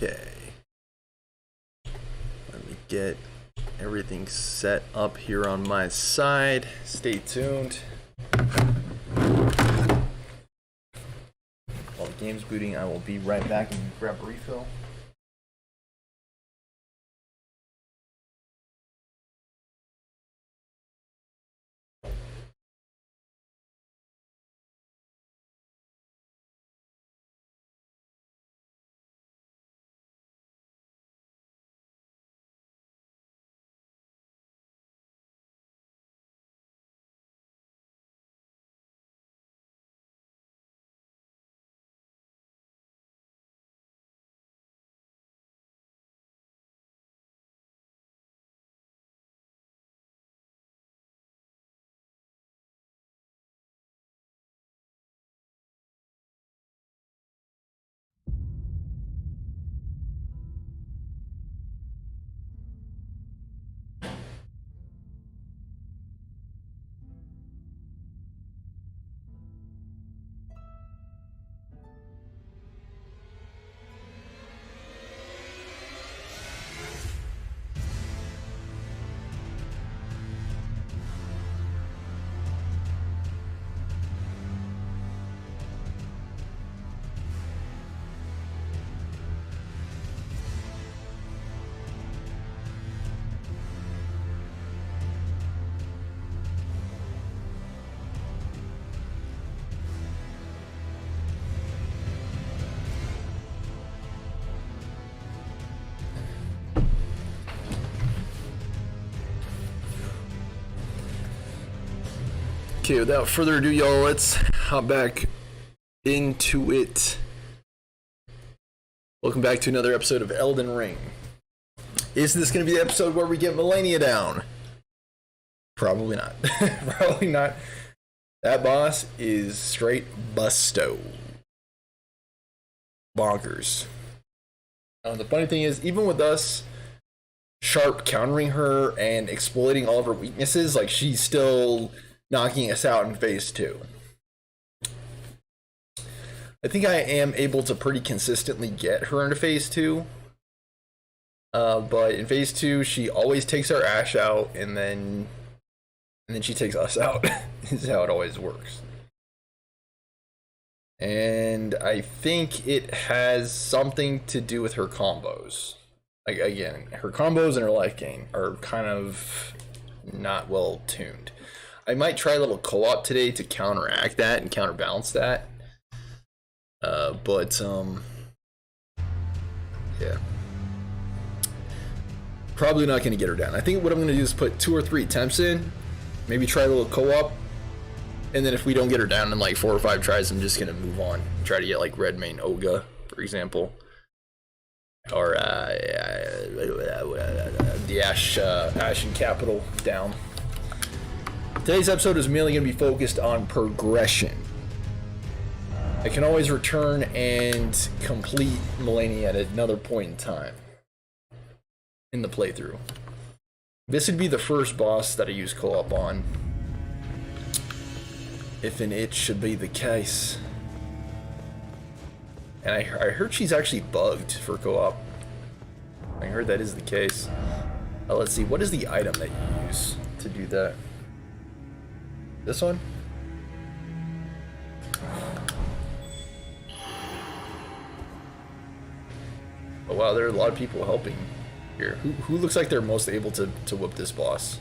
Okay. Let me get everything set up here on my side. Stay tuned. While the game's booting, I will be right back and grab a refill. Okay, without further ado, y'all, let's hop back into it. Welcome back to another episode of Elden Ring. Is this going to be the episode where we get Malenia down? Probably not. Probably not. That boss is straight busto. Bonkers. The funny thing is, even with us sharp countering her and exploiting all of her weaknesses, like, she's still knocking us out in phase 2. I think I am able to pretty consistently get her into phase 2. But in phase 2, she always takes our Ash out, and then she takes us out. This is how it always works. And I think it has something to do with her combos. Like, again, her combos and her life gain are kind of not well tuned. I might try a little co-op today to counteract that and counterbalance that. Yeah. Probably not going to get her down. I think what I'm going to do is put 2 or 3 attempts in, maybe try a little co-op, and then if we don't get her down in like 4 or 5 tries, I'm just going to move on. Try to get like Red Mane Oga, for example. Or the Ashen Capital down. Today's episode is mainly going to be focused on progression. I can always return and complete Malenia at another point in time in the playthrough. This would be the first boss that I use co-op on, if and it should be the case. And I heard she's actually bugged for co-op. I heard that is the case. Let's see, what is the item that you use to do that? This one? Oh wow, there are a lot of people helping here. Who looks like they're most able to whoop this boss?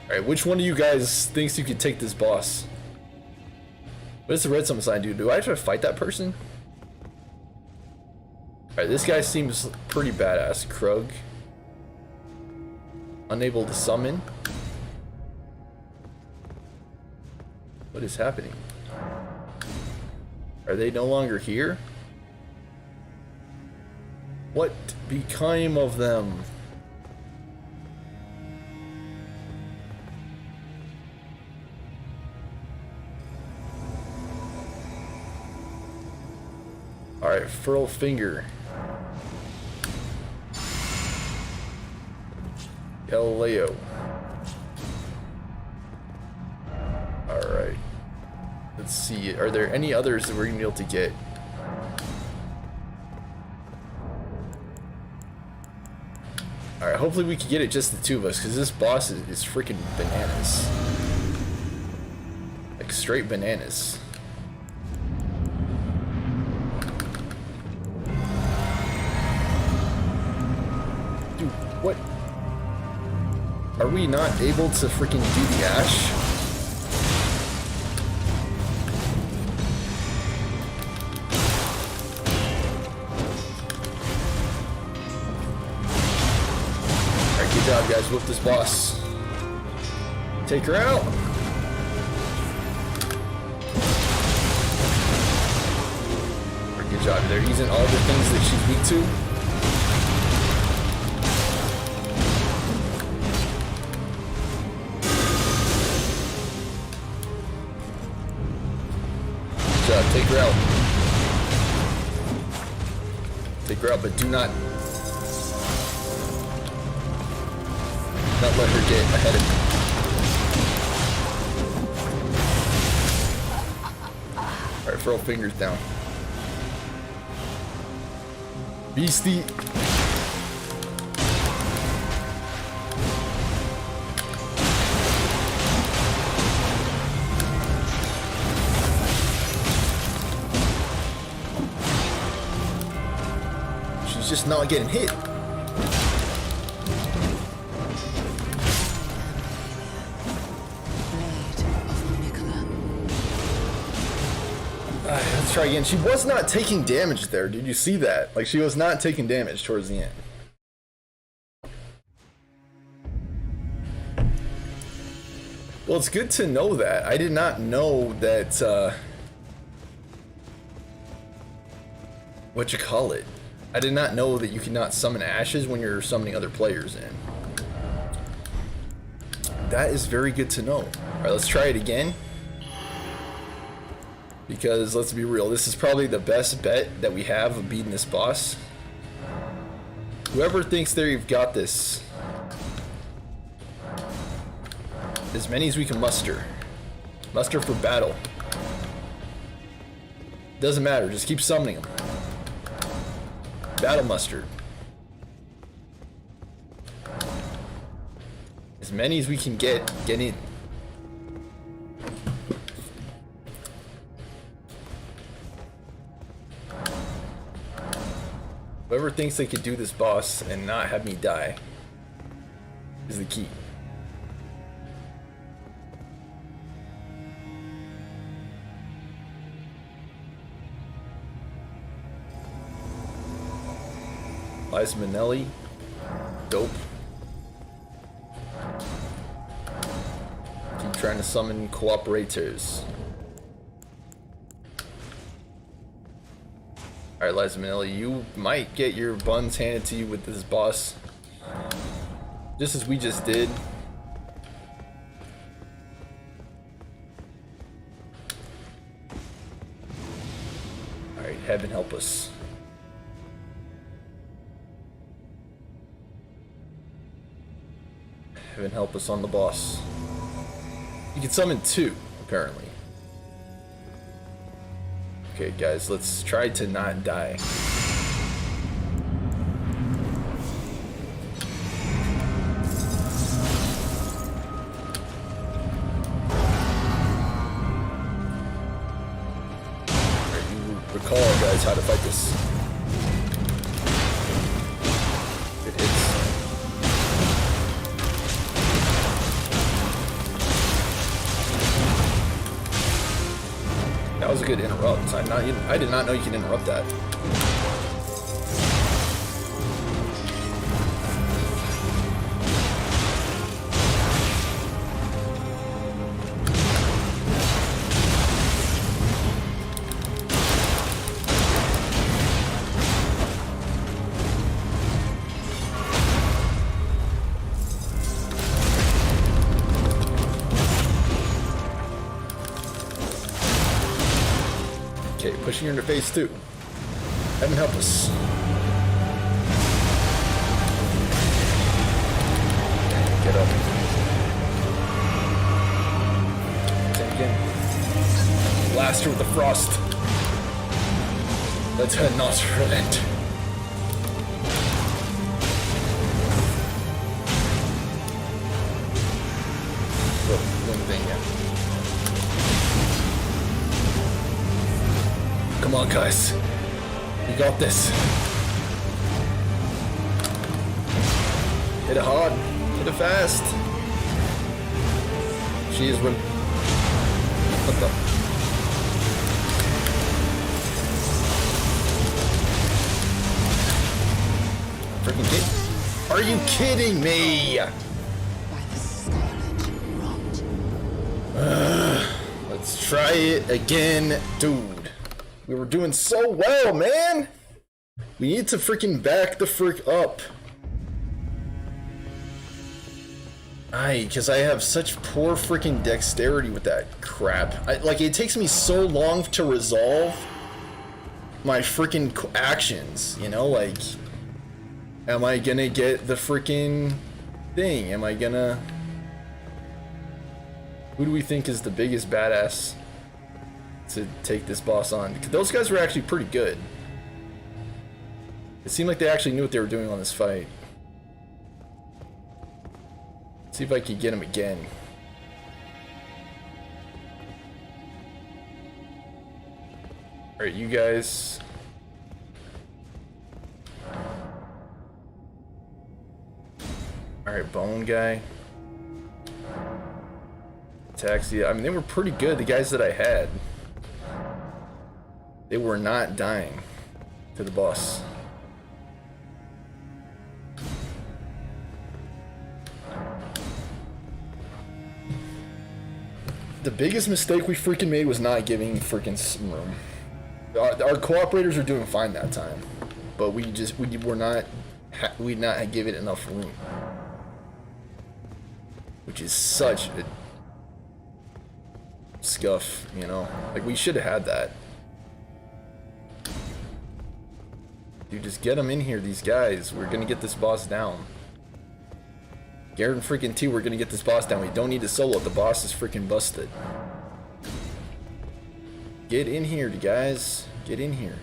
Alright, which one of you guys thinks you could take this boss? What does the red summon sign do? Do I have to fight that person? Alright, this guy seems pretty badass. Krug. Unable to summon. What is happening? Are they no longer here? What became of them? Alright, Furl Finger. Galileo. Alright. Let's see. Are there any others that we're gonna be able to get? Alright, hopefully we can get it just the two of us, because this boss is freaking bananas. Like, straight bananas. Dude, what? Are we not able to freaking do the Ash? Good job, guys. Whoop this boss. Take her out. Good job. They're using all the things that she's weak to. Good job. Take her out. Take her out, but do not let her get ahead of me. Alright, throw fingers down. Beastie. She's just not getting hit. Let's try again. She was not taking damage there. Did you see that? Like, she was not taking damage towards the end. Well, it's good to know that. I did not know that, what you call it. I did not know that you cannot summon ashes when you're summoning other players in. That is very good to know. Alright, let's try it again. Because, let's be real, this is probably the best bet that we have of beating this boss. Whoever thinks they've got this, as many as we can muster. Muster for battle. Doesn't matter, just keep summoning them. Battle muster. As many as we can get in. Whoever thinks they could do this boss and not have me die is the key. Liza Minnelli, dope. Keep trying to summon cooperators. Alright, Liza Minnelli, you might get your buns handed to you with this boss. Just as we just did. Alright, heaven help us. Heaven help us on the boss. You can summon two, apparently. Okay, guys, let's try to not die. Alright, you recall, guys, how to fight this. It hits. That was a good interrupt. I did not know you can interrupt that. Okay, pushing her in the face too. Heaven help us. Get up. Same again. faster with the frost. Let's not relent. One thing, yeah. Come on, guys. We got this. Hit it hard. Hit it fast. She is run. What the? Freaking kid. Are you kidding me? Let's try it again, dude. We were doing so well, man. We need to freaking back the frick up. Because I have such poor freaking dexterity with that crap. Like, it takes me so long to resolve my freaking actions, you know? Like, am I gonna get the freaking thing? Am I gonna... Who do we think is the biggest badass to take this boss on? Because those guys were actually pretty good. It seemed like they actually knew what they were doing on this fight. See if I can get him again. Alright, you guys. Alright, bone guy. Taxi. I mean, they were pretty good, the guys that I had. They were not dying to the boss. The biggest mistake we freaking made was not giving freaking some room. Our cooperators are doing fine that time, but we did not give it enough room, which is such a scuff, you know. Like, we should have had that. Dude, just get them in here, these guys. We're gonna get this boss down. Garrett and freaking T, we're gonna get this boss down. We don't need to solo. The boss is freaking busted. Get in here, guys. Get in here.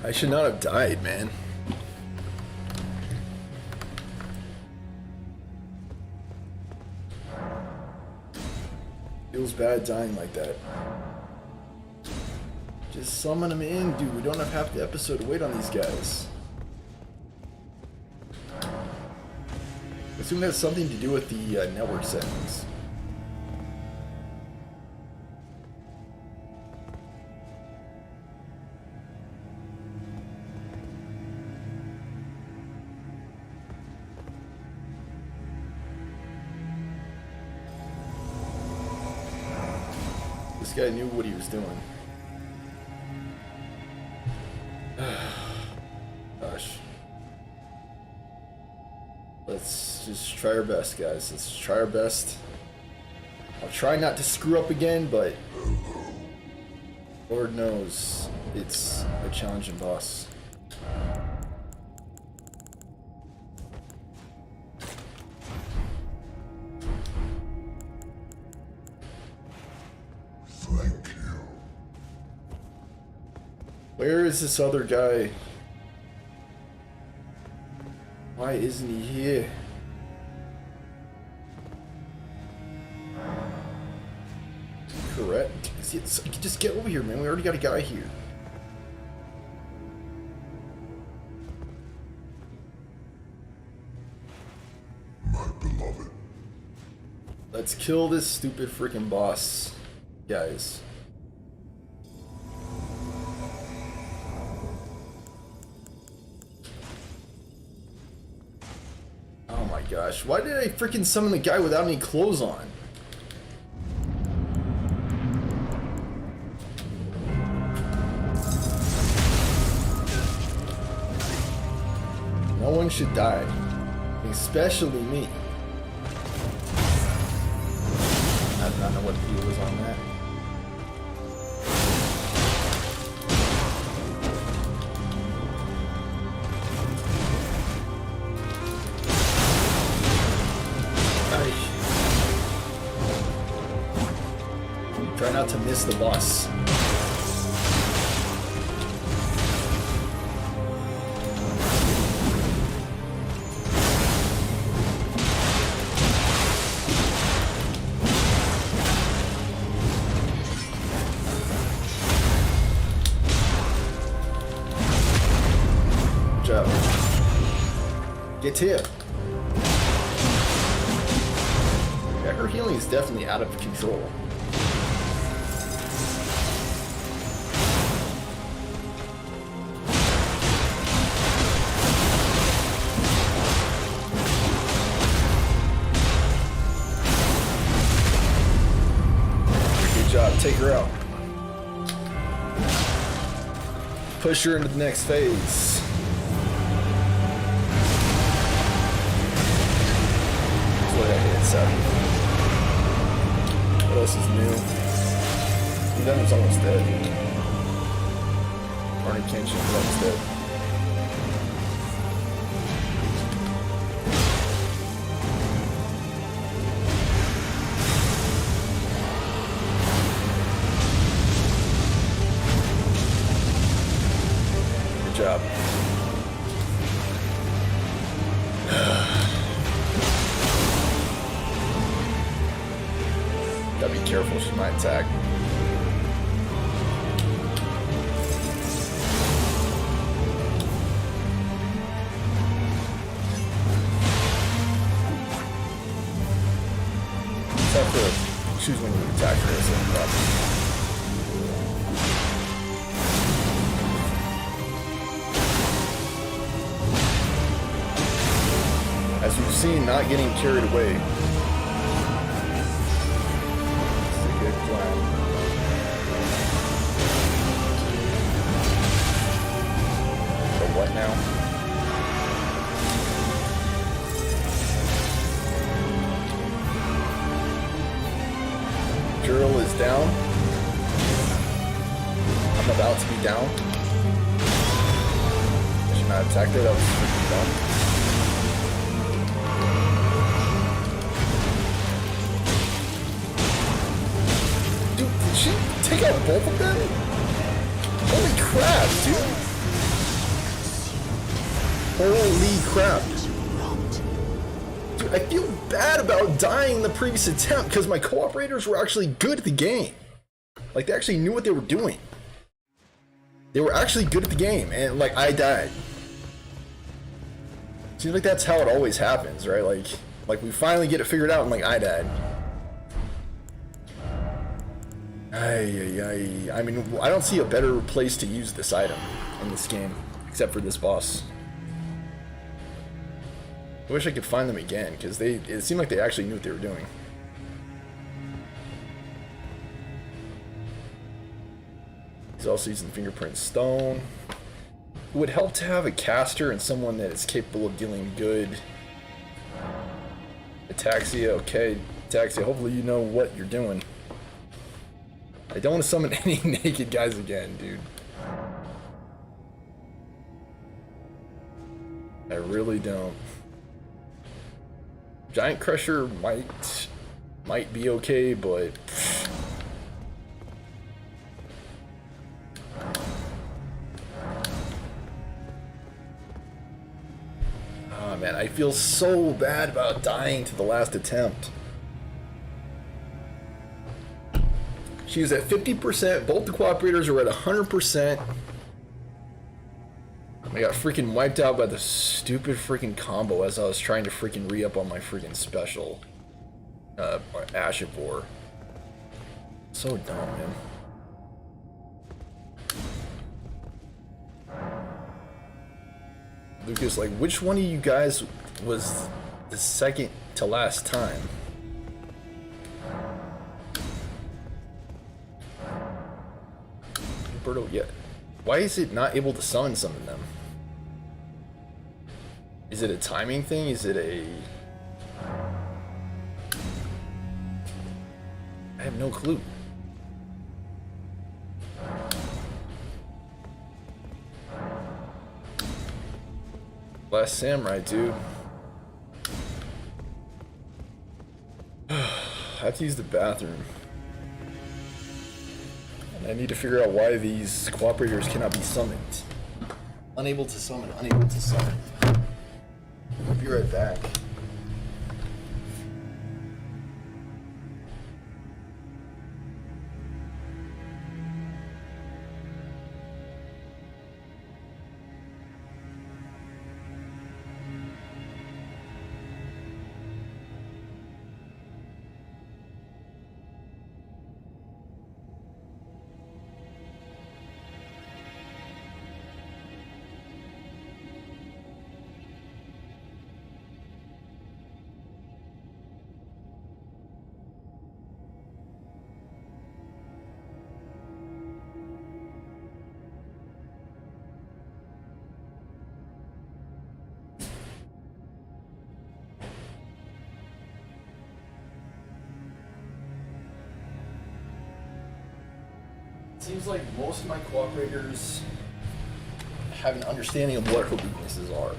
I should not have died, man. Feels bad dying like that. Just summon them in, dude. We don't have half the episode to wait on these guys. I assume that has something to do with the network settings. This guy knew what he was doing. Gosh. Let's just try our best, guys. Let's try our best. I'll try not to screw up again, but Lord knows it's a challenging boss. Thank you. Where is this other guy? Why isn't he here? Correct. Just get over here, man. We already got a guy here. My beloved. Let's kill this stupid freaking boss, guys. Oh my gosh, why did I freaking summon the guy without any clothes on? No one should die, especially me. I do not know what the deal was on that. miss the boss. Good job. Get here. Yeah, her healing is definitely out of control. Good job, take her out. Push her into the next phase. That's what I hit, so. What else is new? That was almost dead. Arnie Kenshin was almost dead. Good job. Gotta be careful, she might attack. Just have to choose when you attack her, so probably. As we've seen, not getting carried away. It's a good plan. But what now? Drill is down. I'm about to be down. I should not attack her, that was freaking dumb. She take out both of them? Holy crap, dude. Holy crap. Dude, I feel bad about dying the previous attempt because my cooperators were actually good at the game. Like, they actually knew what they were doing. They were actually good at the game, and, like, I died. Seems like that's how it always happens, right? Like we finally get it figured out, and, like, I died. I mean, I don't see a better place to use this item in this game, except for this boss. I wish I could find them again, because it seemed like they actually knew what they were doing. He's also using Fingerprint Stone. It would help to have a caster and someone that is capable of dealing good. Ataxia, okay. Ataxia, hopefully you know what you're doing. I don't want to summon any naked guys again, dude. I really don't. Giant Crusher might be okay, but oh man, I feel so bad about dying to the last attempt. She was at 50%, both the cooperators are at 100%. I got freaking wiped out by the stupid freaking combo as I was trying to freaking re-up on my freaking special. Ashivore. So dumb, man. Lucas, like, which one of you guys was the second to last time? Roberto, yeah. Why is it not able to summon some of them? Is it a timing thing? Is it a... I have no clue. Last Samurai, dude. I have to use the bathroom. I need to figure out why these cooperators cannot be summoned. Unable to summon, unable to summon. I'll be right back. Seems like most of my cooperators have an understanding of what her weaknesses are.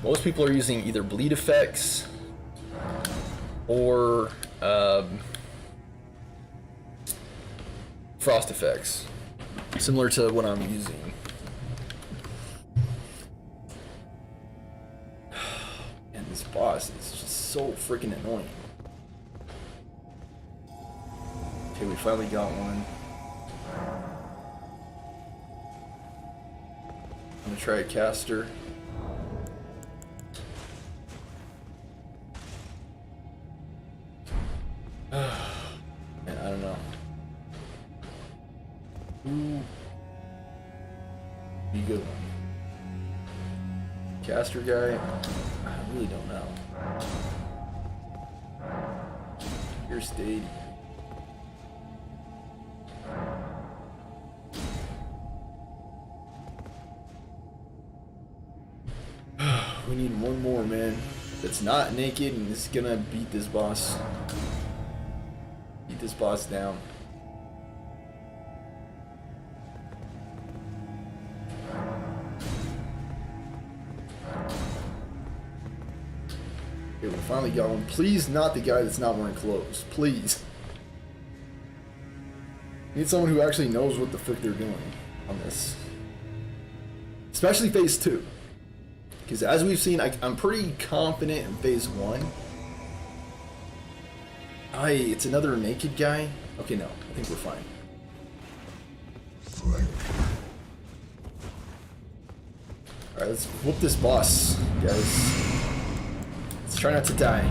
Most people are using either bleed effects or frost effects, similar to what I'm using. And this boss is just so freaking annoying. Okay, we finally got one. I'm gonna try a caster. Man, I don't know. Ooh. Be a good one. Caster guy? I really don't know. Here's Stady. We need one more, man. That's not naked and is gonna beat this boss. Beat this boss down. Okay, we finally got one. Please not the guy that's not wearing clothes. Please. Need someone who actually knows what the frick they're doing on this. Especially phase 2. Because as we've seen, I'm pretty confident in phase 1. It's another naked guy? Okay, no. I think we're fine. Alright, let's whoop this boss, guys. Let's try not to die.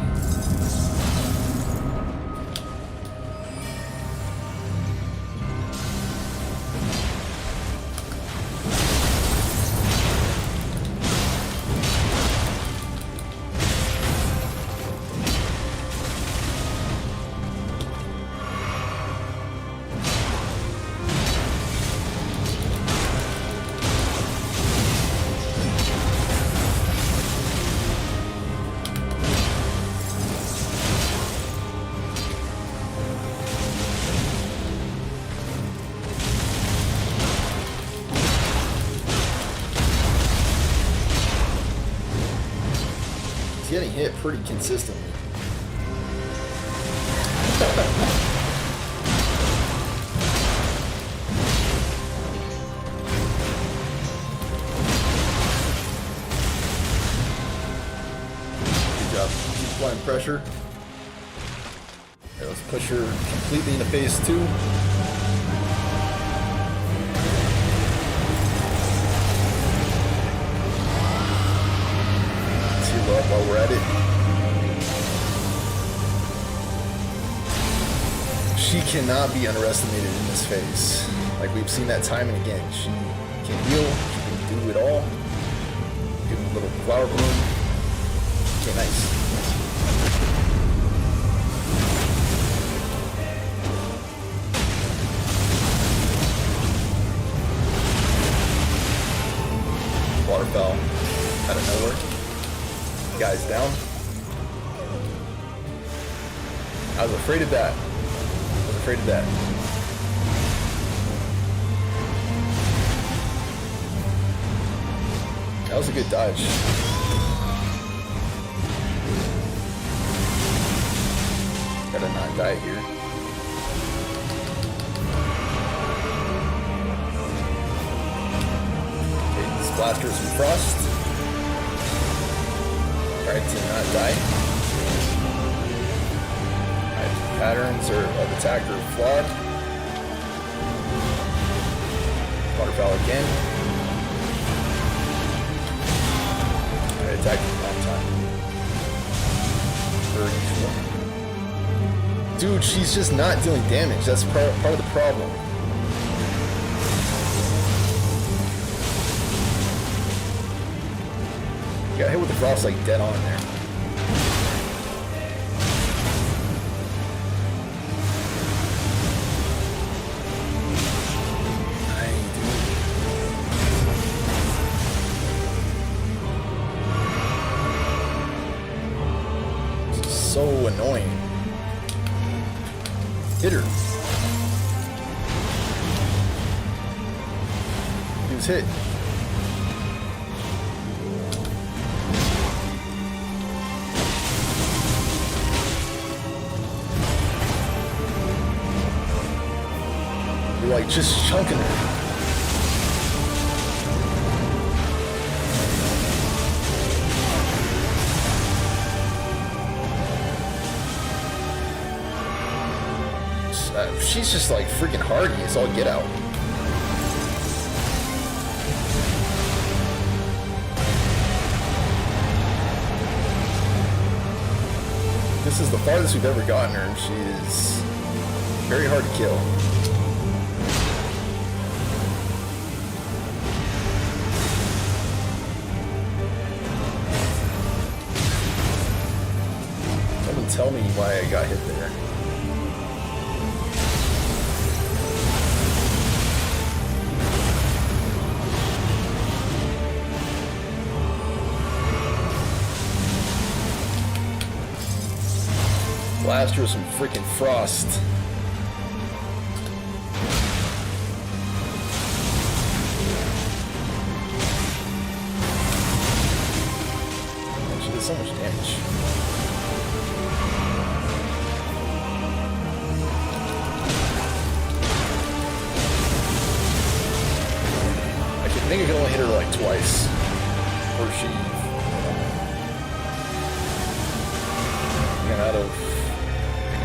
Getting hit pretty consistently. Good job. Keep applying pressure. Okay, let's push her completely into phase 2. While we're at it, she cannot be underestimated in this phase. Like we've seen that time and again. She can heal, she can do it all. Give him a little flower bloom. Okay, nice. Waterfall out of nowhere. Guys down. I was afraid of that. I was afraid of that. That was a good dodge. Gotta not die here. Blasters and Frost. Try to not die. Alright, patterns of attack are flawed. Waterfowl again. Alright, attack on time. Very useful. Dude, she's just not dealing damage. That's part of the problem. Got hit with the frost like dead on there. Dang, dude. This is so annoying. Hit her. He was hit. You're like just chunking her. She's just like freaking hardy. It's all get out. This is the farthest we've ever gotten her, and she is very hard to kill. Someone tell me why I got hit there. Blaster with some freaking frost. Man, she did so much damage. I think I can only hit her like twice. Or she ran out of.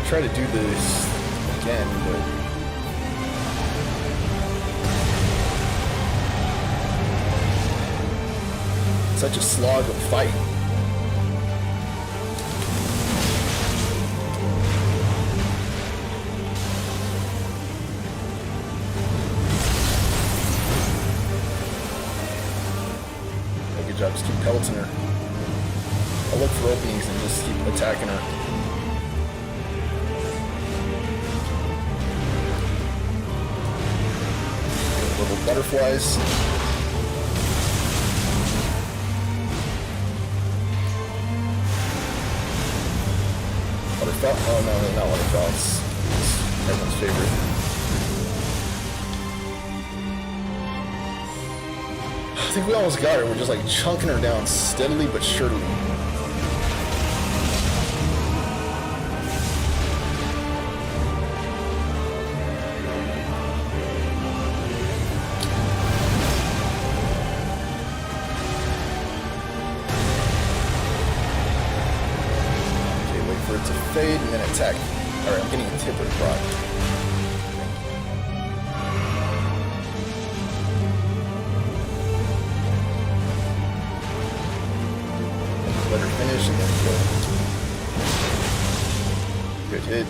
Try to do this again, but such a slog of fight. Good job, just keep pelleting her. I'll look for openings and just keep attacking her. Little butterflies. Waterfowl? Oh no, not waterfowl. It's everyone's favorite. I think we almost got her. We're just like chunking her down steadily but surely. Fade and then attack. Alright, I'm getting a tipper prod. Let her finish and then go. Good hit.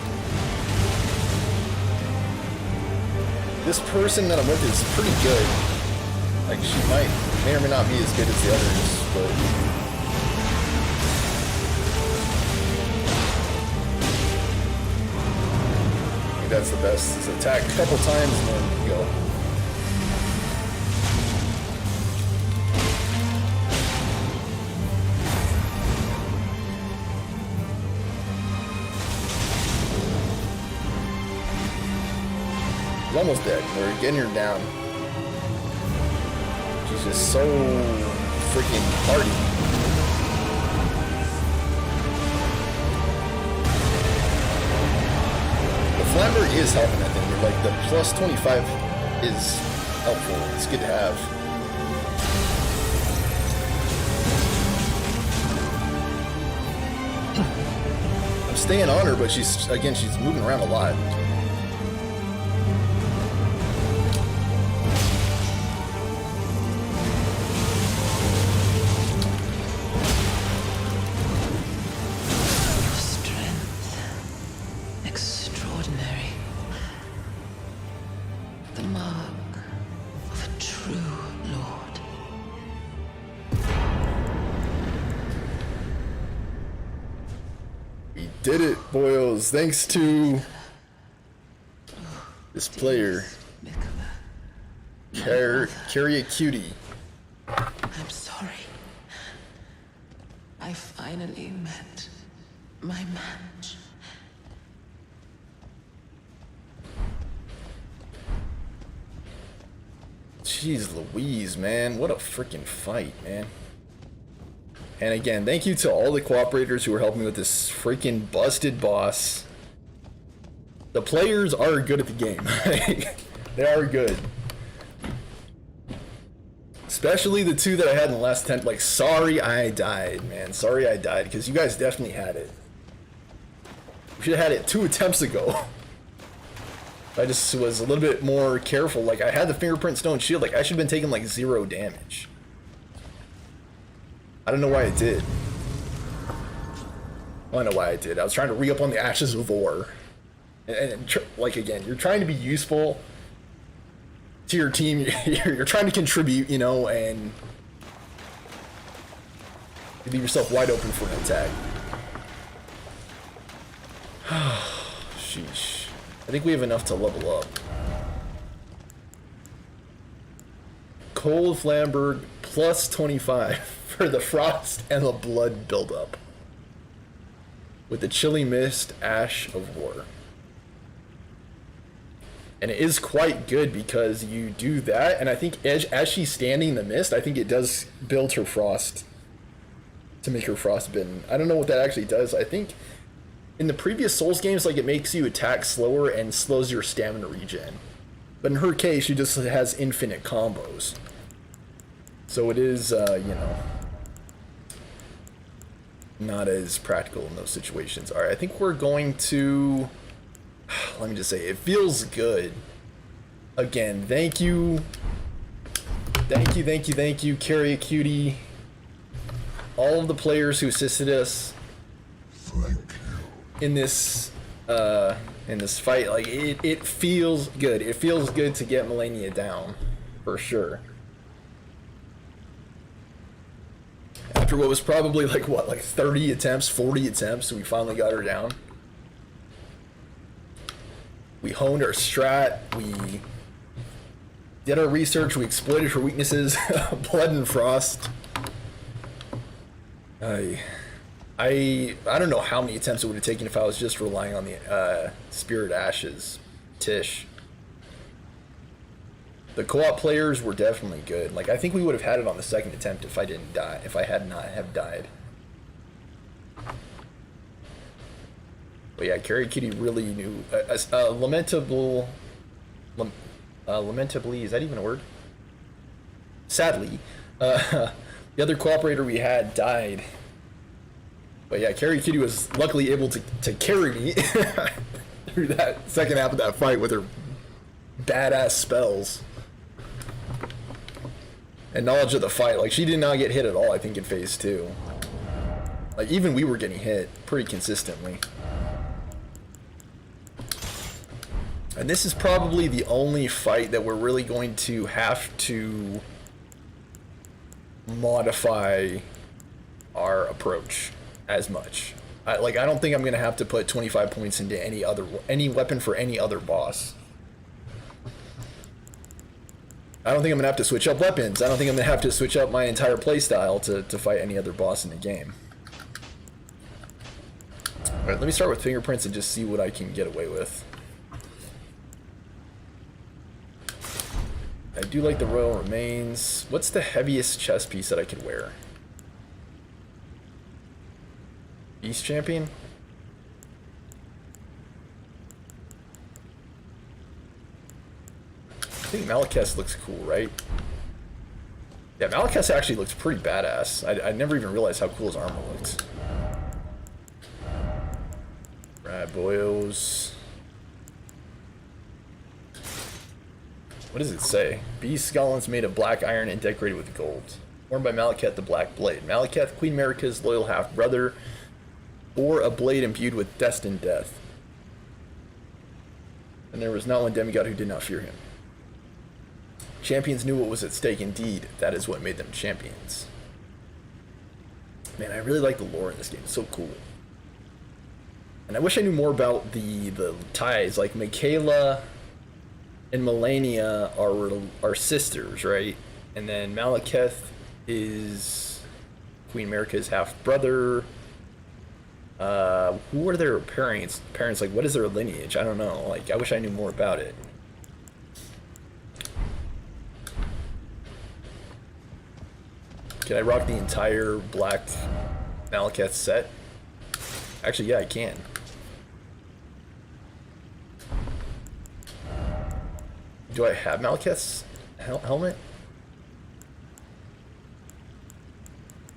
This person that I'm with is pretty good. Like, she may or may not be as good as the others, but that's the best. Is attack a couple times and then go. He's almost dead. We're getting her down. She's just so freaking hardy. Flamberg is helping, I think. Like, the plus 25 is helpful. It's good to have. staying on her, but she's moving around a lot. Did it, boyos, thanks to this player, Carry a Cutie. I'm sorry. I finally met my match. Jeez Louise, man, what a freaking fight, man. And again, thank you to all the cooperators who are helping me with this freaking busted boss. The players are good at the game. They are good. Especially the two that I had in the last attempt. Like, sorry I died, man. Sorry I died, because you guys definitely had it. We should have had it 2 attempts ago. I just was a little bit more careful. Like, I had the fingerprint stone shield. Like, I should have been taking, like, 0 damage. I don't know why I did. Well, I know why I did. I was trying to re-up on the Ashes of War. And like, again, you're trying to be useful to your team. You're trying to contribute, you know, and you leave yourself wide open for an attack. Sheesh. I think we have enough to level up. Cold Flamberg plus 25 for the frost and the blood buildup. With the chilly mist, Ash of War. And it is quite good because you do that, and I think as she's standing in the mist, I think it does build her frost to make her frostbitten. I don't know what that actually does. I think in the previous Souls games, like, it makes you attack slower and slows your stamina regen. But in her case, she just has infinite combos. So it is, you know, not as practical in those situations. Alright, I think we're going to... Let me just say, it feels good. Again, thank you. Thank you, thank you, thank you, Carry a Cutie. All of the players who assisted us in this fight. Like, it feels good. It feels good to get Melania down, for sure. After what was probably like, what, like 30 attempts, 40 attempts, we finally got her down. We honed our strat, we did our research, we exploited her weaknesses, blood and frost. I don't know how many attempts it would have taken if I was just relying on the Spirit Ashes, Tish. The co-op players were definitely good. Like, I think we would have had it on the second attempt if I didn't die, if I had not have died. But yeah, Carry Kitty really knew. Lamentably, is that even a word? Sadly, the other cooperator we had died. But yeah, Carry Kitty was luckily able to carry me through that second half of that fight with her badass spells and knowledge of the fight. Like, she did not get hit at all, I think, in phase 2. Like, even we were getting hit pretty consistently. And this is probably the only fight that we're really going to have to modify our approach as much. I don't think I'm going to have to put 25 points into any weapon for any other boss. I don't think I'm going to have to switch up weapons. I don't think I'm going to have to switch up my entire playstyle to fight any other boss in the game. Alright, let me start with fingerprints and just see what I can get away with. I do like the Royal Remains. What's the heaviest chest piece that I could wear? Beast Champion? I think Malekith looks cool, right? Yeah, Malekith actually looks pretty badass. I never even realized how cool his armor looked. Alright, boyos. What does it say? Beast gauntlets made of black iron and decorated with gold. Worn by Malekith the Black Blade. Malekith, Queen America's loyal half-brother, bore a blade imbued with destined death. And there was not one demigod who did not fear him. Champions knew what was at stake. Indeed, that is what made them champions. Man, I really like the lore in this game. It's so cool. And I wish I knew more about the ties. Like, Michaela and Melania are sisters, right? And then Malekith is Queen America's half-brother. Who are their parents? Like, what is their lineage? I don't know. Like, I wish I knew more about it. Can I rock the entire black Malekith set? Actually, yeah, I can. Do I have Malekith's helmet?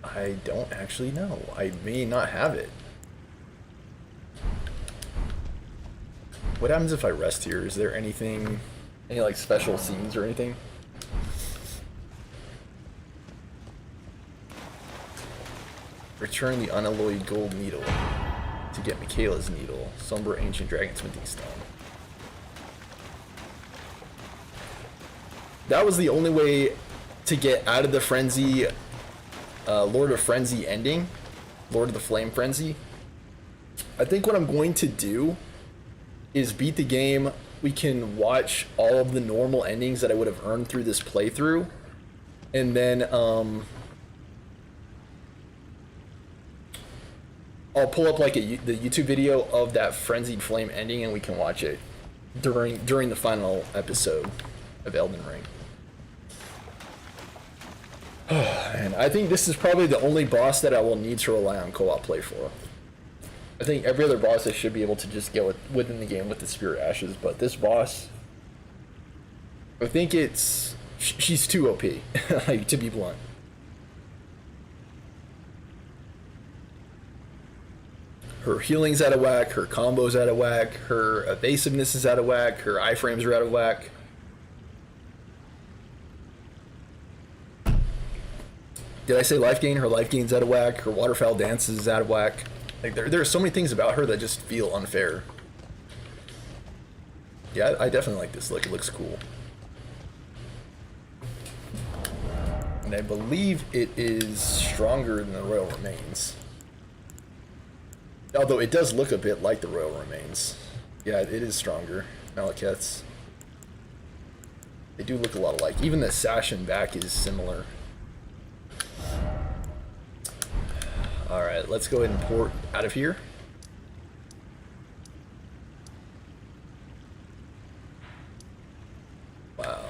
I don't actually know. I may not have it. What happens if I rest here? Is there anything, any like special scenes or anything? Return the unalloyed gold needle to get Michaela's needle. Somber ancient dragonsmithing stone. That was the only way to get out of the frenzy, Lord of Frenzy ending, Lord of the Flame Frenzy. I think what I'm going to do is beat the game. We can watch all of the normal endings that I would have earned through this playthrough, and then I'll pull up like the YouTube video of that Frenzied Flame ending, and we can watch it during the final episode of Elden Ring. And I think this is probably the only boss that I will need to rely on co-op play for. I think every other boss I should be able to just get within the game with the Spirit Ashes, but this boss, I think she's too OP, like, to be blunt. Her healing's out of whack, her combo's out of whack, her evasiveness is out of whack, her iframes are out of whack. Did I say life gain? Her life gain's out of whack, her waterfowl dances is out of whack. Like, there are so many things about her that just feel unfair. Yeah, I definitely like this look. It looks cool. And I believe it is stronger than the Royal Remains. Although it does look a bit like the Royal Remains. Yeah, it is stronger. Malekith's. They do look a lot alike. Even the sash and back is similar. Alright, let's go ahead and port out of here. Wow.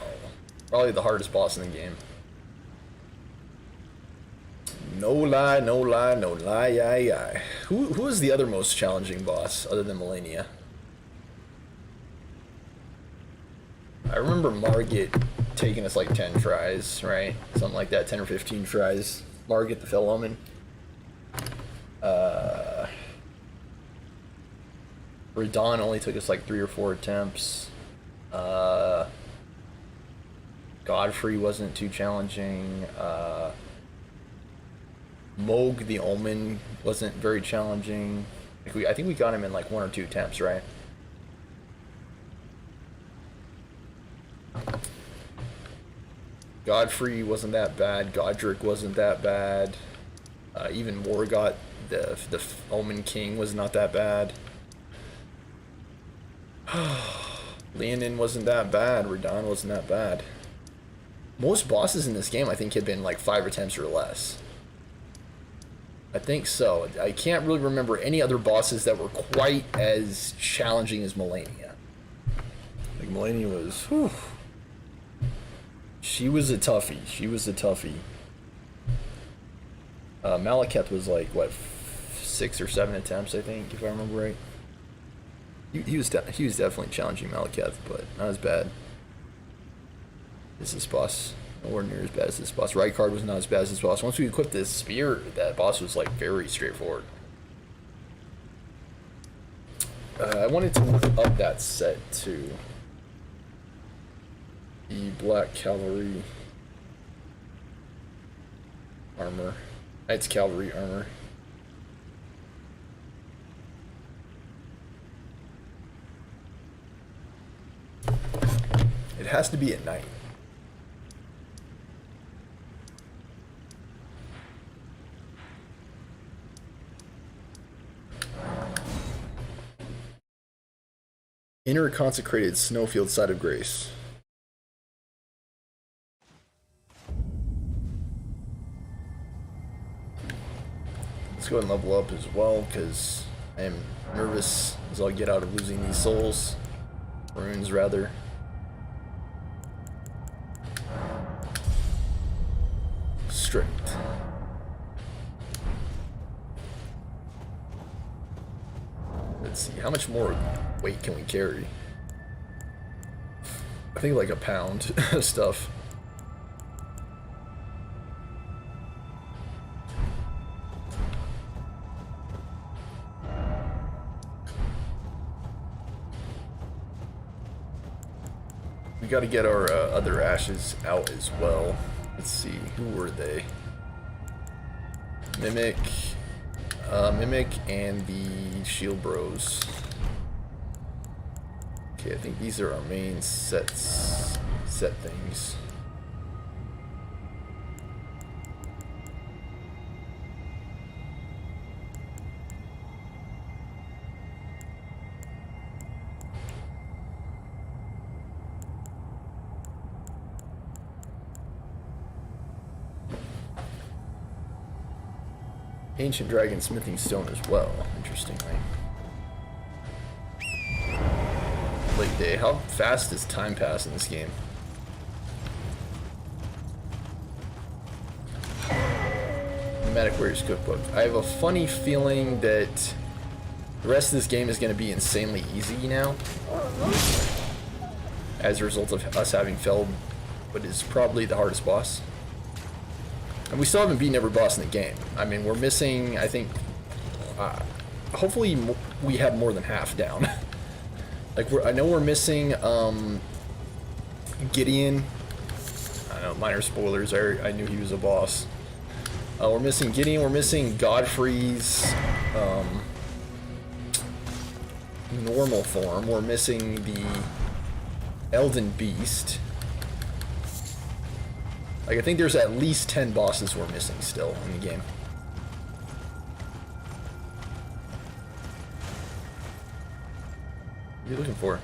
Probably the hardest boss in the game. No lie, no lie, no lie, yai. Who is the other most challenging boss other than Melania? I remember Margit taking us like 10 tries, right? Something like that, 10 or 15 tries. Margit the Fell Omen. Radon only took us like 3 or 4 attempts. Godfrey wasn't too challenging. Moog the Omen wasn't very challenging. I think we got him in like 1 or 2 attempts, right? Godfrey wasn't that bad. Godric wasn't that bad. Even Morgott, the Omen King, was not that bad. Leonin wasn't that bad. Radon wasn't that bad. Most bosses in this game, I think, had been like 5 attempts or less. I think so. I can't really remember any other bosses that were quite as challenging as Melania. Like, Melania was, whew. She was a toughie. She was a toughie. Malekith was like, what, 6 or 7 attempts, I think, if I remember right. He was definitely challenging Malekith, but not as bad as this boss. Nowhere near as bad as this boss. Rykard was not as bad as this boss. Once we equipped this spear, that boss was like very straightforward. I wanted to look up that set too. The Black Cavalry armor. Knights Cavalry armor. It has to be at night. Inner consecrated snowfield side of grace. Let's go ahead and level up as well, because I am nervous as I'll get out of losing these souls. Runes, rather. Strict. Let's see, how much more weight can we carry? I think like a pound of stuff. We got to get our other ashes out as well. Let's see, who were they? Mimic, Mimic, and the Shield Bros. Okay, I think these are our main set things. Ancient Dragon Smithing Stone as well, interestingly. Late day. How fast does time pass in this game? Nomadic Warriors Cookbook. I have a funny feeling that the rest of this game is going to be insanely easy now, as a result of us having felled what is probably the hardest boss. And we still haven't beaten every boss in the game. I mean, we're missing, I think, hopefully we have more than half down. Like, I know we're missing Gideon. I know, minor spoilers, I knew he was a boss. We're missing Gideon, we're missing Godfrey's normal form. We're missing the Elden Beast. Like, I think there's at least 10 bosses we're missing still in the game. What are you looking for?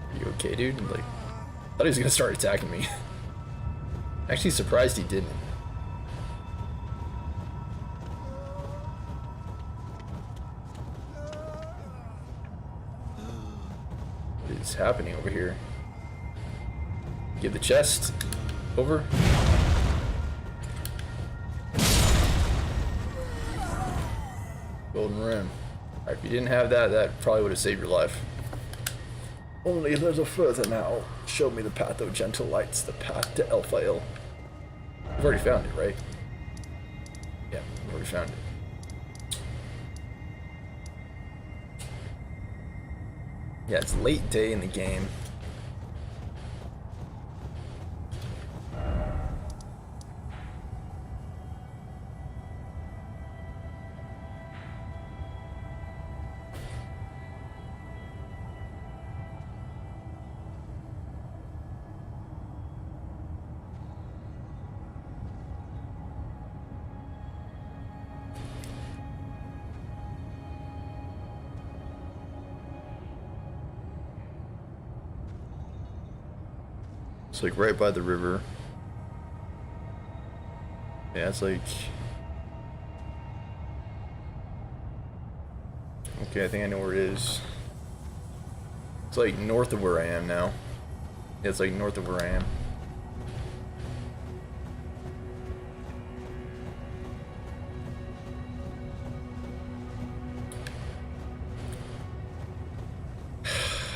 Are you okay, dude? Like, I thought he was gonna start attacking me. Actually surprised he didn't. What is happening over here? Give the chest over. Golden rim. Alright, if you didn't have that, that probably would have saved your life. Only there's a further now. Show me the path, O gentle lights, the path to Elphael. We've already found it, right? Yeah, we've already found it. Yeah, it's late day in the game. It's like right by the river. Yeah, it's like... Okay, I think I know where it is. It's like north of where I am now. Yeah, it's like north of where I am.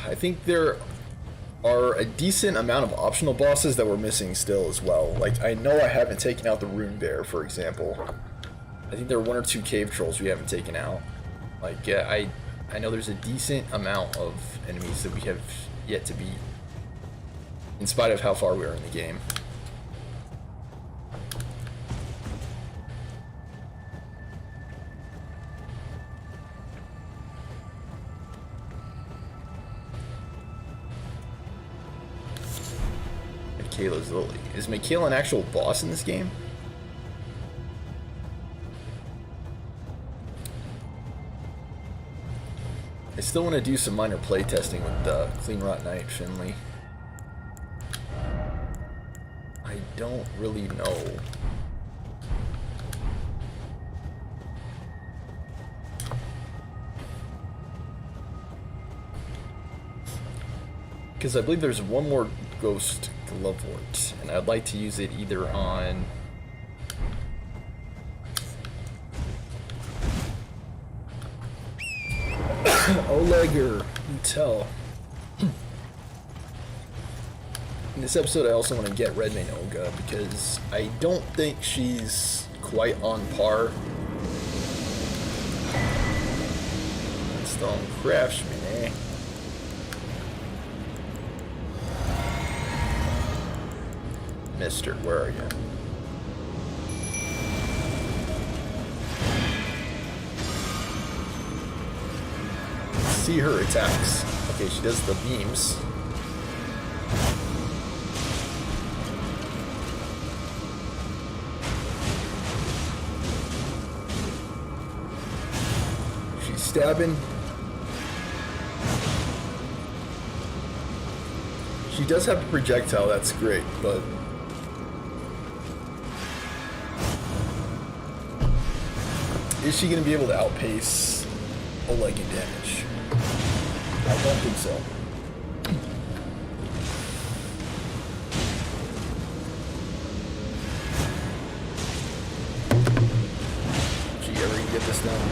I think there are a decent amount of optional bosses that we're missing still as well. Like, I know I haven't taken out the Rune Bear, for example. I think there are 1 or 2 cave trolls we haven't taken out. Like, yeah, I know there's a decent amount of enemies that we have yet to beat, in spite of how far we are in the game. Michaela's Lily. Is Michaela an actual boss in this game? I still want to do some minor playtesting with Clean Rot Knight Finley. I don't really know. Because I believe there's one more Ghost Glovewort, and I'd like to use it either on... Oleg or Intel. In this episode, I also want to get Redmane Olga because I don't think she's quite on par. Stone Craftsman, eh? Mister, where are you? See her attacks. Okay, she does the beams. She's stabbing. She does have a projectile, that's great, but is she going to be able to outpace Oleg in damage? I don't think so. Gee, ever gonna get this done?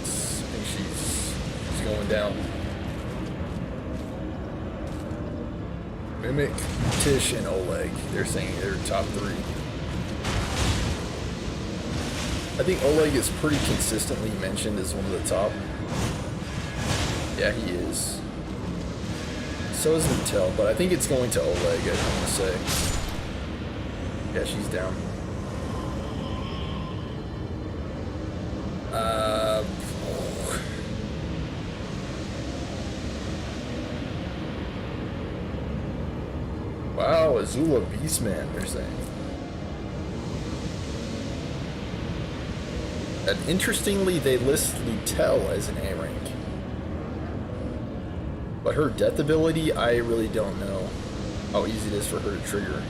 I think she's going down. Mimic, Tish, and Oleg. They're saying they're top 3. I think Oleg is pretty consistently mentioned as one of the top. Yeah, he is. So is Intel, but I think it's going to Oleg, I want to say. Yeah, she's down. Wow, Azula Beastman, they're saying. And interestingly, they list Lutel as an A rank. But her death ability, I really don't know how easy it is for her to trigger.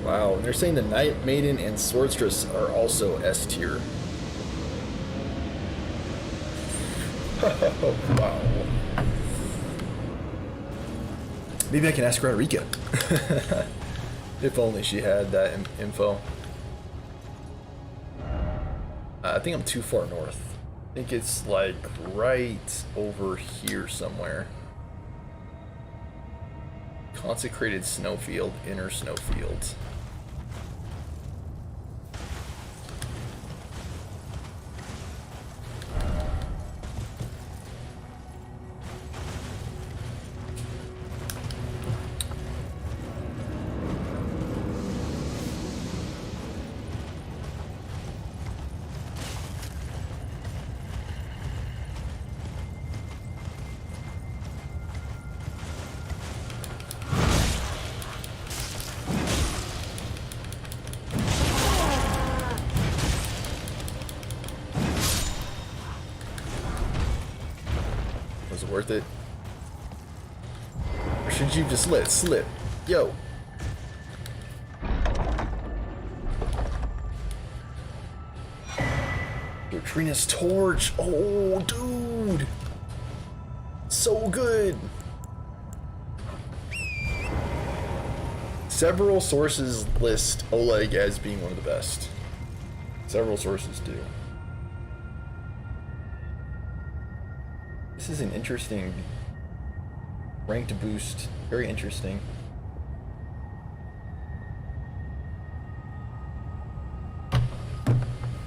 Wow, and they're saying the Night Maiden and Swordstress are also S tier. Oh, wow. Maybe I can ask Rodrika. If only she had that info. I think I'm too far north. I think it's like right over here somewhere. Consecrated Snowfield, Inner Snowfield. Was it worth it? Or should you just let it slip? Yo. Trina's torch. Oh, dude. So good. Several sources list Oleg as being one of the best. Several sources do. This is an interesting rank to boost. Very interesting.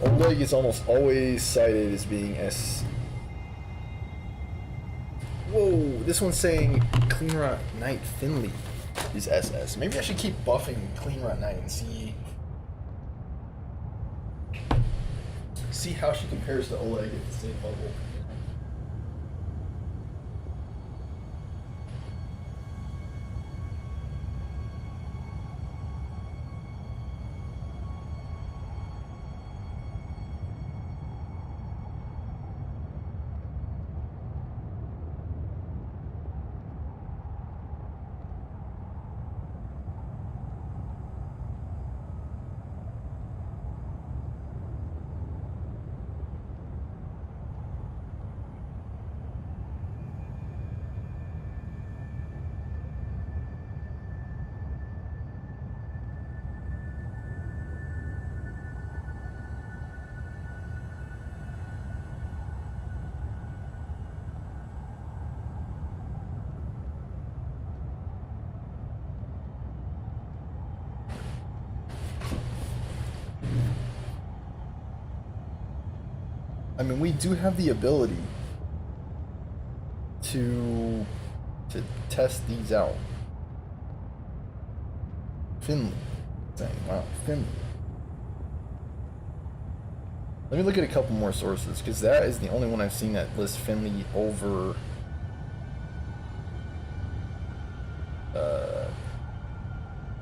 Oleg is almost always cited as being S. Whoa, this one's saying Clean Rot Knight Finley is SS. Maybe I should keep buffing Clean Rot Knight and see how she compares to Oleg at the same level. I mean, we do have the ability to test these out. Finley. Dang, wow, Finley. Let me look at a couple more sources, because that is the only one I've seen that lists Finley over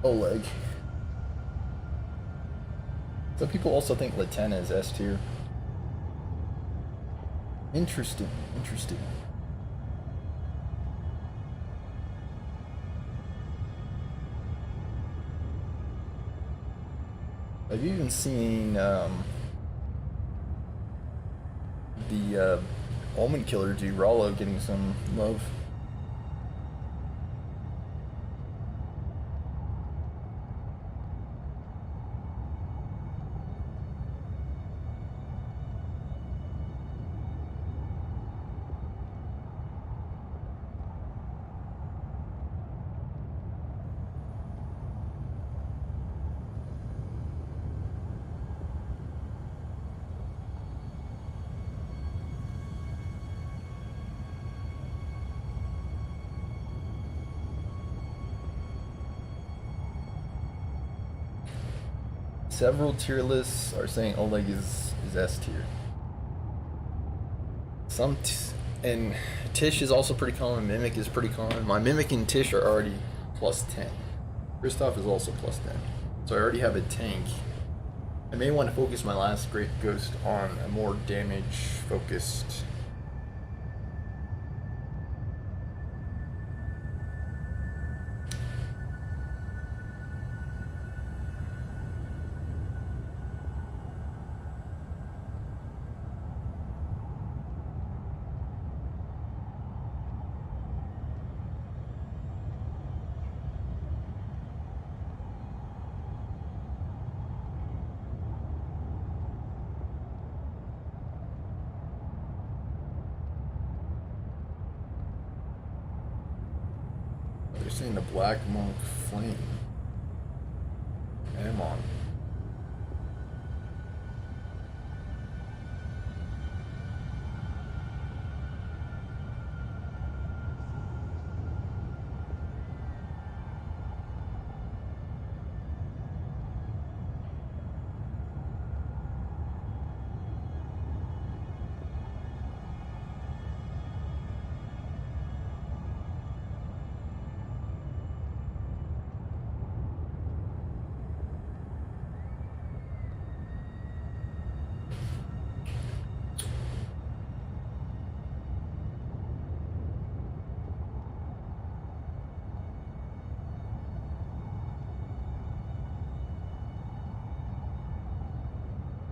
Oleg. Some people also think Latena is S tier. Interesting, interesting. I've even seen the Omen Killer G Rollo getting some love. Several tier lists are saying Oleg is S tier. And Tish is also pretty common. Mimic is pretty common. My Mimic and Tish are already plus 10. Kristoff is also plus 10. So I already have a tank. I may want to focus my last Great Ghost on a more damage focused. They're saying the Black Monk Flame. Amon.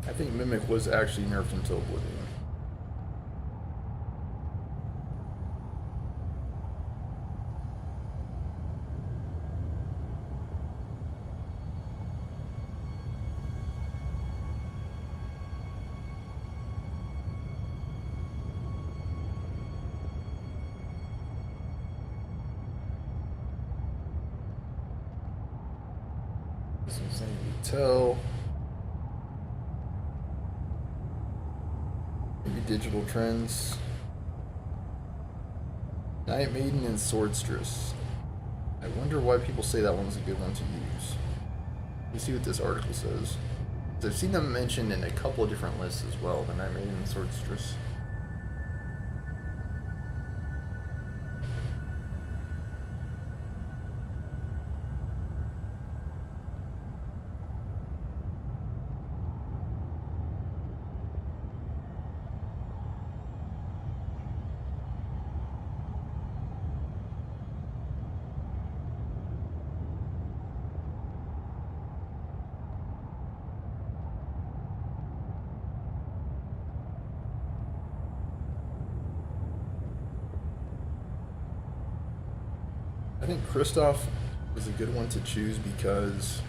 I think Mimic was actually nerfed until Oblivion. This is something you tell. Maybe digital trends. Night Maiden and Swordstress. I wonder why people say that one's a good one to use. Let's see what this article says. I've seen them mentioned in a couple of different lists as well, the Night Maiden and Swordstress. I think Kristoff was a good one to choose because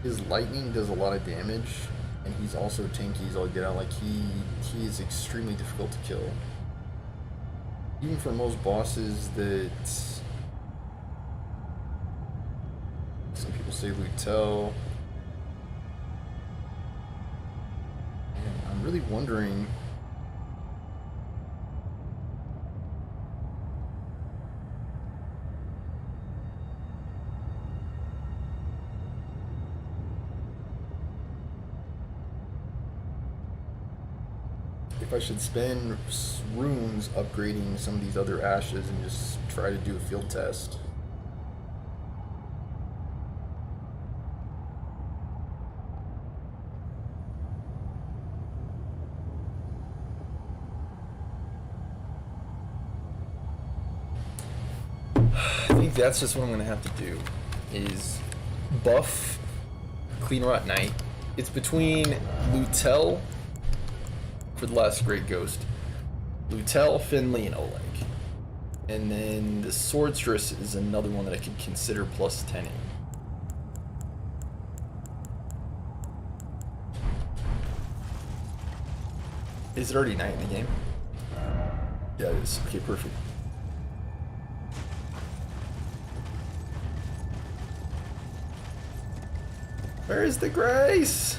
his lightning does a lot of damage, and he's also tanky as all get out. Like he is extremely difficult to kill. Even for most bosses that some people say Lutel. And I'm really wondering. If I should spend runes upgrading some of these other ashes and just try to do a field test. I think that's just what I'm gonna have to do is buff Clean Rot Knight. It's between Lutel for the last Great Ghost, Lutel, Finley, and Oleg. And then the Swordstress is another one that I could consider plus 10. Is it already night in the game? Yeah, it is. Okay, perfect. Where is the grace?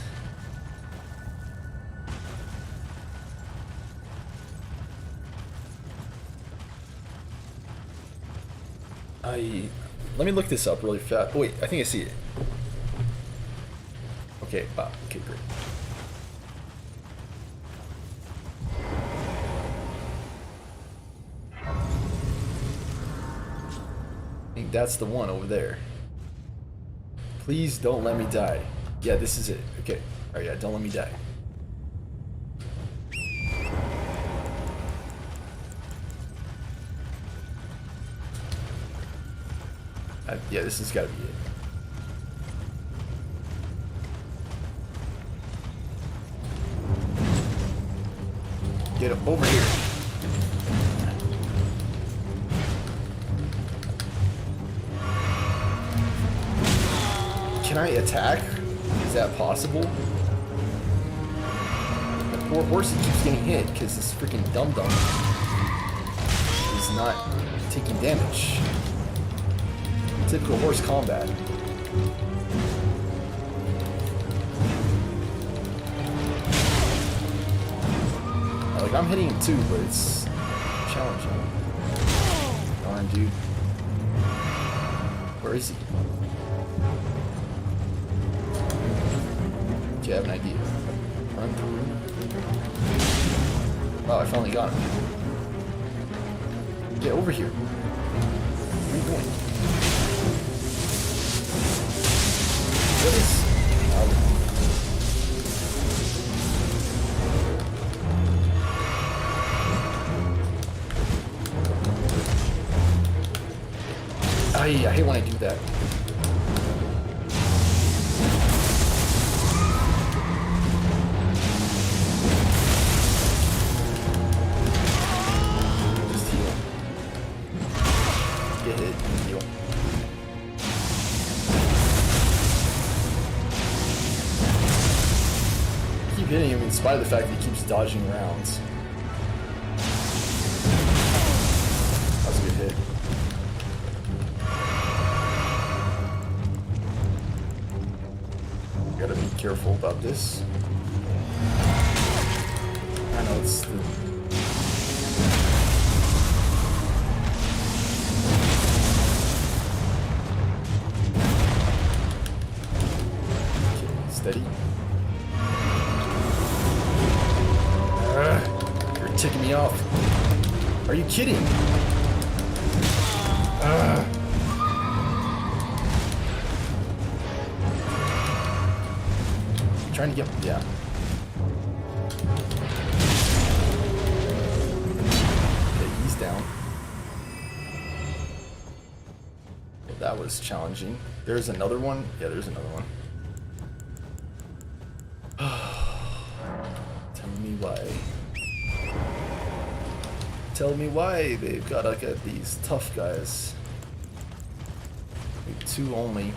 Let me look this up really fast. Oh, wait, I think I see it. Okay, wow. Okay, great. I think that's the one over there. Please don't let me die. Yeah, this is it. Okay. Alright, yeah, don't let me die. Yeah, this has got to be it. Get him over here. Can I attack? Is that possible? The poor horse keeps getting hit because this freaking dum-dum is not taking damage. Typical horse combat. Like, I'm hitting him too, but it's challenging. Darn, dude. Where is he? Okay, I have an idea. Run through. Wow, I finally got him. Get over here. Where are you going? What is... I hate when I do that. Just heal. Get hit and heal. Keep hitting him in spite of the fact that he keeps dodging rounds. That was a good hit. careful about this. I know it's the... Okay, steady. You're ticking me off. Are you kidding? Trying to get, yeah. Okay, he's down. Okay, that was challenging. There's another one. Yeah, there's another one. Tell me why. Tell me why they've got to get these tough guys. Like 2 only.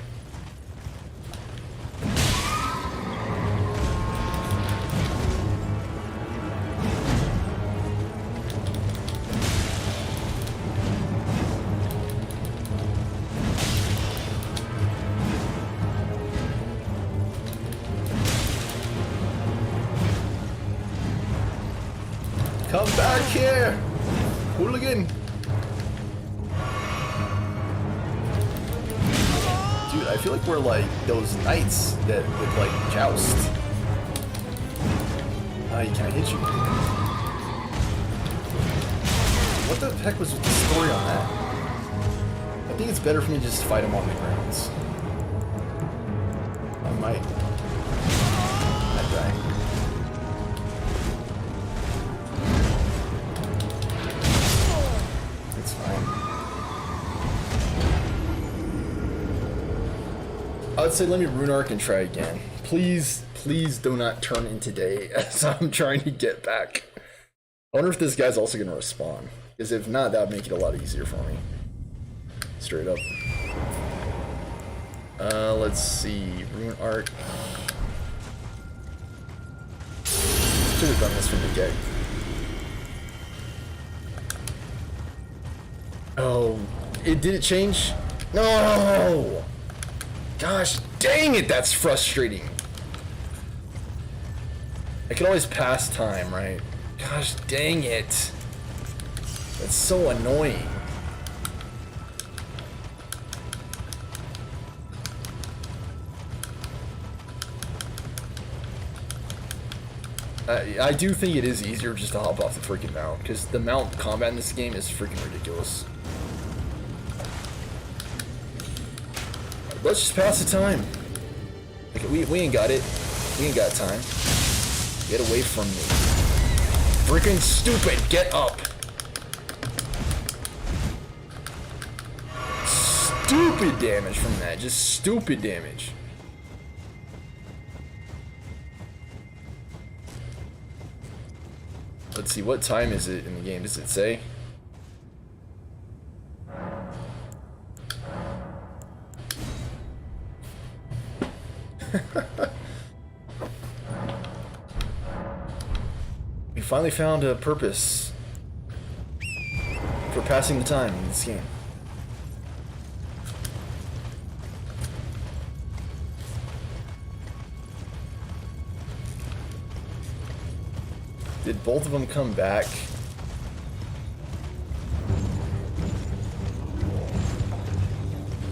Come back here, hooligan! Dude, I feel like we're like those knights that would like joust. Ah, he can't hit you. What the heck was the story on that? I think it's better for me to just fight him on the grounds. I might die. It's fine. I would say let me rune arc and try again. Please, please do not turn in today as I'm trying to get back. I wonder if this guy's also going to respawn. Because if not, that would make it a lot easier for me. Straight up. Let's see. Rune arc. Should have done this from the get. Oh, did it change? No! Gosh, dang it, that's frustrating. I can always pass time, right? Gosh, dang it. That's so annoying. I do think it is easier just to hop off the freaking mount, because the mount combat in this game is freaking ridiculous. Let's just pass the time. Okay, we ain't got it. We ain't got time. Get away from me. Freaking stupid, get up. Stupid damage from that, just stupid damage. Let's see, what time is it in the game? Does it say? We finally found a purpose for passing the time in this game. Did both of them come back?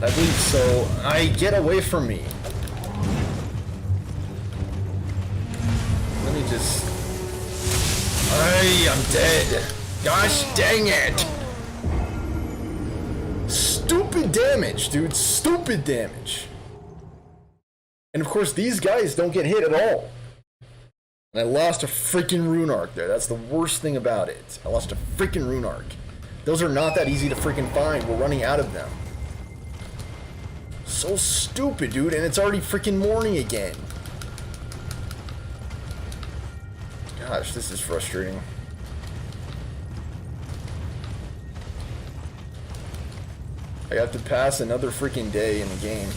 I believe so. Get away from me. Let me just... I'm dead. Gosh dang it. Stupid damage, dude. Stupid damage. And of course, these guys don't get hit at all. And I lost a freaking rune arc there. That's the worst thing about it. I lost a freaking rune arc. Those are not that easy to freaking find. We're running out of them. So stupid, dude. And it's already freaking morning again. Gosh, this is frustrating. I have to pass another freaking day in the game.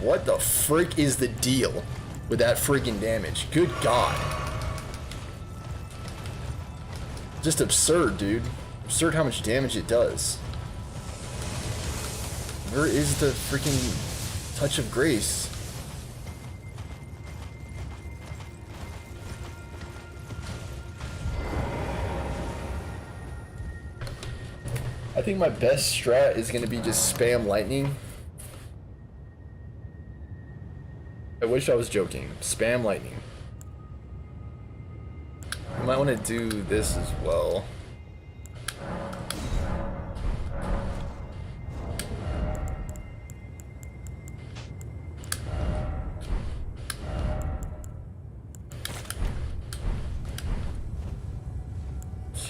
What the frick is the deal with that freaking damage? Good God. Just absurd, dude. Absurd how much damage it does. Where is the freaking touch of grace. I think my best strat is going to be just spam lightning. I wish I was joking. Spam lightning. I might want to do this as well.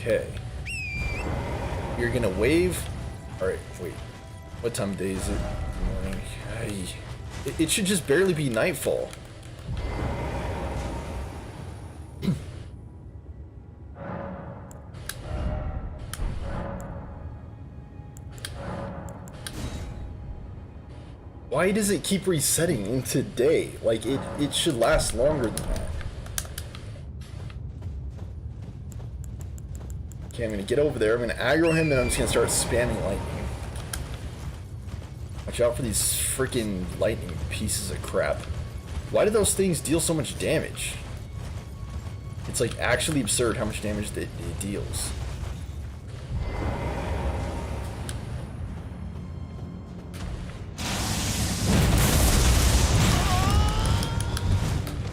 Okay. You're gonna wave. Alright, wait. What time of day is it? Good morning. It should just barely be nightfall. Why does it keep resetting into day? Like, it should last longer than that. Okay, I'm gonna get over there, I'm gonna aggro him, and I'm just gonna start spamming lightning. Watch out for these freaking lightning pieces of crap. Why do those things deal so much damage? It's like actually absurd how much damage it deals.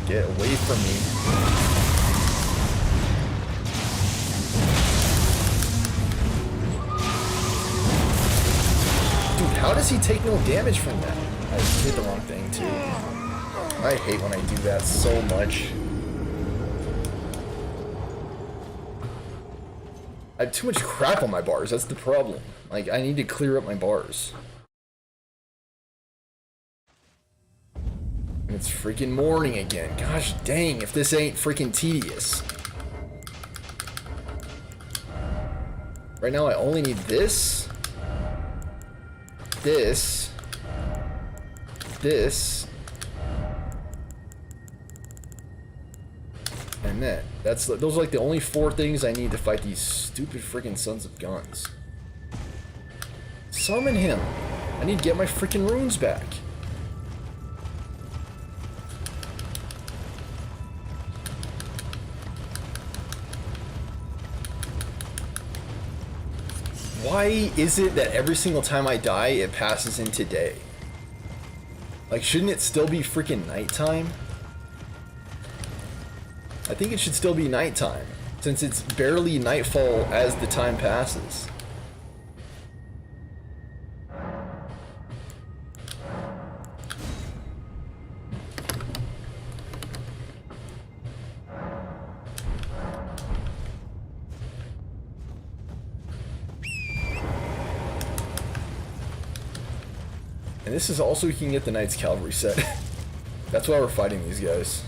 Get away from me. How does he take no damage from that? I hit the wrong thing too. I hate when I do that so much. I have too much crap on my bars, that's the problem. Like, I need to clear up my bars. And it's freaking morning again. Gosh dang, if this ain't freaking tedious. Right now I only need this. This, and that. Those are like the only 4 things I need to fight these stupid freaking sons of guns. Summon him. I need to get my freaking runes back. Why is it that every single time I die, it passes into day? Like, shouldn't it still be freaking nighttime? I think it should still be nighttime, since it's barely nightfall as the time passes. And this is also, you can get the Knight's Cavalry set. That's why we're fighting these guys.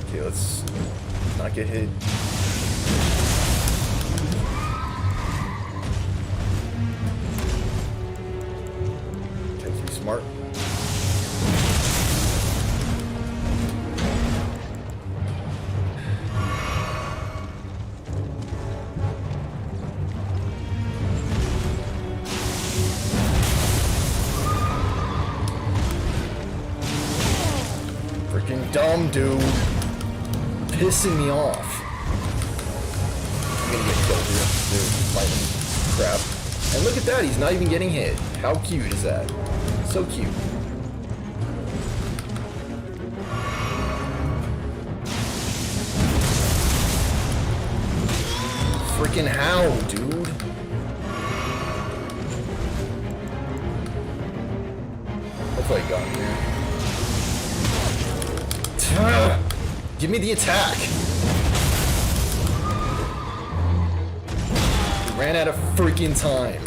Okay, let's not get hit. Okay, let's be smart. Dumb dude. Pissing me off. I'm gonna get killed here. Dude, lightning crap. And look at that, he's not even getting hit. How cute is that? So cute. Freaking how, dude? That's what I got here. Give me the attack. Ran out of freaking time.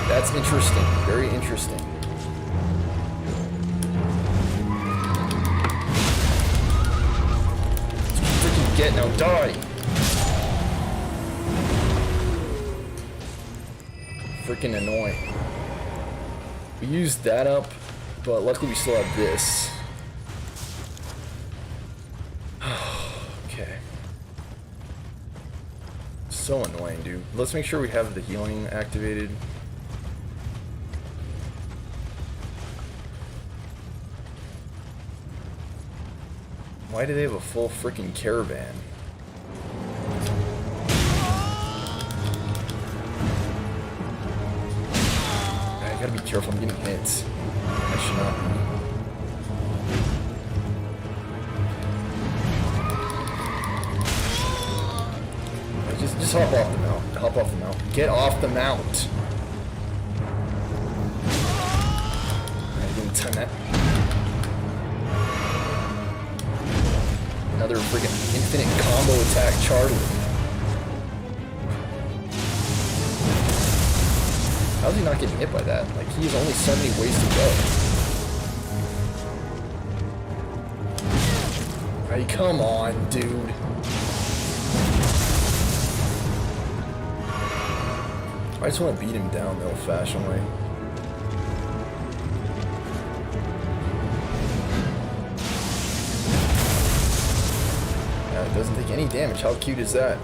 That's interesting. Very interesting. Freaking get now, die. Freaking annoying. We used that up, but luckily we still have this. So annoying, dude. Let's make sure we have the healing activated. Why do they have a full freaking caravan? I gotta be careful, I'm getting hit. I should not be. Just hop off the mount. Hop off the mount. Get off the mount. I didn't time that. Another freaking infinite combo attack, Charlie. How's he not getting hit by that? Like, he has only so many ways to go. Hey, come on, dude. I just want to beat him down the old-fashioned way. Yeah, it doesn't take any damage. How cute is that?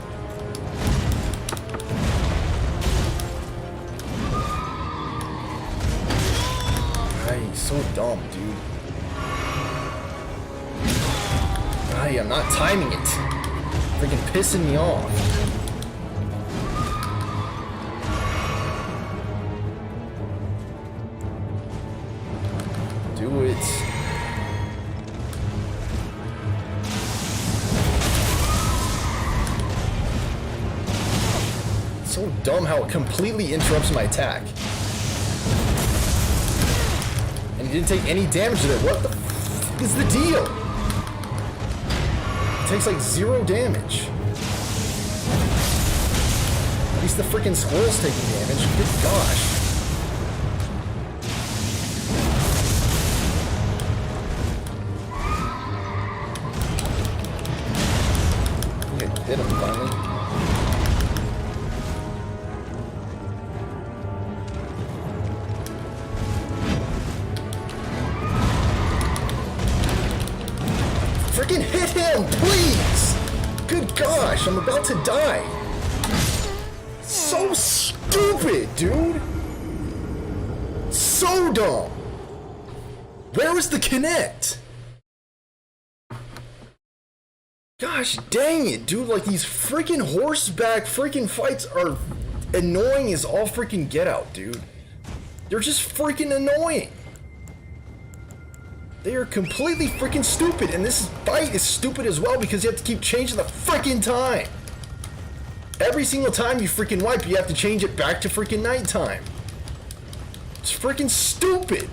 Ay, so dumb, dude. Ay, I'm not timing it. Freaking pissing me off. Do it. It's so dumb how it completely interrupts my attack. And he didn't take any damage to it. What the f is the deal? It takes like 0 damage. At least the freaking squirrel's taking damage. Good gosh. Hit him finally. Freaking hit him, please! Good gosh, I'm about to die. So stupid, dude. So dumb. Where was the connect? Gosh dang it, dude, like these freaking horseback freaking fights are annoying as all freaking get out, dude. They're just freaking annoying. They are completely freaking stupid, and this fight is stupid as well because you have to keep changing the freaking time. Every single time you freaking wipe, you have to change it back to freaking nighttime. It's freaking stupid.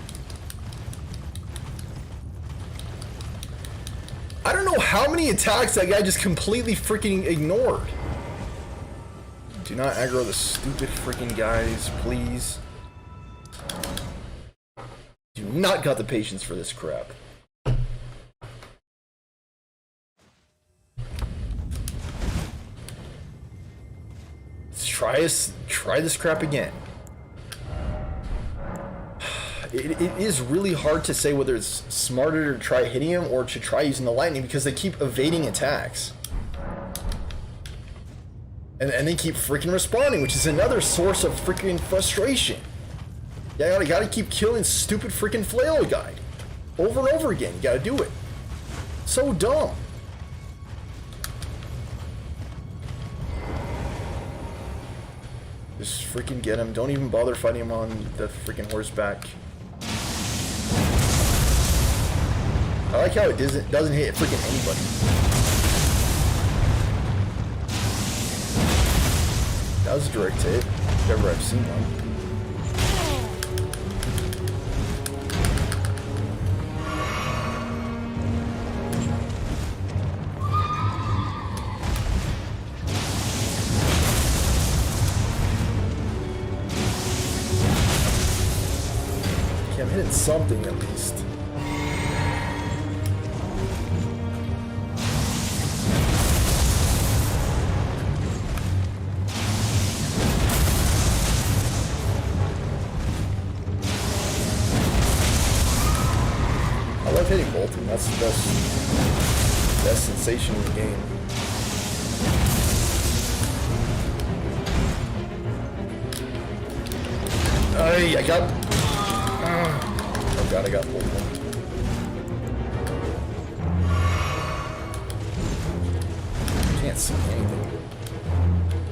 I don't know how many attacks that guy just completely freaking ignored. Do not aggro the stupid freaking guys, please. Do not got the patience for this crap. Let's try this crap again. It is really hard to say whether it's smarter to try hitting him or to try using the lightning because they keep evading attacks. And they keep freaking responding, which is another source of freaking frustration. Yeah, you gotta keep killing stupid freaking flail guy. Over and over again, you gotta do it. So dumb. Just freaking get him. Don't even bother fighting him on the freaking horseback. I like how it doesn't hit freaking anybody. That was a direct hit, if ever I've seen one. Okay, I'm hitting something at least. Hitting bolting, that's the best sensation in the game. way! I got... Oh god, I got pulled. I can't see anything.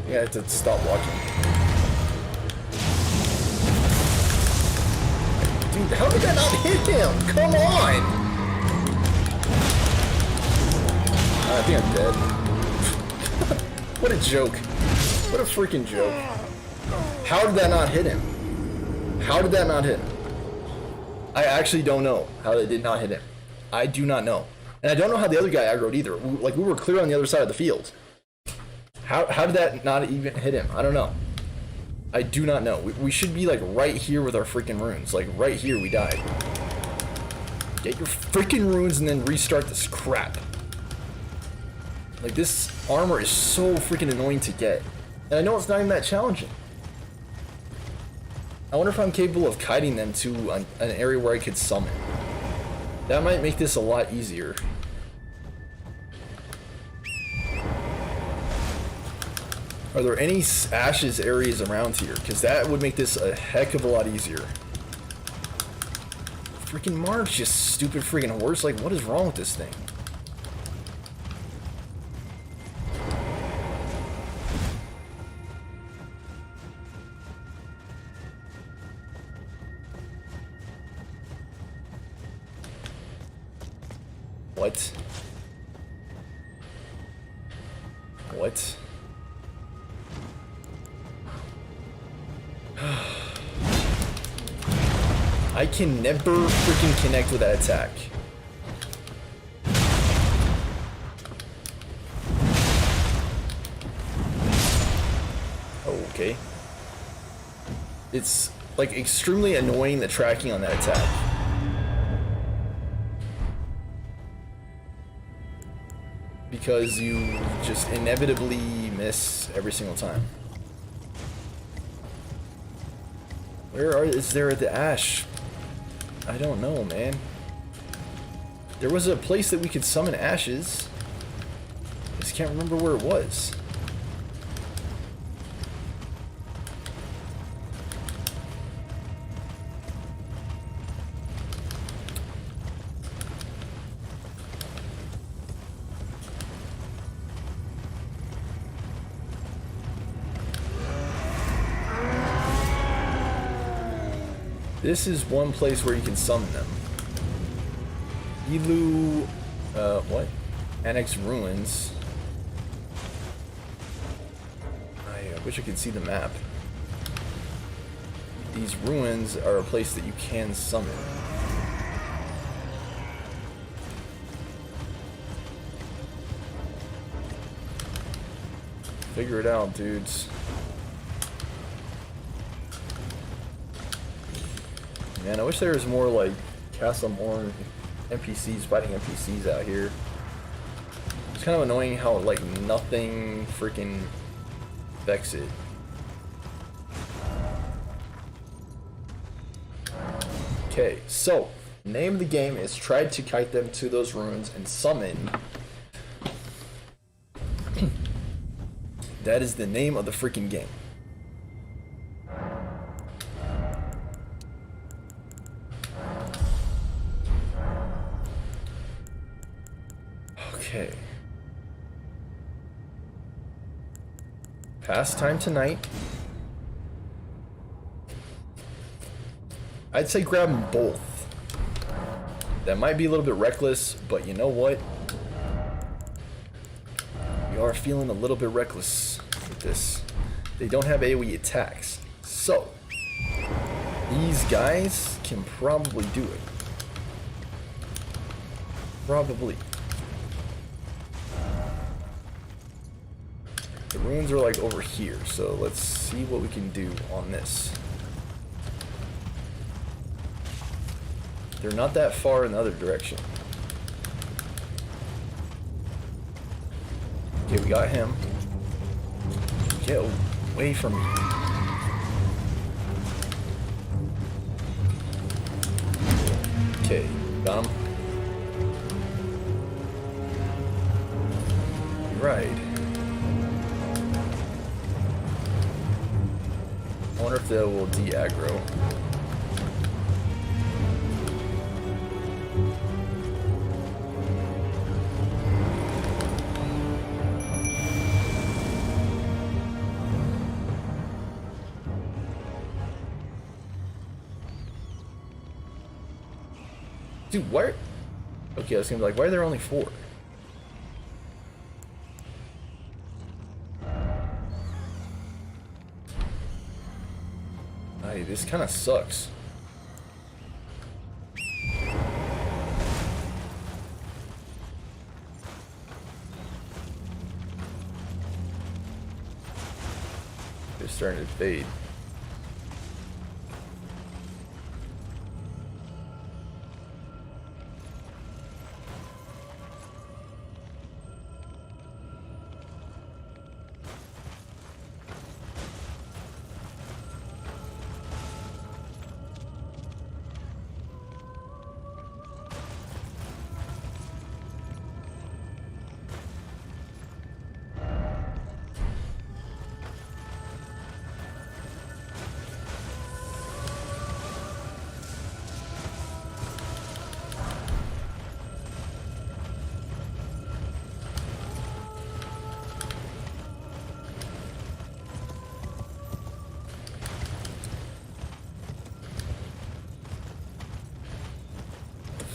I have to stop watching. Dude, how did that not hit him? Come on! I think I'm dead. What a joke. What a freaking joke. How did that not hit him? How did that not hit him? I actually don't know how they did not hit him. I do not know. And I don't know how the other guy aggroed either. Like, we were clear on the other side of the field. How did that not even hit him? I don't know. I do not know. We should be, like, right here with our freaking runes. Like, right here we died. Get your freaking runes and then restart this crap. Like, this armor is so freaking annoying to get. And I know it's not even that challenging. I wonder if I'm capable of kiting them to an area where I could summon. That might make this a lot easier. Are there any ashes areas around here? Because that would make this a heck of a lot easier. Freaking March, you stupid freaking horse. Like, what is wrong with this thing? What? What? I can never freaking connect with that attack. Oh, okay. It's like extremely annoying, the tracking on that attack. Because you just inevitably miss every single time. Where is there the ash? I don't know, man. There was a place that we could summon ashes. I just can't remember where it was. This is one place where you can summon them. Elu... what? Annex Ruins. I wish I could see the map. These ruins are a place that you can summon. Figure it out, dudes. Man, I wish there was more, like, Castle Morn NPCs fighting NPCs out here. It's kind of annoying how, like, nothing freaking affects it. Okay, so, name of the game is try to kite them to those ruins and summon. That is the name of the freaking game. Okay. Pastime tonight. I'd say grab them both. That might be a little bit reckless, but you know what? We are feeling a little bit reckless with this. They don't have AoE attacks. So, these guys can probably do it. Probably. The ruins are like over here, so let's see what we can do on this. They're not that far in the other direction. Okay, we got him. Get away from me. Okay, got him. Right. I wonder if that will de-aggro. Dude, why? Okay, I was gonna be like, why are there only 4? Hey, this kind of sucks. They're starting to fade.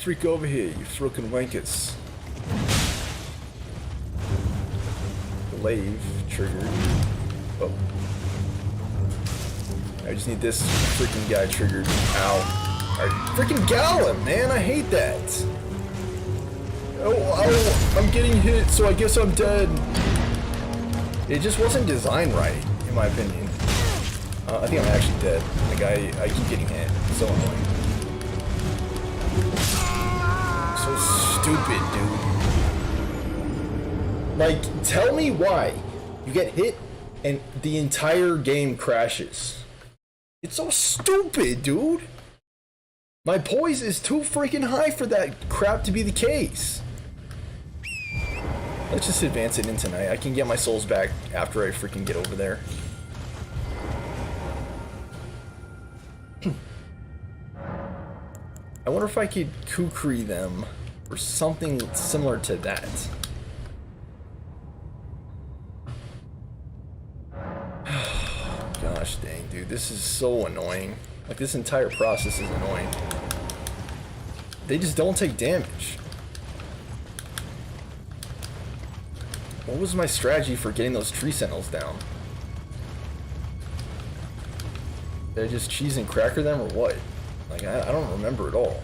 Freak over here, you frickin' wankers. Glaive triggered. Oh. I just need this freaking guy triggered. Ow. Alright, freaking Gala, man, I hate that. Oh, I'm getting hit, so I guess I'm dead. It just wasn't designed right, in my opinion. I think I'm actually dead. Like, I keep getting hit. It's so annoying. So stupid, dude. Like, tell me why you get hit and the entire game crashes. It's so stupid, dude. My poise is too freaking high for that crap to be the case. Let's just advance it in tonight. I can get my souls back after I freaking get over there. I wonder if I could kukri them or something similar to that. Gosh dang, dude, this is so annoying. Like, this entire process is annoying. They just don't take damage. What was my strategy for getting those tree sentinels down? Did I just cheese and cracker them or what? Like, I don't remember at all.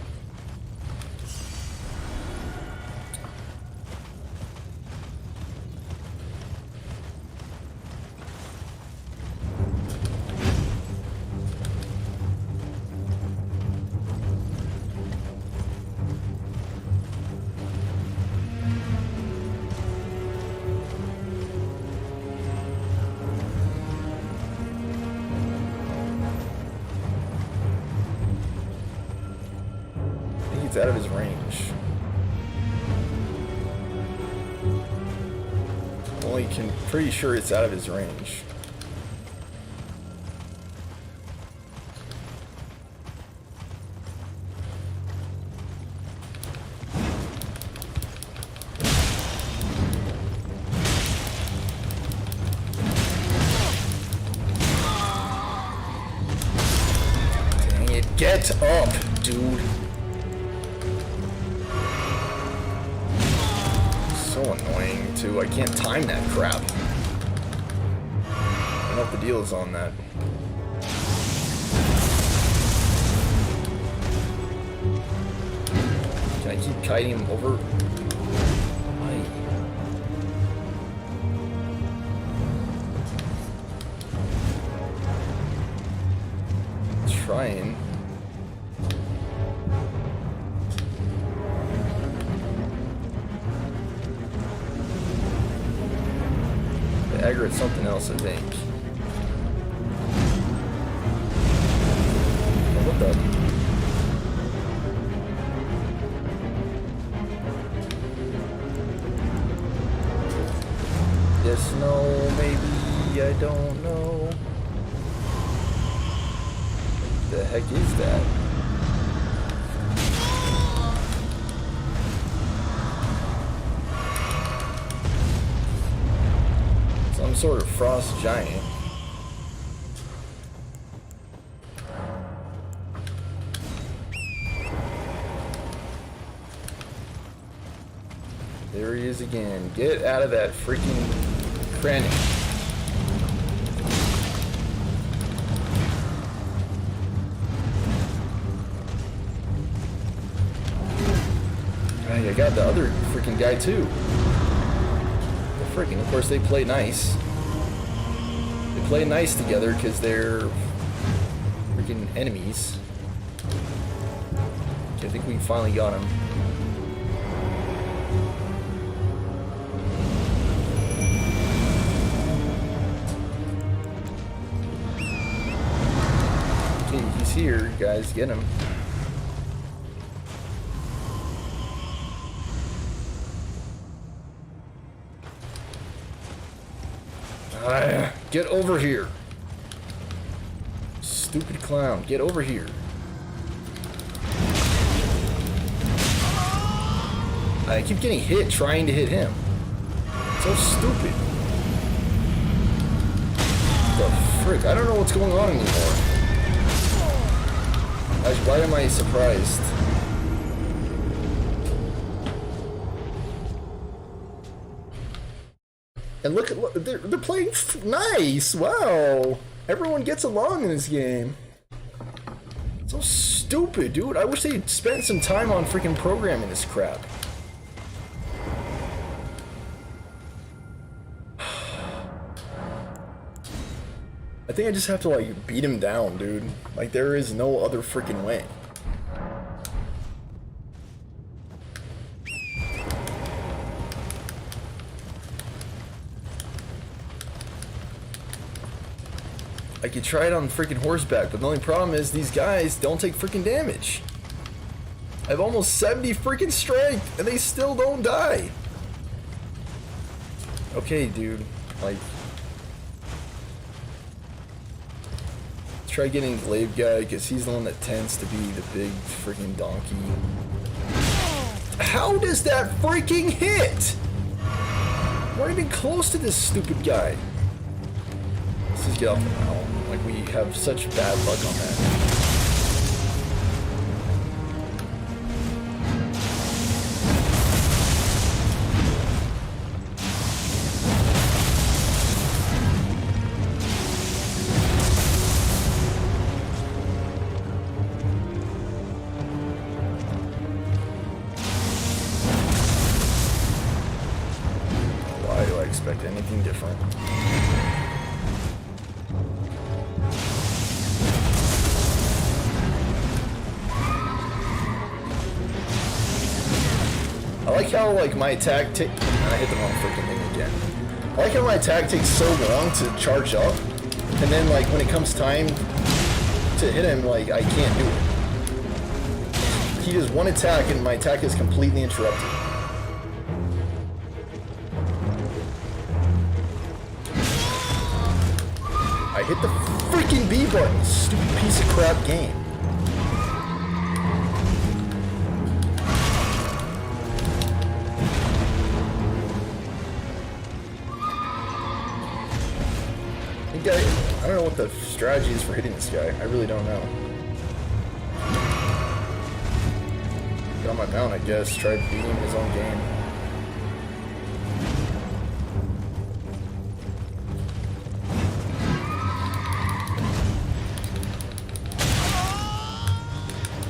It's out of his range. Pretty sure it's out of his range. Dang it, get up, dude. So annoying too. I can't time that crap. I don't know what the deal is on that. Can I keep kiting him over? Why? Trying. Aggro something else, I think. Oh, what the? Yes, no, maybe, I don't know. The heck is that? Some sort of frost giant. There he is again. Get out of that freaking cranny. I got the other freaking guy too. Freaking, of course they play nice. They play nice together because they're freaking enemies. Okay, I think we finally got him. Okay, he's here, guys. Get him. Get over here. Stupid clown. Get over here. I keep getting hit trying to hit him. So stupid. The frick? I don't know what's going on anymore. Why am I surprised? And look, they're playing nice. Wow, everyone gets along in this game. So stupid, dude. I wish they'd spent some time on freaking programming this crap. I think I just have to like beat him down, dude. Like there is no other freaking way. I could try it on freaking horseback, but the only problem is these guys don't take freaking damage. I have almost 70 freaking strength, and they still don't die. Okay, dude. Like, let's try getting Glaive guy, because he's the one that tends to be the big freaking donkey. How does that freaking hit? I'm not even close to this stupid guy. Let's just get off the mountain. Like, we have such bad luck on that. Why do I expect anything different? I like how, like, my attack I hit the wrong freaking thing again. I like how my attack takes so long to charge up, and then, like, when it comes time to hit him, like, I can't do it. He does one attack, and my attack is completely interrupted. I hit the freaking B button, stupid piece of crap game. I don't know what the strategy is for hitting this guy. I really don't know. Got my mount, I guess. Try beating his own game.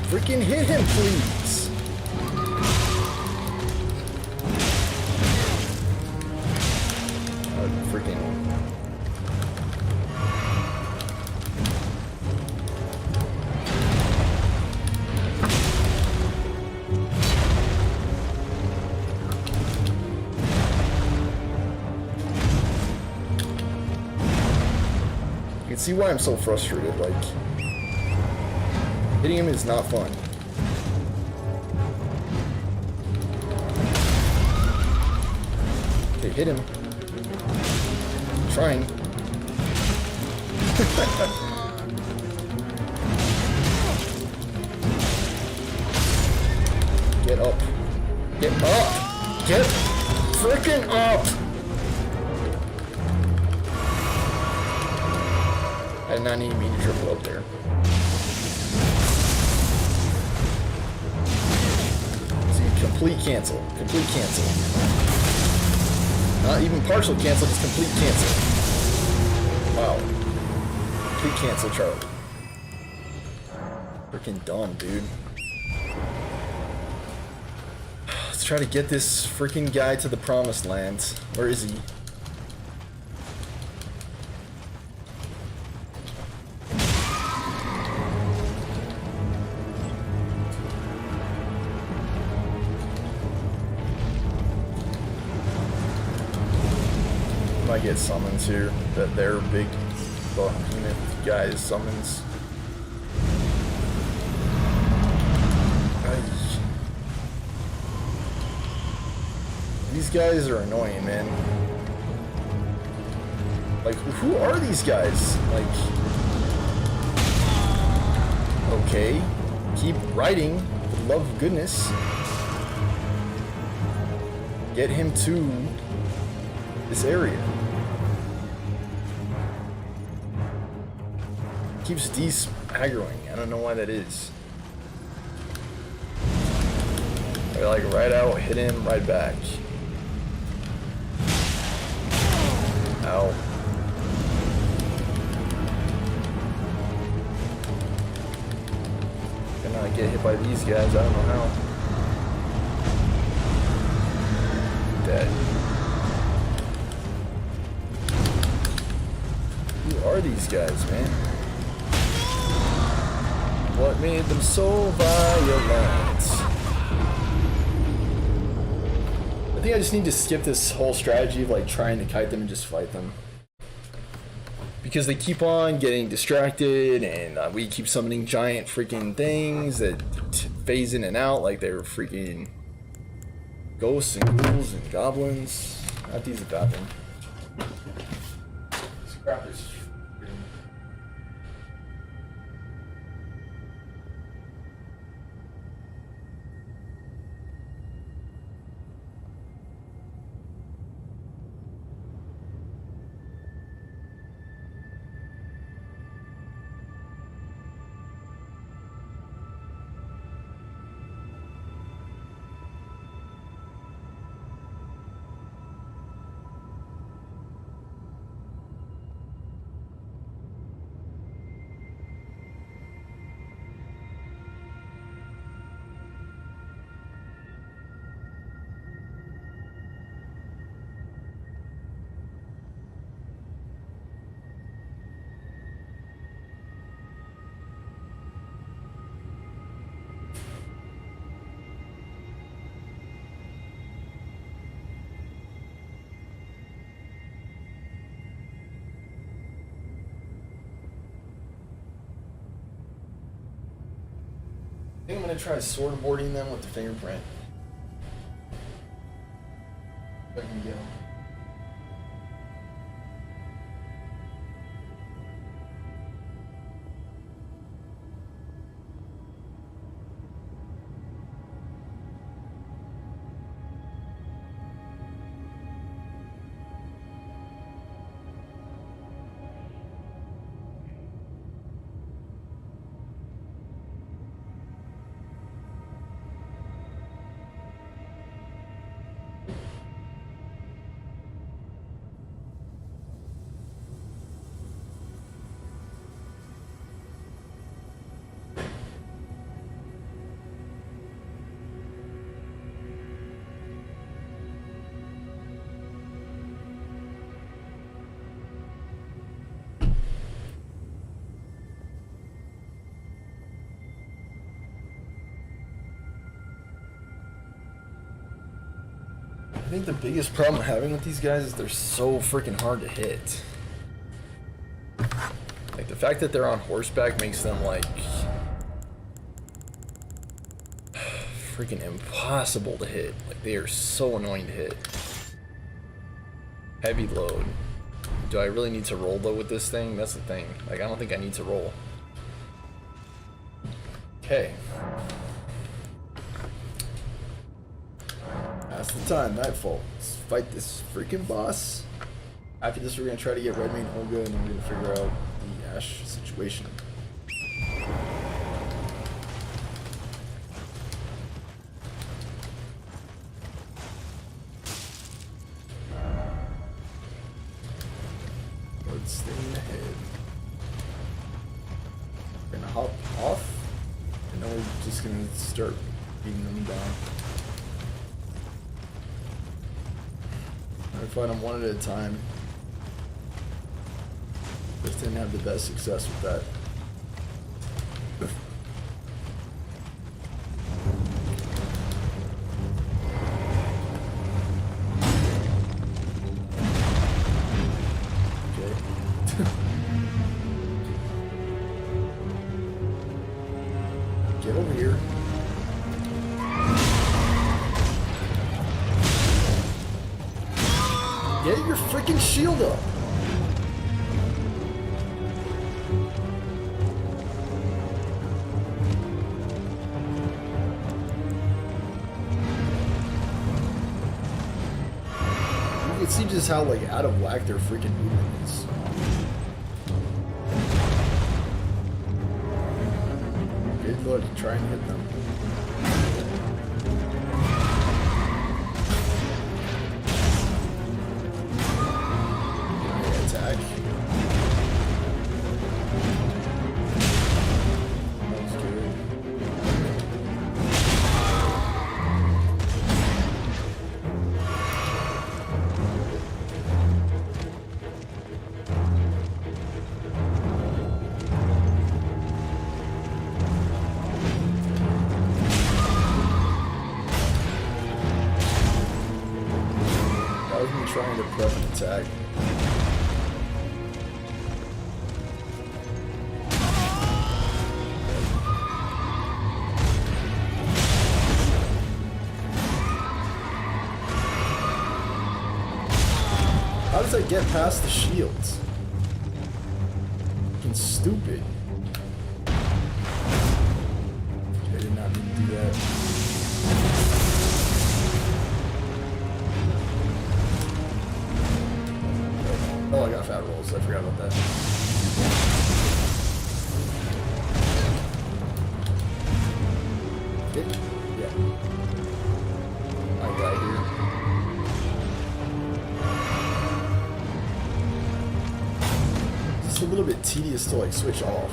Freaking hit him, please! Freaking... You can see why I'm so frustrated, like... Hitting him is not fun. Okay, hit him. I'm trying. Get up. Get up! Get freaking up! I did not need me to triple up there. See, complete cancel. Complete cancel. Not even partial cancel, just complete cancel. Wow. Complete cancel, Charlie. Freaking dumb, dude. Let's try to get this freaking guy to the promised land. Where is he? Might get summons here. That their big behemoth guy's summons. These guys are annoying, man. Like, who are these guys? Like, okay, keep writing, for the love of goodness. Get him to this area. Keeps de-aggroing. I don't know why that is. They're like right out, hit him, right back. Ow. Gonna get hit by these guys, I don't know how. Dead. Who are these guys, man? What made them so violent? I think I just need to skip this whole strategy of like trying to kite them and just fight them. Because they keep on getting distracted and we keep summoning giant freaking things that phase in and out like they're freaking ghosts and ghouls and goblins. Not these goblins. This crap is I think I'm gonna try swordboarding them with the fingerprint. If I can get them. I think the biggest problem I'm having with these guys is they're so freaking hard to hit. Like, the fact that they're on horseback makes them, like, freaking impossible to hit. Like, they are so annoying to hit. Heavy load. Do I really need to roll, though, with this thing? That's the thing. Like, I don't think I need to roll. Okay. That's the time, Nightfall. Let's fight this freaking boss. After this, we're gonna try to get Redmane Olga, and then we're gonna figure out the Ash situation. Let's stay ahead. We're gonna hop off, and then we're just gonna start beating them down. I fight them one at a time. Just didn't have the best success with that. Okay. Get over here. Get your freaking shield up! You can see just how like out of whack their freaking movement is. Good luck trying to hit them. Trying to prep an attack. How does I get past the shields? Fucking stupid. I did not mean to do that. Oh, I got fat rolls. I forgot about that. Good? Yeah. I got here. Just a little bit tedious to like switch off.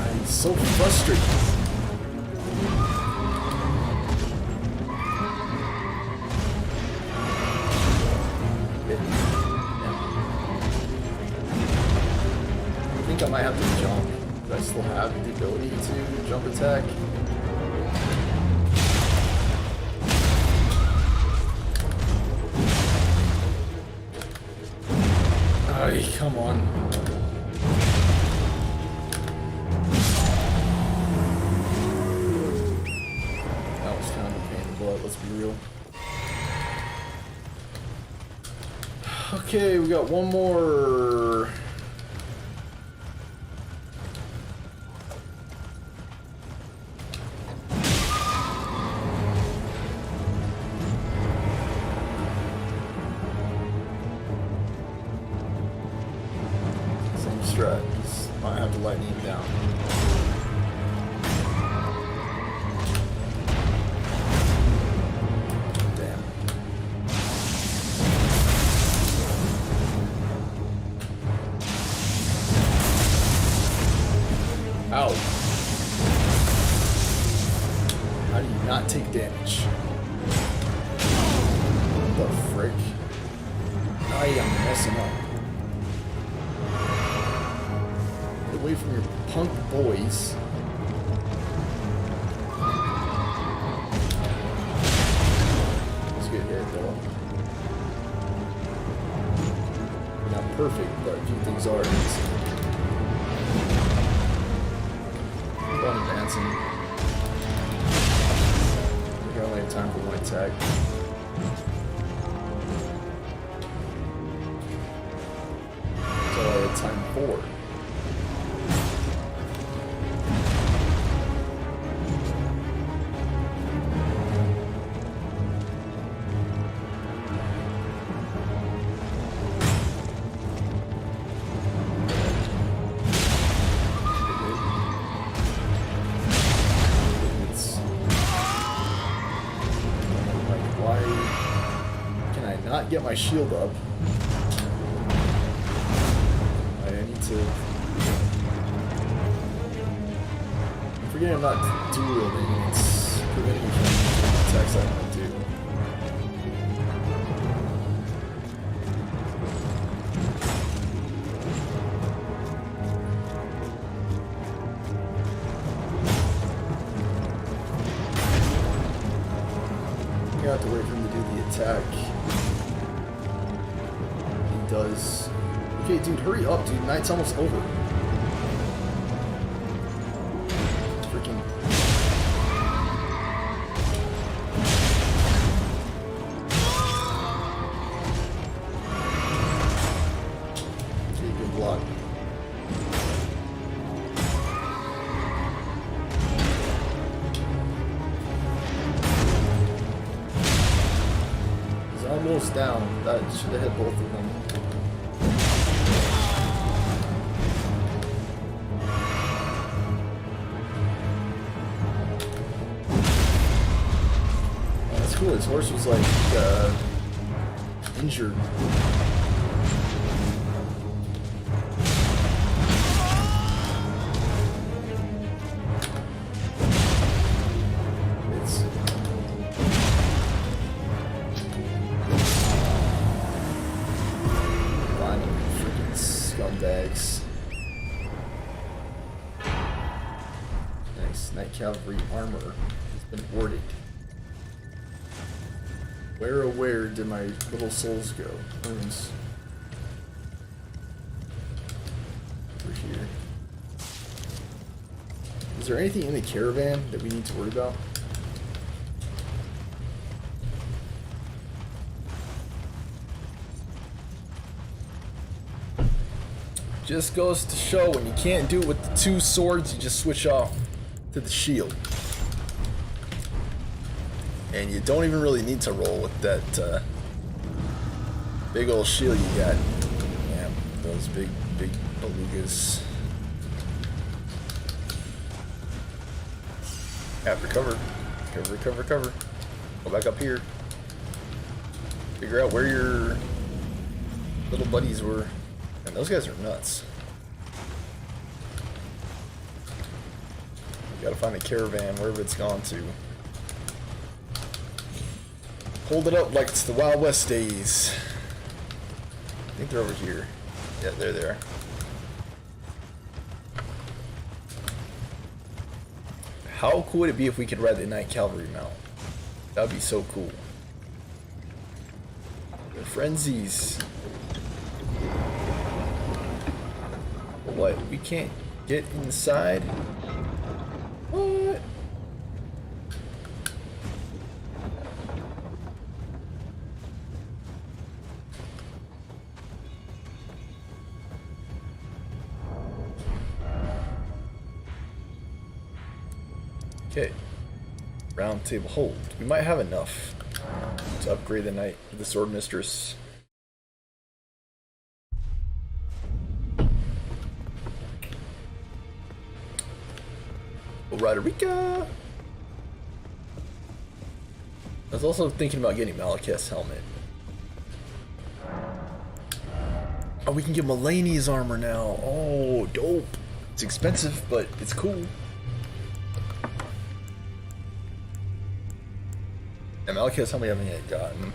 I'm so frustrated. I might have to jump, but I still have the ability to jump attack. Ay, come on. That was kind of a pain in the butt, let's be real. Okay, we got one more. Just might have to lightning him down. Damn. Ow. How do you not take damage? What the frick? I am messing up. Away from your punk boys. Let's get hit though. Not perfect, but a few things are. Keep on advancing. I only have time for one attack. So I have time for. not get my shield up. I need to... I'm forgetting I'm not dual wielding, and it's preventing me from doing the attacks I want to do. I have to wait for him to do the attack. He does. Okay, dude, hurry up, dude. Night's almost over. Freaking. Okay, good block. Almost down. That should have hit both of them. Oh, that's cool. His horse was like injured. Scumbags. Nice. Night Cavalry armor has been ordered. Where, oh where did my little souls go? Runes. Over here. Is there anything in the caravan that we need to worry about? Just goes to show when you can't do it with the two swords, you just switch off to the shield. And you don't even really need to roll with that big old shield you got. Yeah, those big belugas. Yeah, recover. Recover. Go back up here. Figure out where your little buddies were. And those guys are nuts. You gotta find a caravan wherever it's gone to. Hold it up like it's the Wild West days. I think they're over here. Yeah, they're there. How cool would it be if we could ride the Night Cavalry mount? That would be so cool. They're frenzies. What? We can't get inside? What? Okay. Round table hold. We might have enough to upgrade the knight, the sword mistress. Roderica! I was also thinking about getting Malekith's helmet. Oh, we can get Mulaney's armor now. Oh, dope. It's expensive, but it's cool. And Malekith's helmet I haven't yet gotten.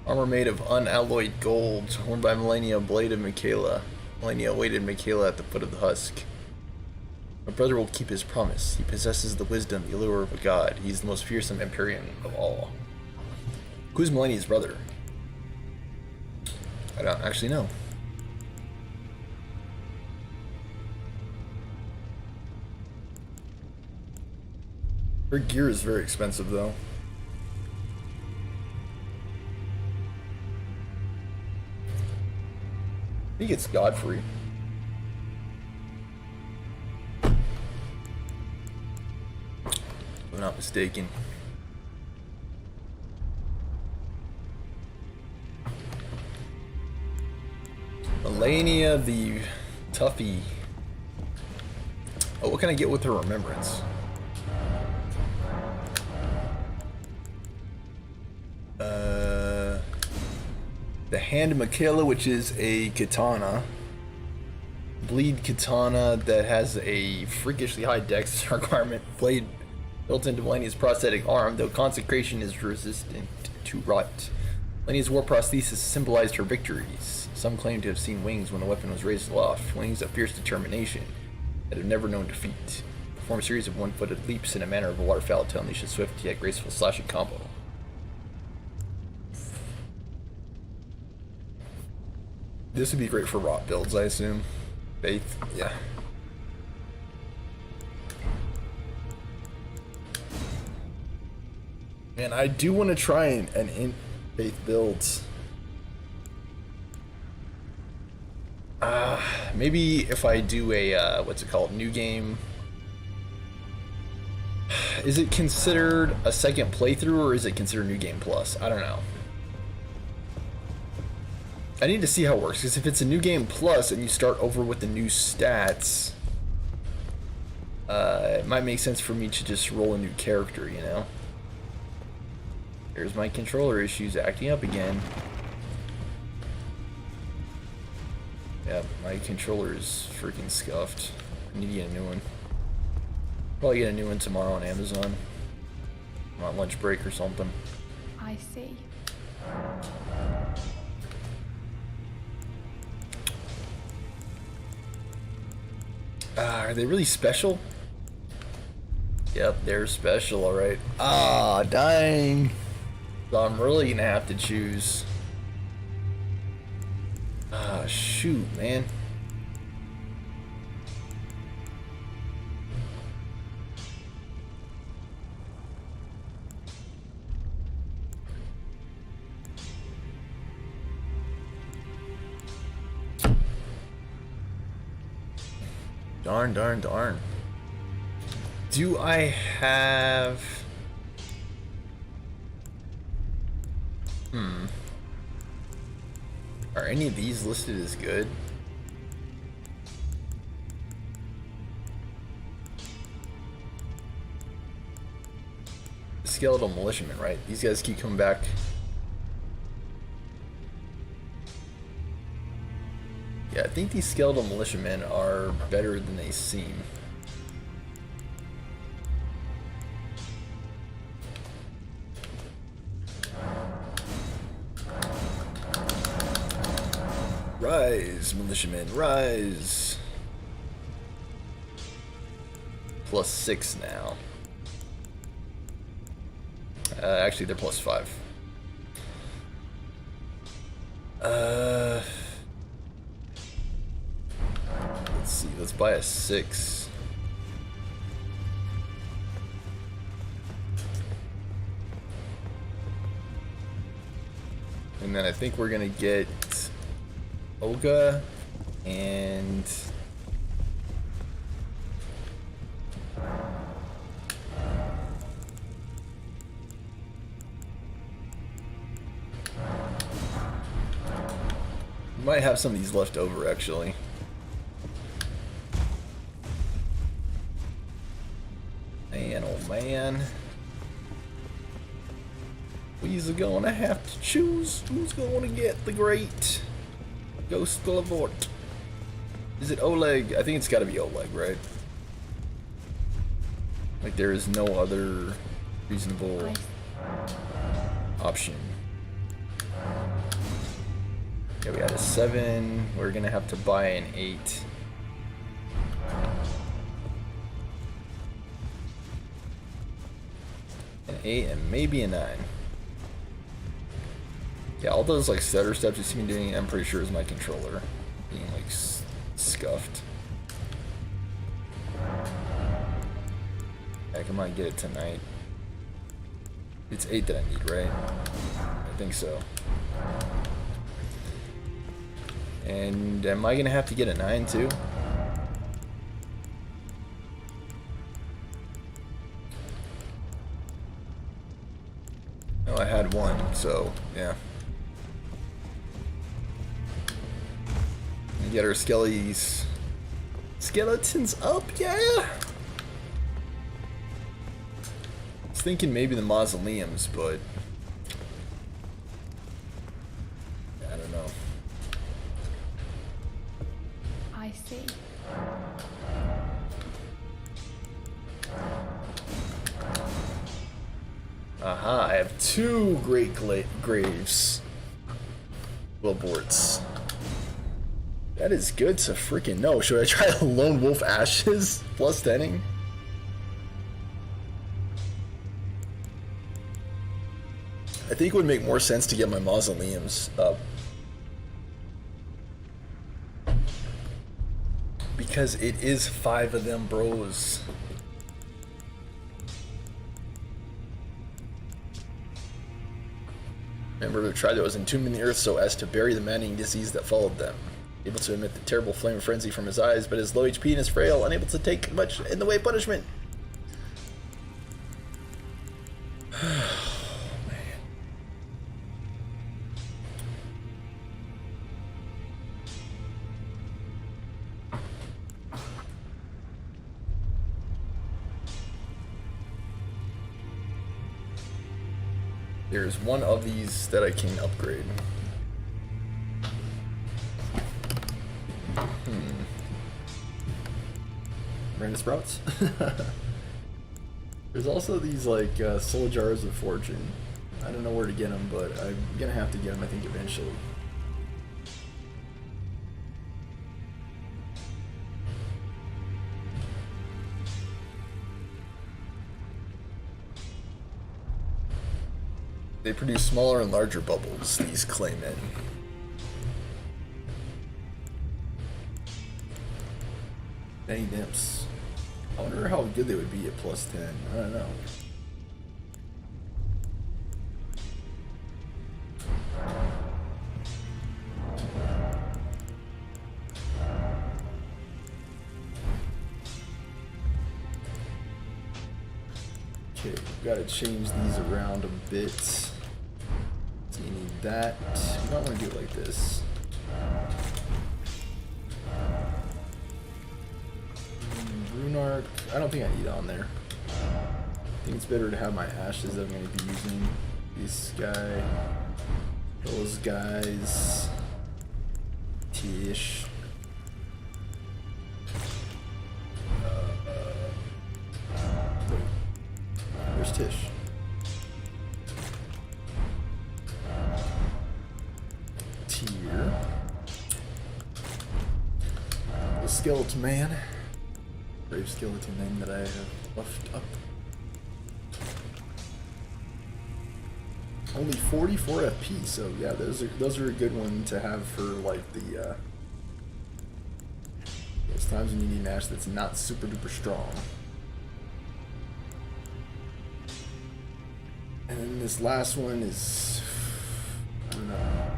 Armor made of unalloyed gold, worn by Melania, blade of Michaela. Melania awaited Michaela at the foot of the husk. My brother will keep his promise. He possesses the wisdom, the allure of a god. He is the most fearsome Empyrean of all. Who's Melania's brother? I don't actually know. Her gear is very expensive though. I think it's Godfrey. If I'm not mistaken. Melania the toughie. Oh, what can I get with her remembrance? The Hand Michaela, which is a katana. Bleed katana that has a freakishly high dex requirement. Blade built into Melania's prosthetic arm, though consecration is resistant to rot. Melania's war prosthesis symbolized her victories. Some claim to have seen wings when the weapon was raised aloft, wings of fierce determination that have never known defeat. Perform a series of one-footed leaps in a manner of a waterfowl to unleash a swift yet graceful slashing combo. This would be great for rot builds, I assume. Faith, yeah. Man, I do want to try an in faith builds. Maybe if I do a what's it called, new game. Is it considered a second playthrough or is it considered new game plus? I don't know. I need to see how it works, because if it's a new game plus and you start over with the new stats, it might make sense for me to just roll a new character, you know? There's my controller issues acting up again. Yeah, my controller is freaking scuffed. I need to get a new one. Probably get a new one tomorrow on Amazon. I'm on lunch break or something. I see. Are they really special? Yep, they're special, alright. Ah, dang. So I'm really gonna have to choose. Ah, shoot, man. Darn, darn, darn. Do I have... Are any of these listed as good? Skeletal militiamen, right? These guys keep coming back. Yeah, I think these skeletal militiamen are better than they seem. Rise, militiamen, rise. +6 now. Actually, they're +5. Let's see, let's buy a 6. And then I think we're gonna get Olga and might have some of these left over actually. Man, oh man. We're gonna have to choose who's gonna get the great Ghost Lavort. Is it Oleg? I think it's gotta be Oleg, right? Like there is no other reasonable option. Yeah, we had a 7. We're gonna have to buy an 8. An 8 and maybe a 9. Yeah, all those like stutter steps you see me doing, I'm pretty sure is my controller being like scuffed. Heck, I might get it tonight. It's 8 that I need, right? I think so. And am I gonna have to get a 9 too? Oh, I had 1, so yeah. Get our skeletons up, yeah. I was thinking maybe the mausoleums, but I don't know. I see. Aha, I have 2 great graves. Billboards. That is good to freaking know. Should I try Lone Wolf Ashes plus thinning? I think it would make more sense to get my mausoleums up. Because it is 5 of them bros. Remember to try those entombed in the earth so as to bury the maddening disease that followed them. Able to emit the terrible flame of frenzy from his eyes, but his low HP and is frail, unable to take much in the way of punishment. There's one of these that I can upgrade. Random sprouts. There's also these like soul jars of fortune. I don't know where to get them, but I'm gonna have to get them, I think, eventually. They produce smaller and larger bubbles, these claymen. Any nymphs. I wonder how good they would be at plus 10. I don't know. Okay, we've got to change these around a bit. So you need that. You don't want to do it like this. Runark, I don't think I need on there. I think it's better to have my ashes that I'm going to be using. This guy, those guys, Tish. Where's Tish? Tier. The skeleton man. Brave skeleton name that I have left up. Only 44 FP, so yeah, those are a good one to have for like the those times when you need an ash that's not super duper strong. And then this last one is, I don't know.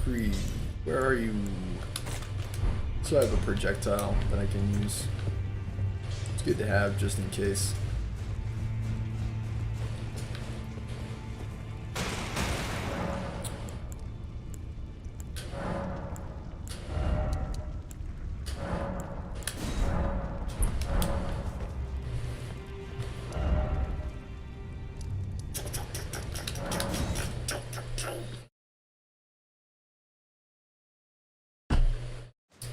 Kukri, where are you? So I have a projectile that I can use. It's good to have just in case.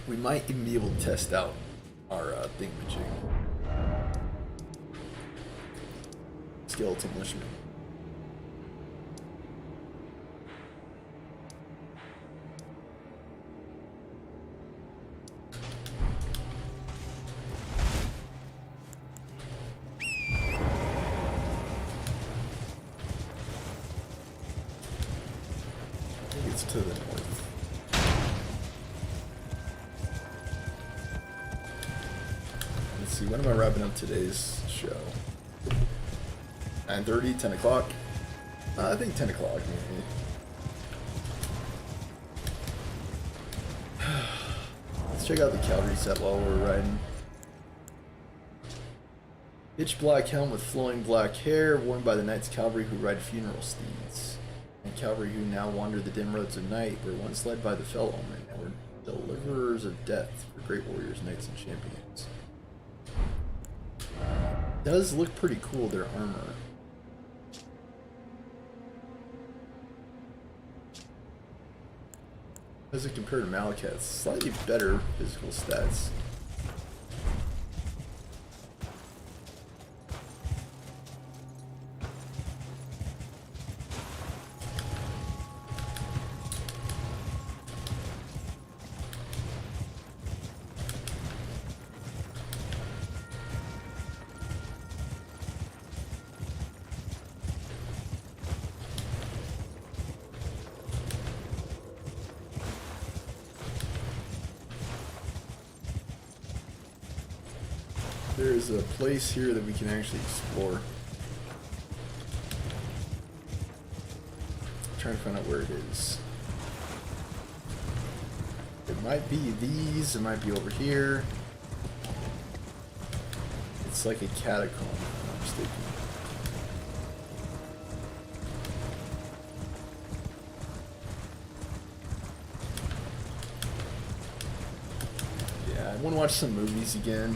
We might even be able to test out our thingamajig. Skeleton Lishman. I think it's to the north. Let's see, when am I wrapping up today's show? 9:30, 10 o'clock? I think 10 o'clock maybe. Let's check out the cavalry set while we're riding. Pitch black helm with flowing black hair, worn by the Knights Cavalry who ride funeral steeds. cavalry who now wander the dim roads of night were once led by the Fell Omen and were deliverers of death for great warriors, knights, and champions. Does look pretty cool, their armor. How does it compare to Malekith's? Slightly better physical stats. There's a place here that we can actually explore. I'm trying to find out where it is. It might be these, it might be over here. It's like a catacomb, if I'm not mistaken. Yeah, I want to watch some movies again.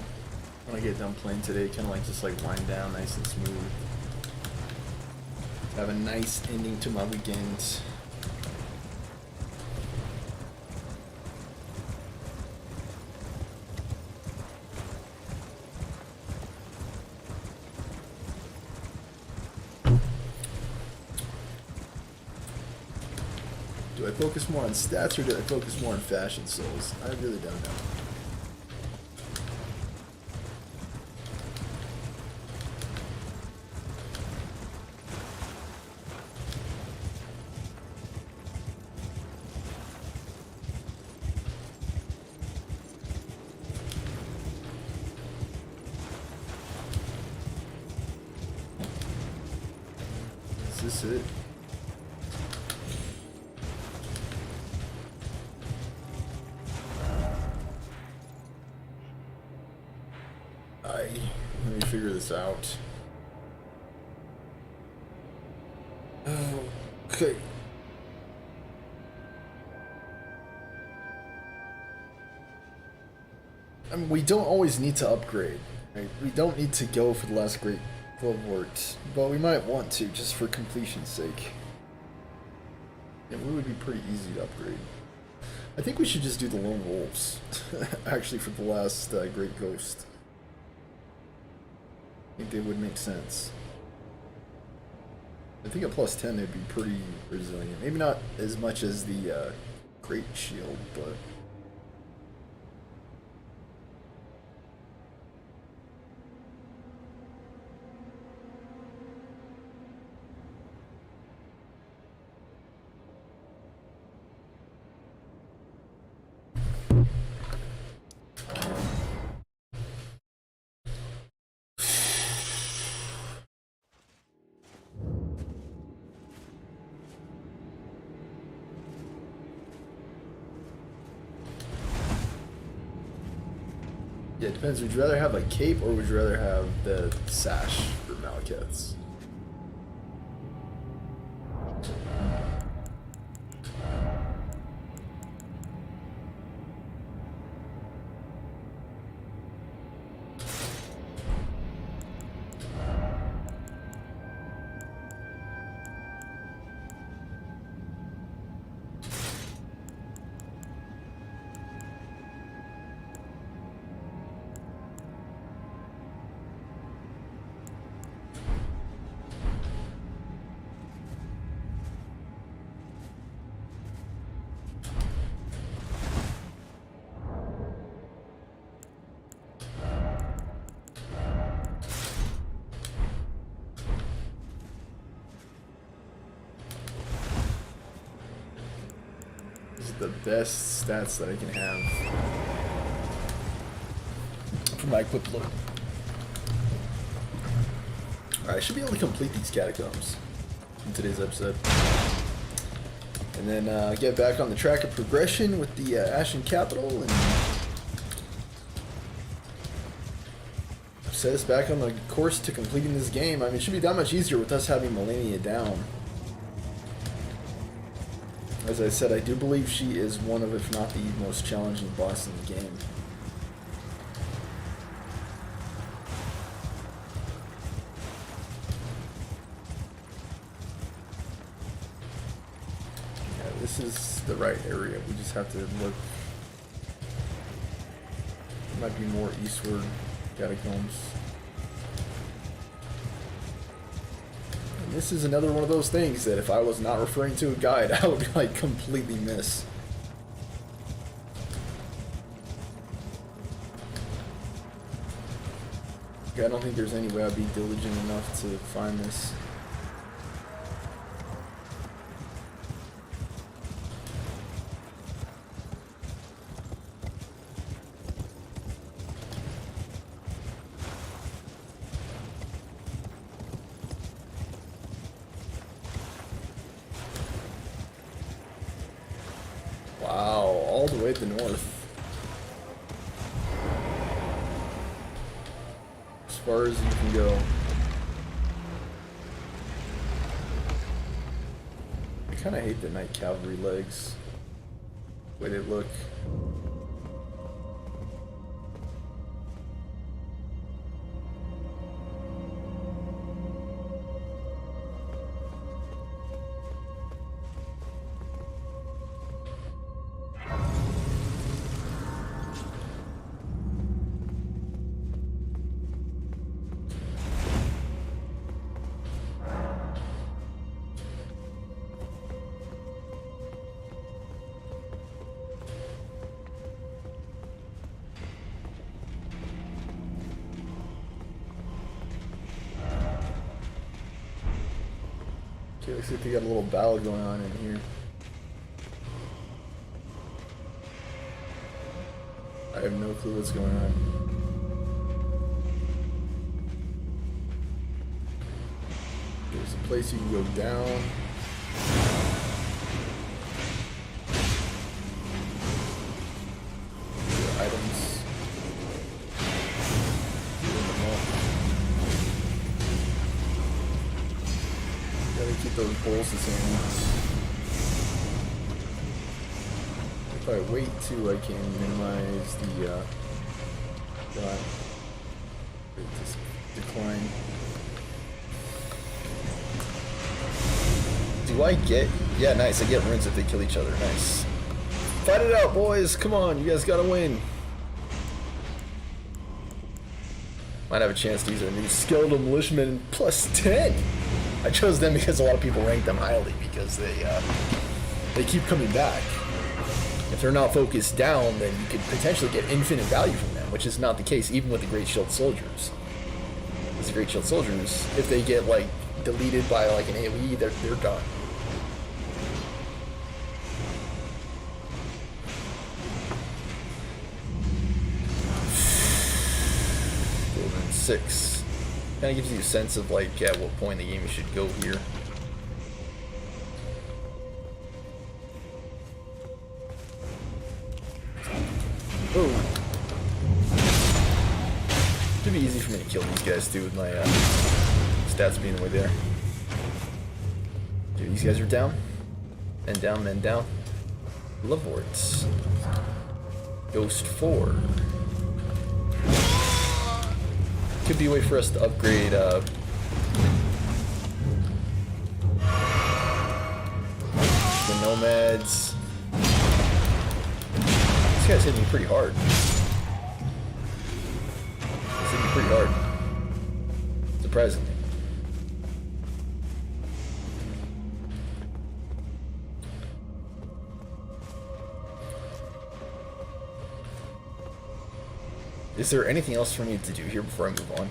When I get done playing today, kind of like just like wind down nice and smooth. Have a nice ending to my weekend. Do I focus more on stats or do I focus more on fashion souls? I really don't know. Is this it? Let me figure this out. Okay. I mean, we don't always need to upgrade, right? We don't need to go for the last great bulwarks, but we might want to, just for completion's sake. It would be pretty easy to upgrade. I think we should just do the Lone Wolves, actually, for the last Great Ghost. I think they would make sense. I think at plus 10 they'd be pretty resilient. Maybe not as much as the Great Shield, but... Yeah, it depends. Would you rather have a cape or would you rather have the sash for Malekith's? The best stats that I can have for my equipped look. Alright, I should be able to complete these catacombs in today's episode. And then get back on the track of progression with the Ashen Capital and set us back on the course to completing this game. I mean, it should be that much easier with us having Millennia down. As I said, I do believe she is one of, if not the most challenging boss in the game. Yeah, this is the right area. We just have to look. It might be more eastward catacombs. This is another one of those things that if I was not referring to a guide, I would like completely miss. I don't think there's any way I'd be diligent enough to find this. Wow, all the way to the north. As far as you can go. I kind of hate the night cavalry legs. The way they look. Okay, looks like they got a little battle going on in here. I have no clue what's going on. There's a place you can go down. There are items. Gotta keep those poles the same. If I wait too, I can minimize the decline. Do I get? Yeah, nice. I get runes if they kill each other. Nice. Fight it out, boys. Come on, you guys gotta win. Might have a chance to use our new skilled militiaman plus 10. I chose them because a lot of people rank them highly because they keep coming back. If they're not focused down, then you could potentially get infinite value from them, which is not the case even with the Great Shield Soldiers. Because the Great Shield Soldiers, if they get like deleted by like an AoE, they're done. Golden 6. Kind of gives you a sense of like at what point in the game you should go here. Oh. Should be easy for me to kill these guys too with my stats being the way they are. Okay, these guys are down. Men down, men down. Loveworts. Ghost 4. Could be a way for us to upgrade the nomads. This guy's hitting me pretty hard. He's hitting me pretty hard. Surprisingly. Is there anything else for me to do here before I move on?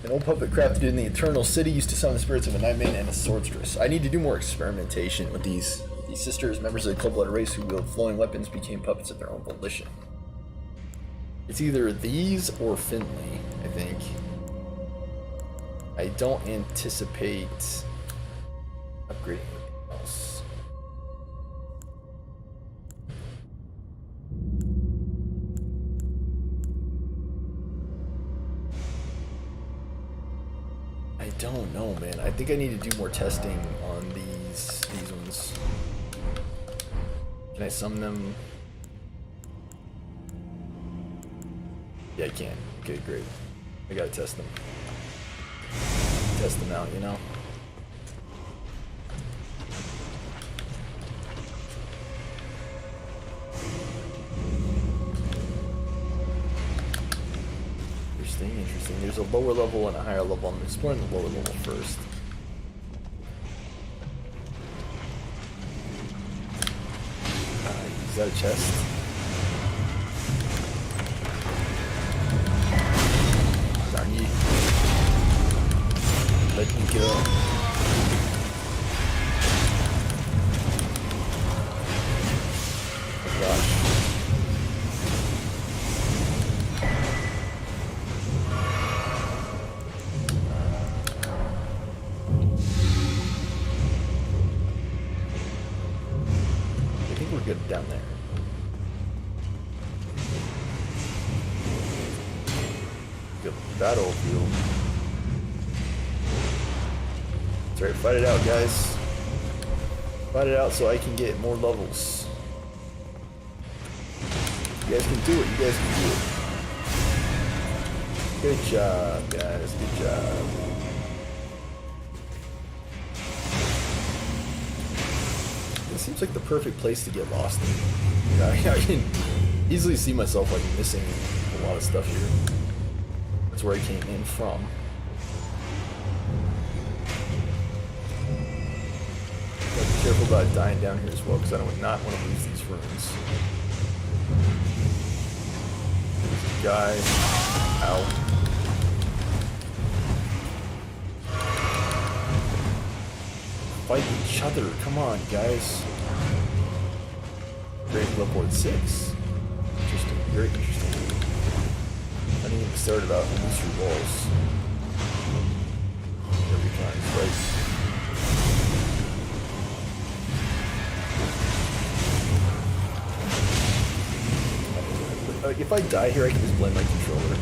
An old puppet crafted in the Eternal City used to summon the spirits of a nightmare and a sorceress. I need to do more experimentation with these sisters, members of the cold-blooded race who wield flowing weapons, became puppets of their own volition. It's either these or Finley, I think. I don't anticipate upgrading anything else. man. I think I need to do more testing on these ones. Can I summon them? Yeah, I can. Okay, great. I gotta test them. Test them out, you know? Interesting. There's a lower level and a higher level. I'm exploring the lower level first. Is that a chest? Darn you. Let me go. Oh gosh. Good down there. Good battlefield. That's right, fight it out, guys. Fight it out so I can get more levels. You guys can do it. You guys can do it. Good job, guys. Good job. Seems like the perfect place to get lost in. Yeah, I can easily see myself like missing a lot of stuff here. That's where I came in from. Gotta be careful about dying down here as well, because I do not want to lose these runes. There's a guy. Ow. Fight each other. Come on, guys. Great Bloodborne 6. Interesting. Very interesting. I didn't even start about mystery walls. Every time, right? If I die here, I can just blame my controller.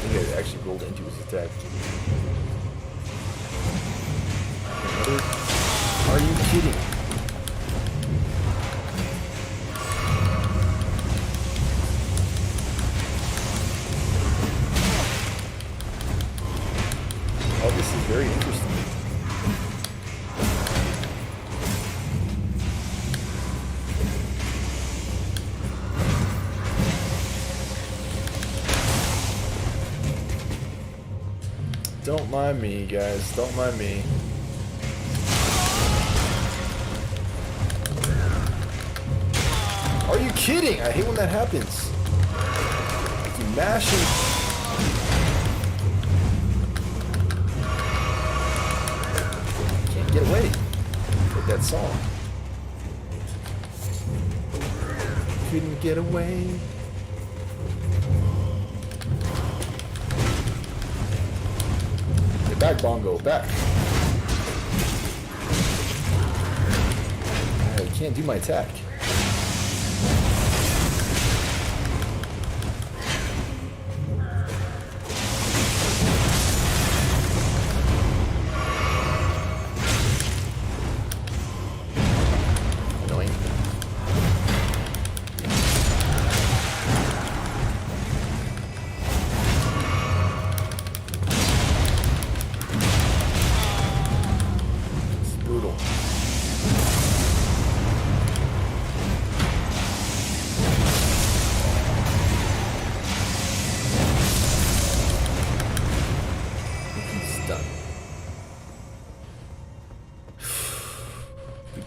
I actually rolled into his attack. Another? Are you kidding? Oh, this is very interesting. Don't mind me, guys. Don't mind me. Are you kidding? I hate when that happens. You mash and... Can't get away. Like that song. Couldn't get away. Back, Bongo, back. I can't do my attack. Annoying.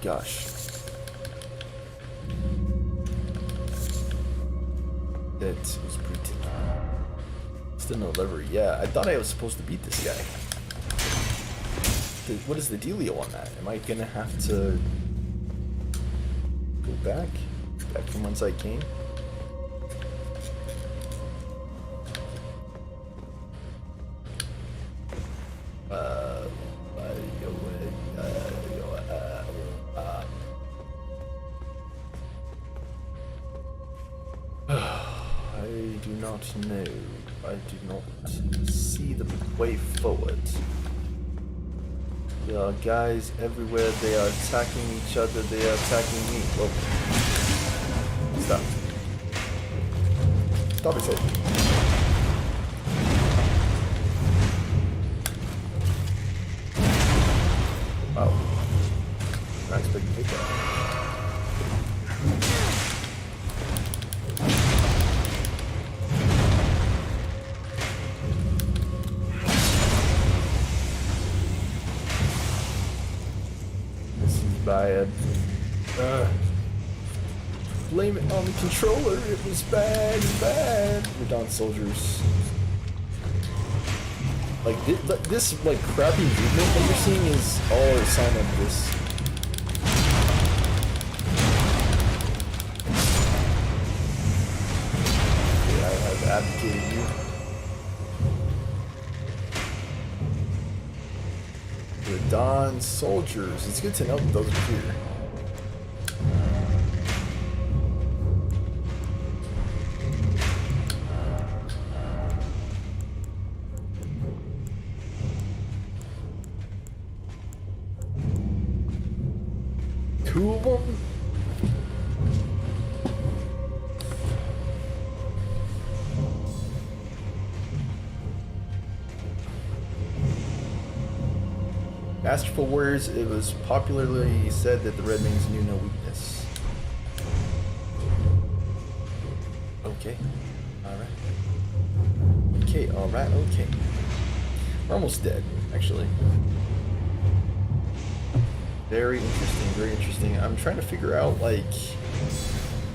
Gosh. That was pretty... Still no lever. Yeah, I thought I was supposed to beat this guy. What is the dealio on that? Am I gonna have to go back? Back from whence I came? do not know. I do not see the way forward. There are guys everywhere. They are attacking each other. They are attacking me. Whoa. Stop. Stop it, said. Wow. Not expecting to take that. Bad. Blame it on the controller. It was bad, bad. We're down soldiers. Like this like crappy movement that you're seeing is all a sign of this. Yeah, I've advocated you. The Dawn soldiers. It's good to know that those are here. Two of them? Masterful warriors, it was popularly said that the Red Wings knew no weakness. Okay. Alright. Okay, alright, okay. We're almost dead, actually. Very interesting, very interesting. I'm trying to figure out, like...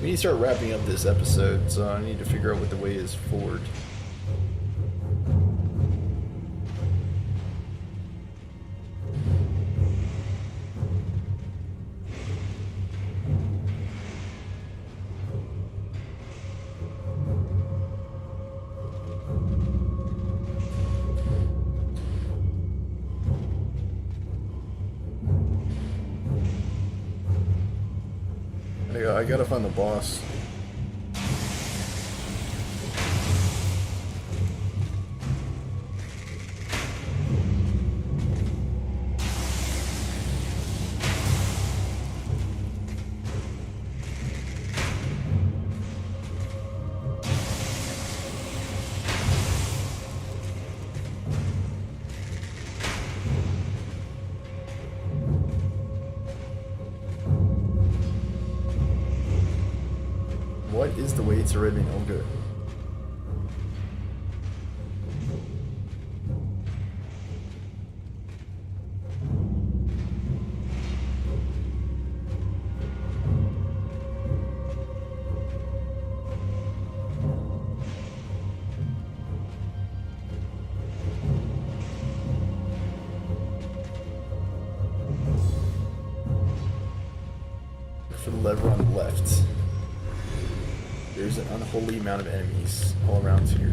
We need to start wrapping up this episode, so I need to figure out what the way is forward. I gotta find the boss. What is the way to Red Wing Ogre? Look for the lever on the left. There's an unholy amount of enemies all around here.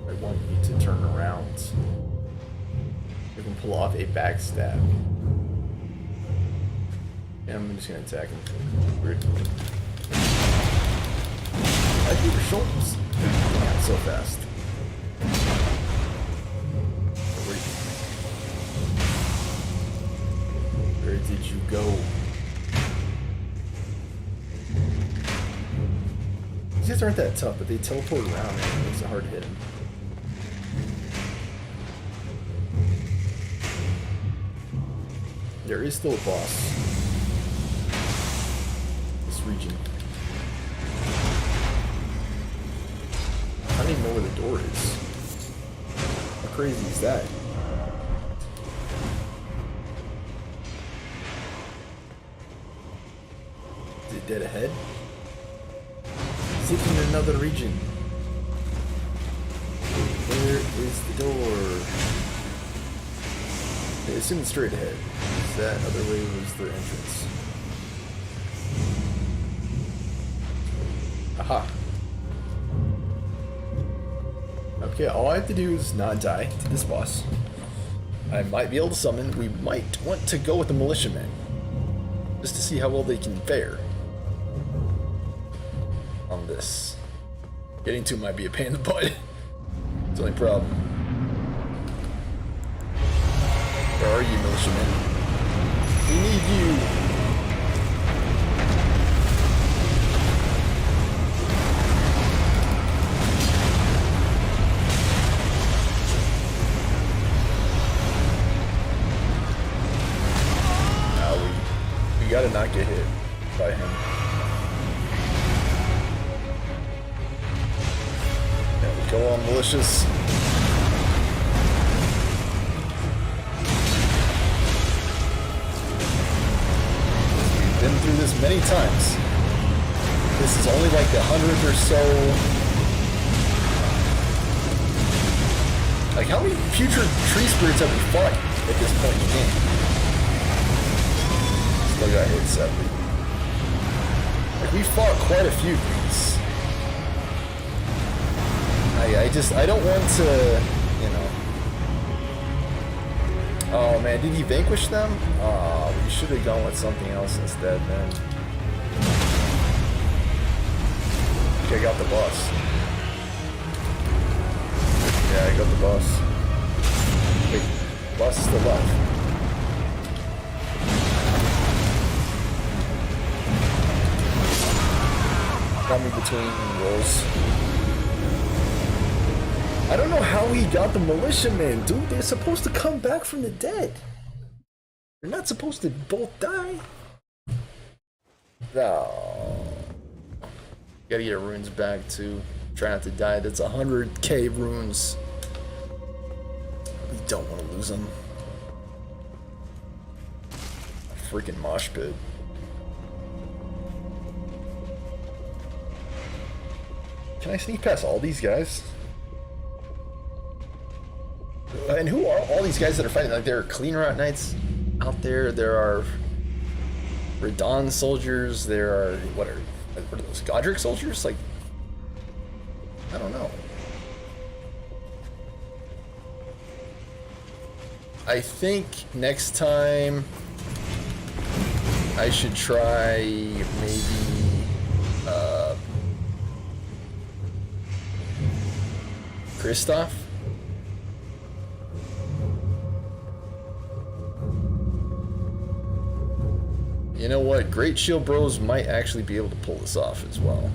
I want you to turn around. You can pull off a backstab. And I'm just gonna attack him. Weird. I do your shoulders. Yeah, so fast. Where did you go? These guys aren't that tough, but they teleport around and it makes it hard to hit them. There is still a boss. This region. I don't even know where the door is. How crazy is that? Is it dead ahead? Seeking another region. Where is the door? Okay, assuming straight ahead. That other way was their entrance. Aha. Okay, all I have to do is not die to this boss. I might be able to summon. We might want to go with the militiamen, just to see how well they can fare on this. Getting to might be a pain in the butt. It's the only problem. Where are you, militiamen? We need you. We gotta not get hit by him. There we go on malicious. We've been through this many times. This is only like the 100th or so. Like, how many future tree spirits have we fought at this point in the game? Still got hit, sadly. Like, we fought quite a few of these. I don't want to, you know. Oh man, did he vanquish them? Oh, we should have gone with something else instead, man. Okay, I got the boss. Yeah, I got the boss. Wait, the boss is still alive. Got me between rolls. I don't know how he got the militiamen, dude. They're supposed to come back from the dead. They're not supposed to both die. No. Gotta get runes back too. Try not to die. That's 100k runes. We don't want to lose them. A freaking mosh pit. Can I sneak past all these guys? And who are all these guys that are fighting? Like, there are clean route knights out there. There are Radon soldiers. There are what are those Godric soldiers? Like, I don't know. I think next time I should try maybe Kristoff. You know what? Great Shield Bros might actually be able to pull this off as well.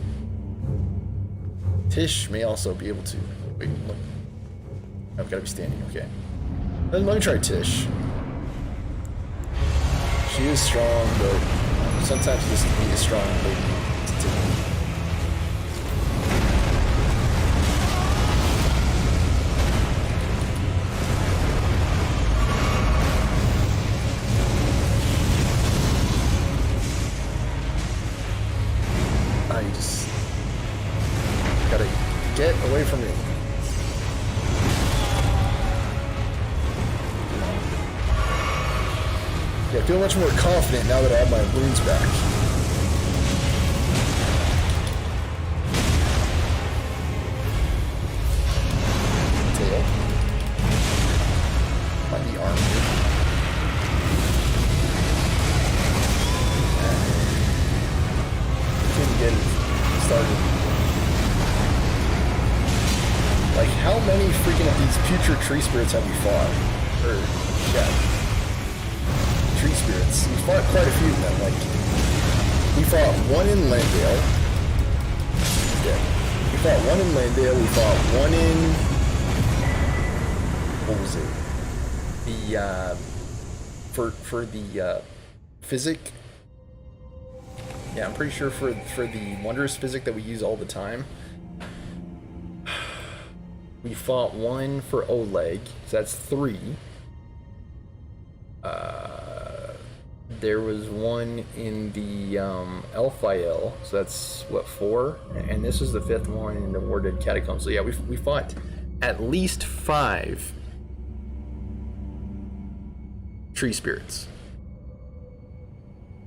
Tish may also be able to. Wait, look. I've got to be standing. Okay. Let me try Tish. She is strong, but sometimes you just need a strong lady to you just gotta get away from me. Yeah, I feel much more confident now that I have my runes back. Tail. Might be arm here. Couldn't get it started. Like, how many freaking of these future tree spirits have we fought? Or, yeah. Tree spirits. We fought quite a few of them. Like, we fought one in Landale. Yeah. We fought one in Landale. We fought one in. What was it? The for the physic. Yeah, I'm pretty sure for the wondrous physic that we use all the time. We fought one for Oleg, so that's 3. There was one in the Elphiel, so that's what, 4, and this is the 5th one in the Warded Catacombs. So yeah, we fought at least 5 tree spirits.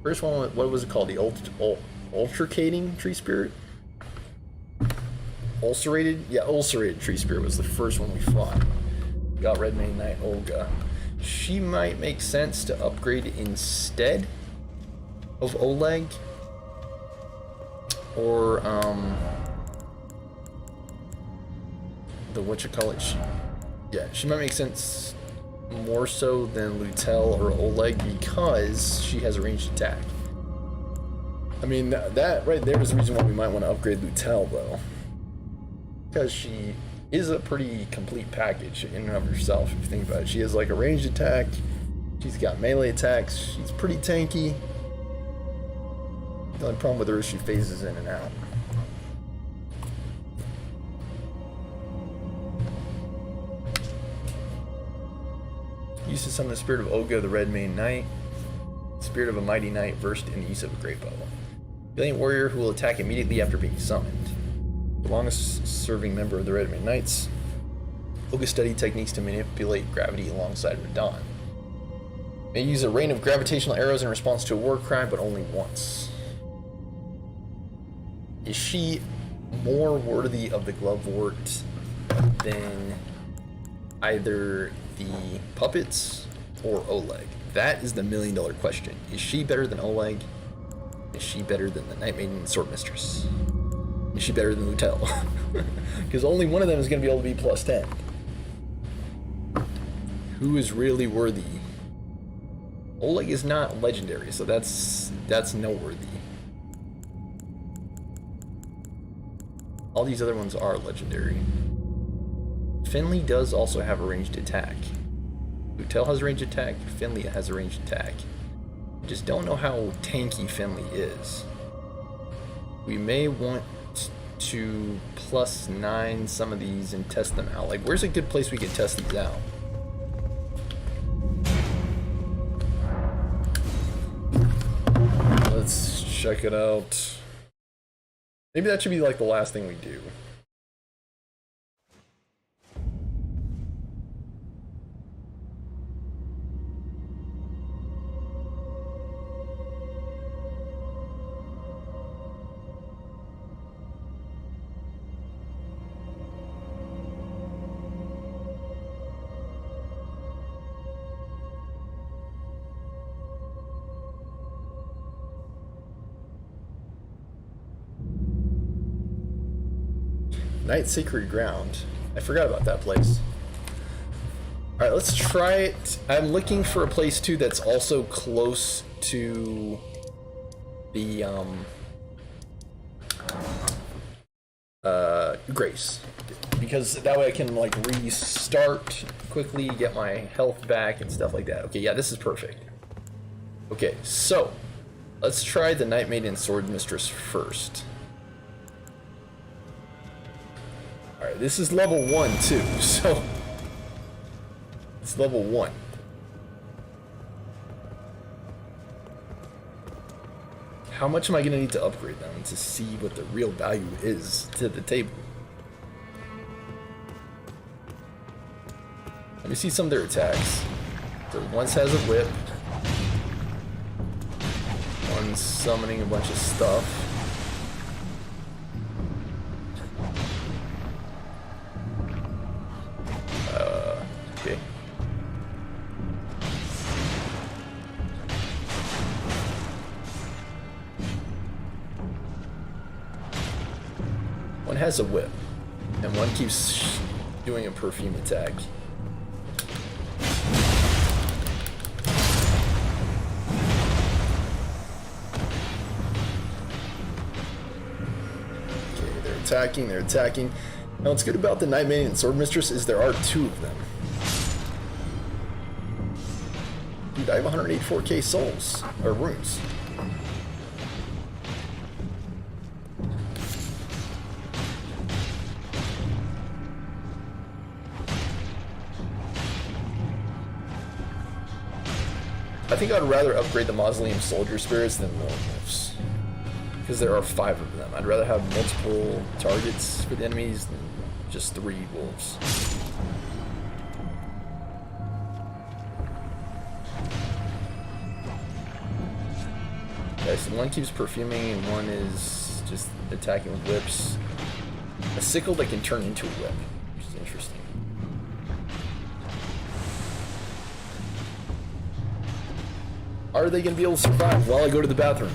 First one, what was it called? The ultracating tree spirit? Ulcerated? Yeah, ulcerated tree spirit was the first one we fought. We got Red Mane Knight Olga. she might make sense to upgrade instead of Oleg. Or, the whatchamacallit, yeah, she might make sense more so than Lutel or Oleg because she has a ranged attack. I mean, that right there is the reason why we might want to upgrade Lutel, though. Because she is a pretty complete package in and of herself, if you think about it. She has like a ranged attack, she's got melee attacks, she's pretty tanky. The only problem with her is she phases in and out. Used to summon the spirit of Olga, the Red Mane Knight. Spirit of a mighty knight versed in the use of a great bow. Valiant warrior who will attack immediately after being summoned. The longest serving member of the Red Mane Knights. Olga studied techniques to manipulate gravity alongside Radon. May use a rain of gravitational arrows in response to a war cry, but only once. Is she more worthy of the Glovewort than either the puppets or Oleg? That is the $1,000,000 question. Is she better than Oleg? Is she better than the Night Maiden and Sword Mistress? Is she better than Lutel? Because only one of them is going to be able to be +10. Who is really worthy? Oleg is not legendary, so that's noteworthy. All these other ones are legendary. Finley does also have a ranged attack. Lutel has a ranged attack, Finley has a ranged attack. I just don't know how tanky Finley is. We may want to +9 some of these and test them out. Like, where's a good place we can test these out? Let's check it out. Maybe that should be like the last thing we do. Night Sacred Ground. I forgot about that place. Alright, let's try it. I'm looking for a place too that's also close to the Grace. Because that way I can like restart quickly, get my health back and stuff like that. Okay, yeah, this is perfect. Okay, so let's try the Night Maiden Sword Mistress first. Alright, this is level 1 too, so it's level 1. How much am I going to need to upgrade them to see what the real value is to the table? Let me see some of their attacks. So once has a whip. One's summoning a bunch of stuff. Okay. One has a whip, and one keeps doing a perfume attack. Okay, they're attacking. Now what's good about the Night Maiden and Sword Mistress is there are 2 of them. Dude, I have 184k souls, or runes. I think I'd rather upgrade the Mausoleum Soldier Spirits than Wolves. Because there are 5 of them. I'd rather have multiple targets for the enemies than just 3 wolves. Okay, so one keeps perfuming and one is just attacking with whips. A sickle that can turn into a whip, which is interesting. Are they going to be able to survive while I go to the bathroom?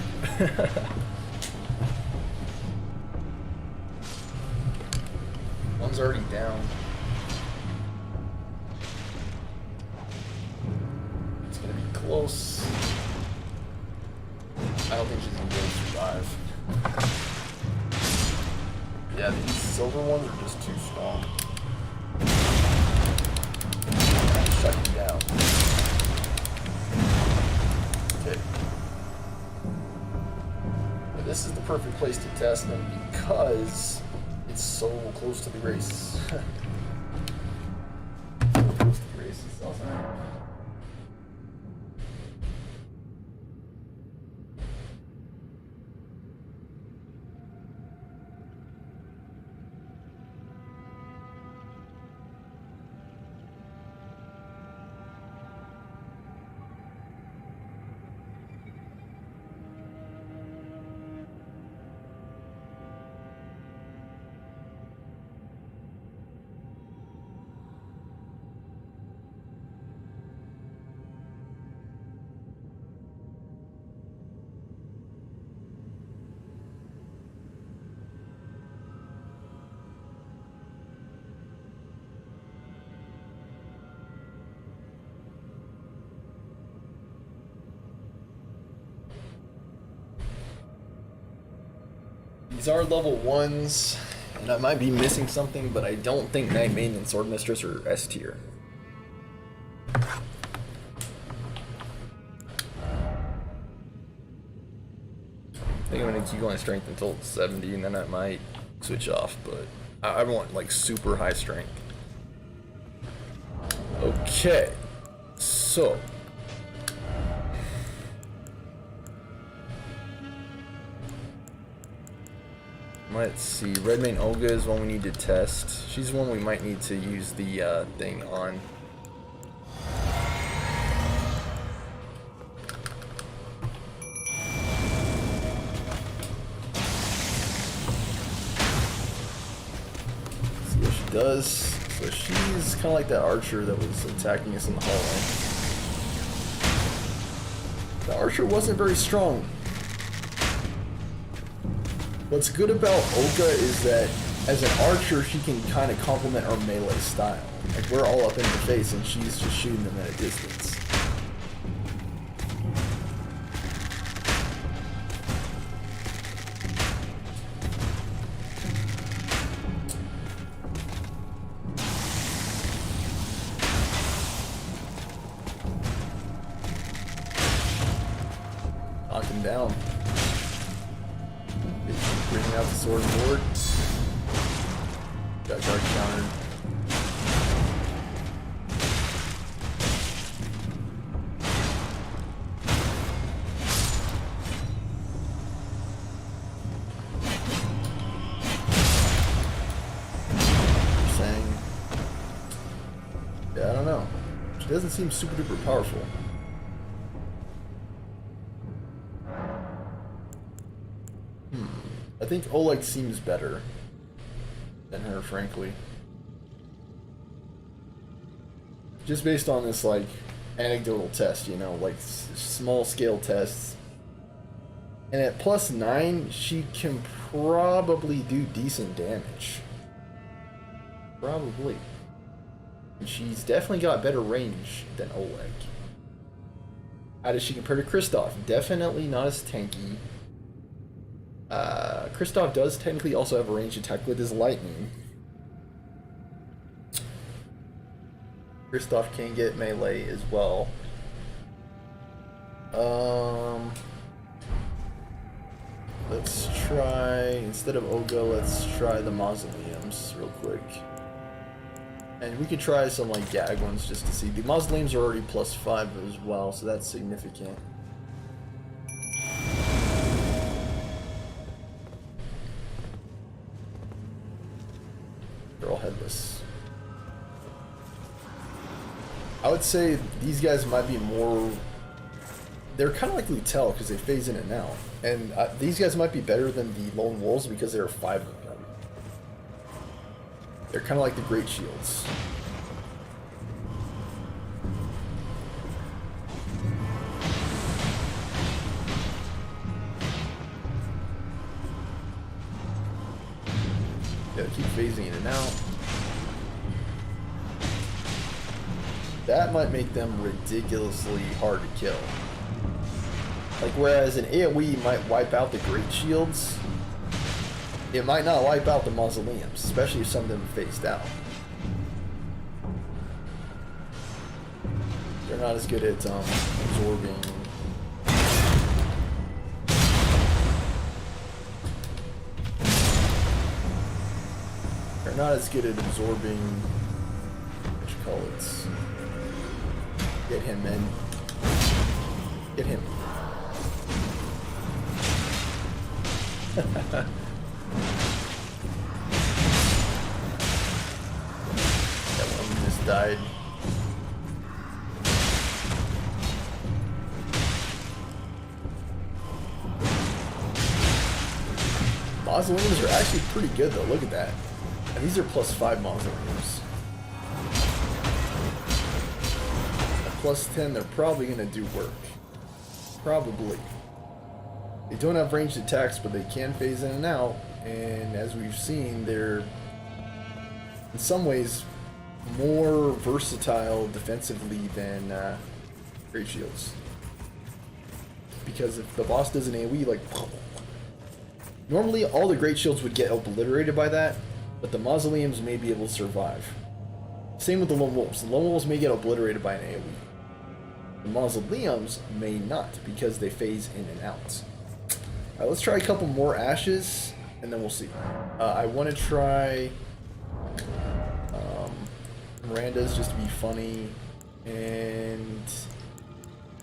One's already down. It's going to be close. I don't think she's going to be able to survive. Yeah, these silver ones are just too strong. Shut you down. Okay. But this is the perfect place to test them because it's so close to the race. So close to the race. It's awesome. These are level 1s, and I might be missing something, but I don't think Knight Maiden and Sword Mistress are S tier. I think I'm gonna keep going strength until 70, and then I might switch off, but I want like super high strength. Okay, so. Let's see, Redmane Olga is one we need to test. She's one we might need to use the thing on. See what she does. So she's kind of like that archer that was attacking us in the hallway. The archer wasn't very strong. What's good about Olga is that as an archer, she can kind of complement our melee style. Like, we're all up in the face and she's just shooting them at a distance. Knock him down. Bringing out the sword and board. Got guard countered. Saying, yeah, I don't know. She doesn't seem super duper powerful. I think Oleg seems better than her, frankly. Just based on this, like, anecdotal test, you know, like, small scale tests. And at +9, she can probably do decent damage. Probably. And she's definitely got better range than Oleg. How does she compare to Kristoff? Definitely not as tanky. Kristoff does technically also have a ranged attack with his lightning. Kristoff can get melee as well. Let's try, instead of Olga, let's try the mausoleums real quick. And we could try some like gag ones just to see. The mausoleums are already +5 as well, so that's significant. They're all headless. I would say these guys might be more... They're kind of like Lutel because they phase in and out. And these guys might be better than the Lone Wolves because there are 5 of them. They're kind of like the Great Shields. keep phasing in and out. That might make them ridiculously hard to kill. Like, whereas an AoE might wipe out the Great Shields, it might not wipe out the Mausoleums, especially if some of them are phased out. They're not as good at absorbing. They're not as good at absorbing. What you call it? Get him, man. Get him. That one just died. Mausoleums are actually pretty good though, look at that. And these are +5 mausoleums. At +10, they're probably gonna do work. Probably. They don't have ranged attacks, but they can phase in and out. And as we've seen, they're in some ways more versatile defensively than Great Shields. Because if the boss does an AoE, like, normally all the Great Shields would get obliterated by that, but the Mausoleums may be able to survive. Same with the Lone Wolves. The Lone Wolves may get obliterated by an AoE. The Mausoleums may not, because they phase in and out. Alright, let's try a couple more ashes, and then we'll see. I want to try Miranda's just to be funny, and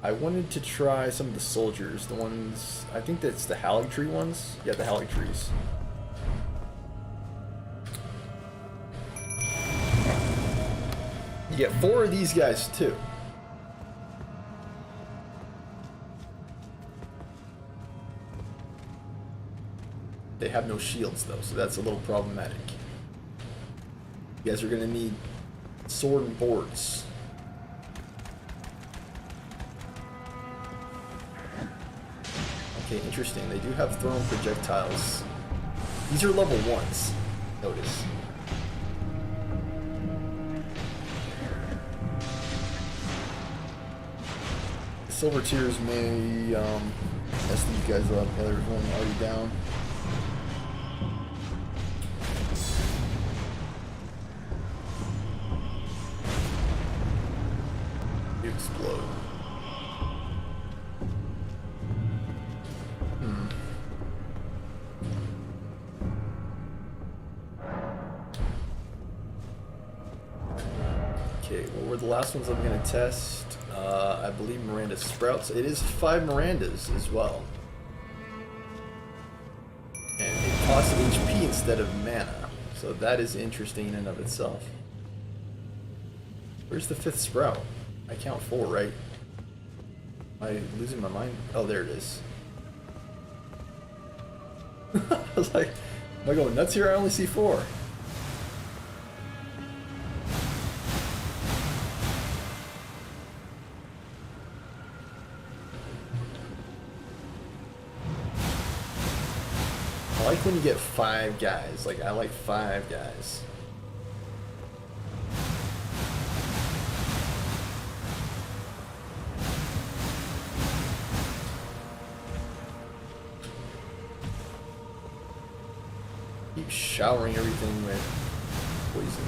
I wanted to try some of the soldiers, the ones, I think that's the Haligtree ones? Yeah, the Haligtrees. You get 4 of these guys too. They have no shields though, so that's a little problematic. You guys are gonna need sword and boards. Okay, interesting. They do have thrown projectiles. These are level 1s, notice. The Silver Tears may mess these guys up. Yeah, there's one already down. You explode. Okay, well, we're the last ones I'm going to test. I believe Miranda Sprouts. It is 5 Mirandas as well. And it costs HP instead of mana. So that is interesting in and of itself. Where's the 5th Sprout? I count 4, right? Am I losing my mind? Oh, there it is. I was like, am I going nuts here? I only see 4. I like when you get 5 guys. Like, I like 5 guys. Keep showering everything with poison.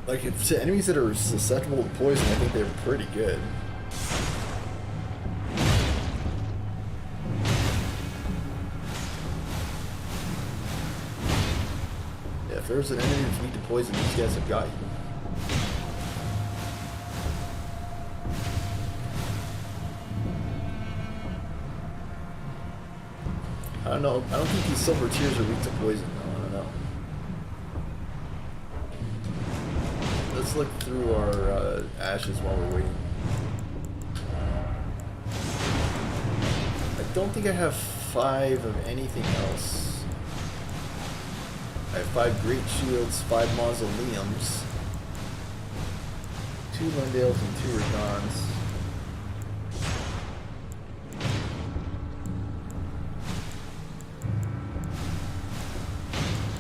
Like, if to enemies that are susceptible to poison, I think they're pretty good. Yeah, if there's an enemy that's weak to poison, these guys have got you. I don't know. I don't think these Silver Tears are weak to poison, though. I don't know. Let's look through our ashes while we're waiting. I don't think I have 5 of anything else. I have 5 Great Shields, 5 Mausoleums. 2 Lindales and 2 Radons.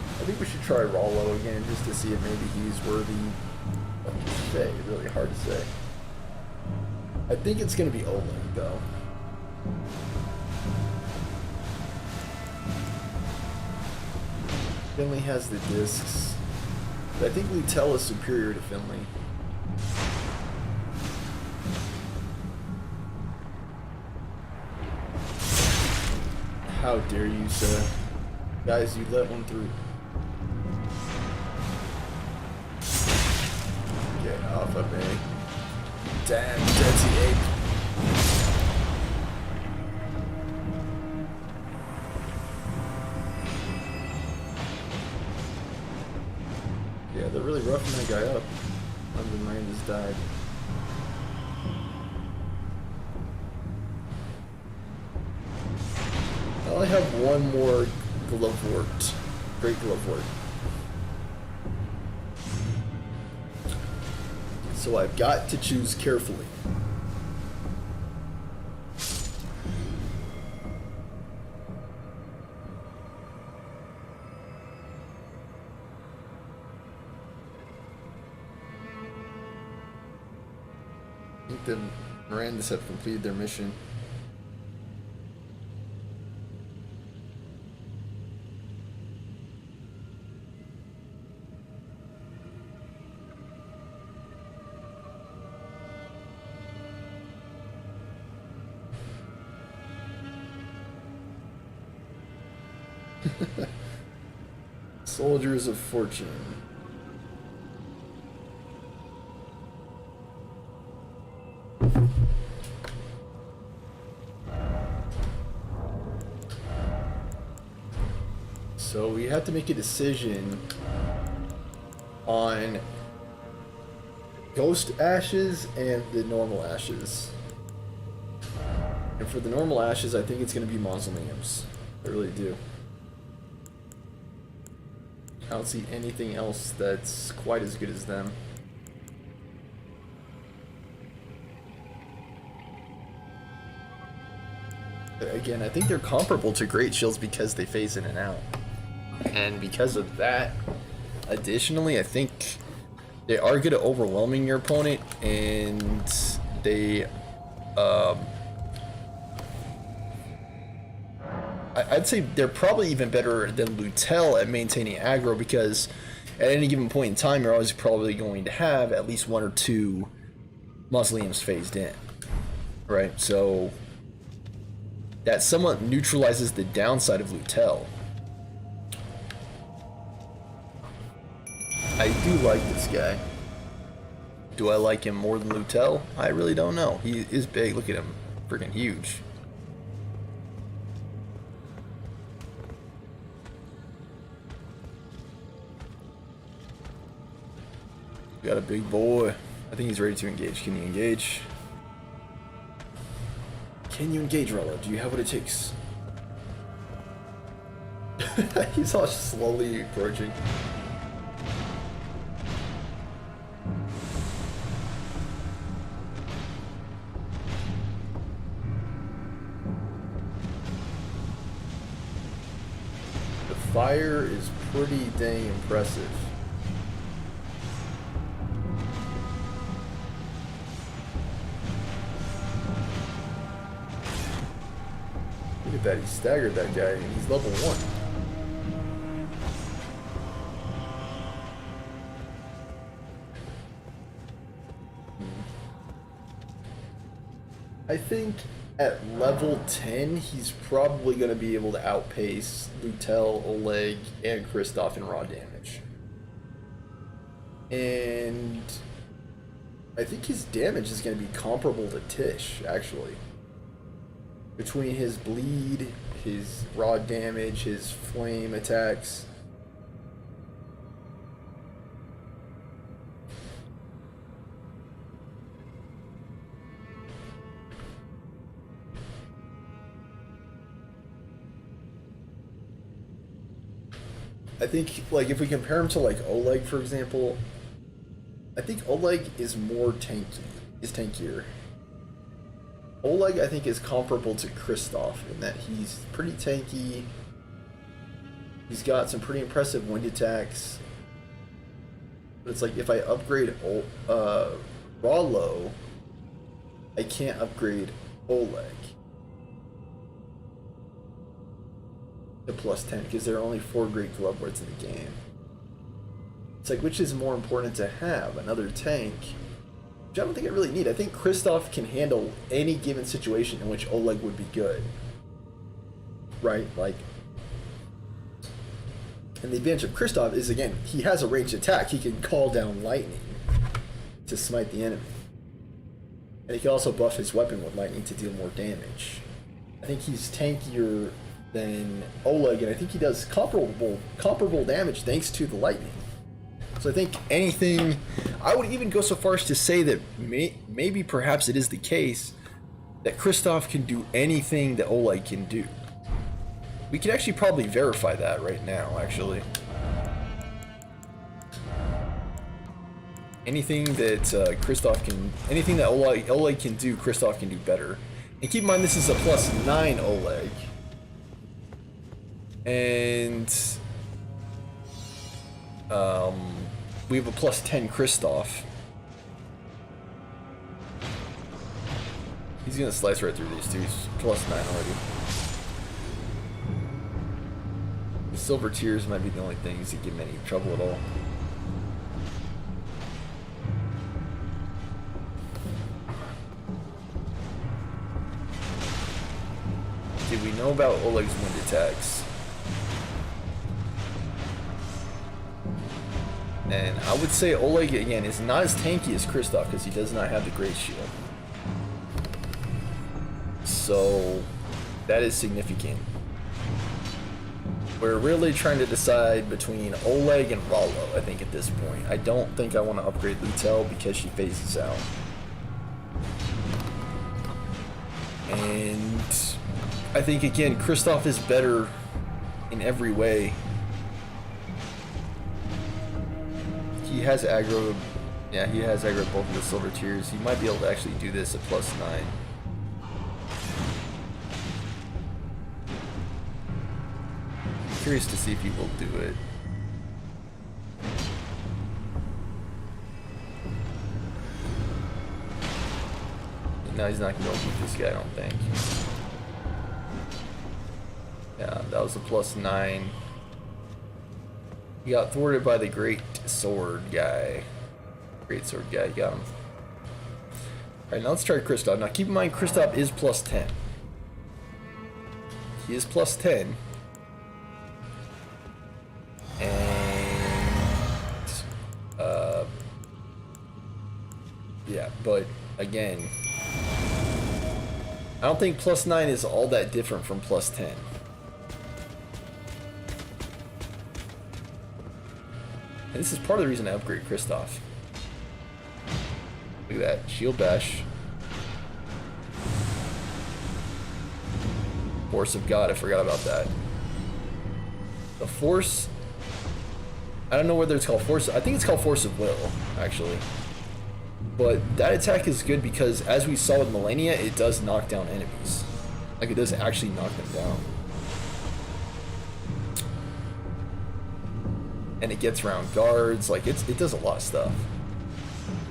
I think we should try Rollo again just to see if maybe he's worthy of the say. Really hard to say. I think it's going to be Oleg though. Finley has the discs. But I think Lutel is superior to Finley. How dare you, sir? Guys, you let one through. Get off of me. Damn, dirty ape. Yeah, they're really roughing that guy up. One of the Miranda's died. I only have one more Glovewort. Great Glovewort. So I've got to choose carefully. I think the Mirandas have completed their mission. Soldiers of Fortune. So we have to make a decision on Ghost Ashes and the normal Ashes. And for the normal Ashes, I think it's going to be Mausoleums. I really do. I don't see anything else that's quite as good as them. Again, I think they're comparable to Great Shields because they phase in and out. And because of that, additionally, I think they are good at overwhelming your opponent, and they I'd say they're probably even better than Lutel at maintaining aggro, because at any given point in time, you're always probably going to have at least 1 or 2 Mausoleums phased in, right? So that somewhat neutralizes the downside of Lutel. I do like this guy. Do I like him more than Lutel? I really don't know. He is big. Look at him. Freaking huge. Got a big boy. I think he's ready to engage. Can you engage? Can you engage, Rollo? Do you have what it takes? He's all slowly approaching. The fire is pretty dang impressive. Look at that, he staggered that guy, and he's level 1. I think at level 10, he's probably going to be able to outpace Lutel, Oleg, and Kristoff in raw damage. And I think his damage is going to be comparable to Tish, actually. Between his bleed, his raw damage, his flame attacks. I think, like, if we compare him to, like, Oleg, for example, I think Oleg is more tanky. Is tankier. Oleg, I think, is comparable to Kristoff in that he's pretty tanky. He's got some pretty impressive wind attacks. But it's like if I upgrade Rollo, I can't upgrade Oleg to +10 because there are only 4 great glove words in the game. It's like, which is more important to have? Another tank? Which I don't think I really need. I think Kristoff can handle any given situation in which Oleg would be good. Right? Like, and the advantage of Kristoff is, again, he has a ranged attack. He can call down lightning to smite the enemy. And he can also buff his weapon with lightning to deal more damage. I think he's tankier than Oleg, and I think he does comparable damage thanks to the lightning. So I think anything, I would even go so far as to say that maybe perhaps it is the case that Kristoff can do anything that Oleg can do. We can actually probably verify that right now, actually. Anything that Kristoff can, anything that Oleg can do, Kristoff can do better. And keep in mind, this is a +9 Oleg. And we have a +10 Kristoff. He's gonna slice right through these two. He's +9 already. The silver tears might be the only things that give him any trouble at all. Did we know about Oleg's wind attacks? And I would say Oleg, again, is not as tanky as Kristoff because he does not have the Great Shield. So, that is significant. We're really trying to decide between Oleg and Rollo, I think, at this point. I don't think I want to upgrade Lutel because she phases out. And I think, again, Kristoff is better in every way. He has aggro. Yeah, he has aggro both of the silver tiers. He might be able to actually do this at +9. I'm curious to see if he will do it. No, he's not going to beat this guy, I don't think. Yeah, that was a +9. He got thwarted by the Great Sword guy. Great Sword guy, got him. Alright, now let's try Kristoff. Now keep in mind, Kristoff is +10. He is +10. And... yeah, but again, I don't think +9 is all that different from +10. And this is part of the reason I upgrade Kristoff. Look at that. Shield Bash. Force of God, I forgot about that. The Force... I don't know whether it's called Force... I think it's called Force of Will, actually. But that attack is good because, as we saw with Millennia, it does knock down enemies. Like, it does actually knock them down. And it gets around guards, like, it does a lot of stuff.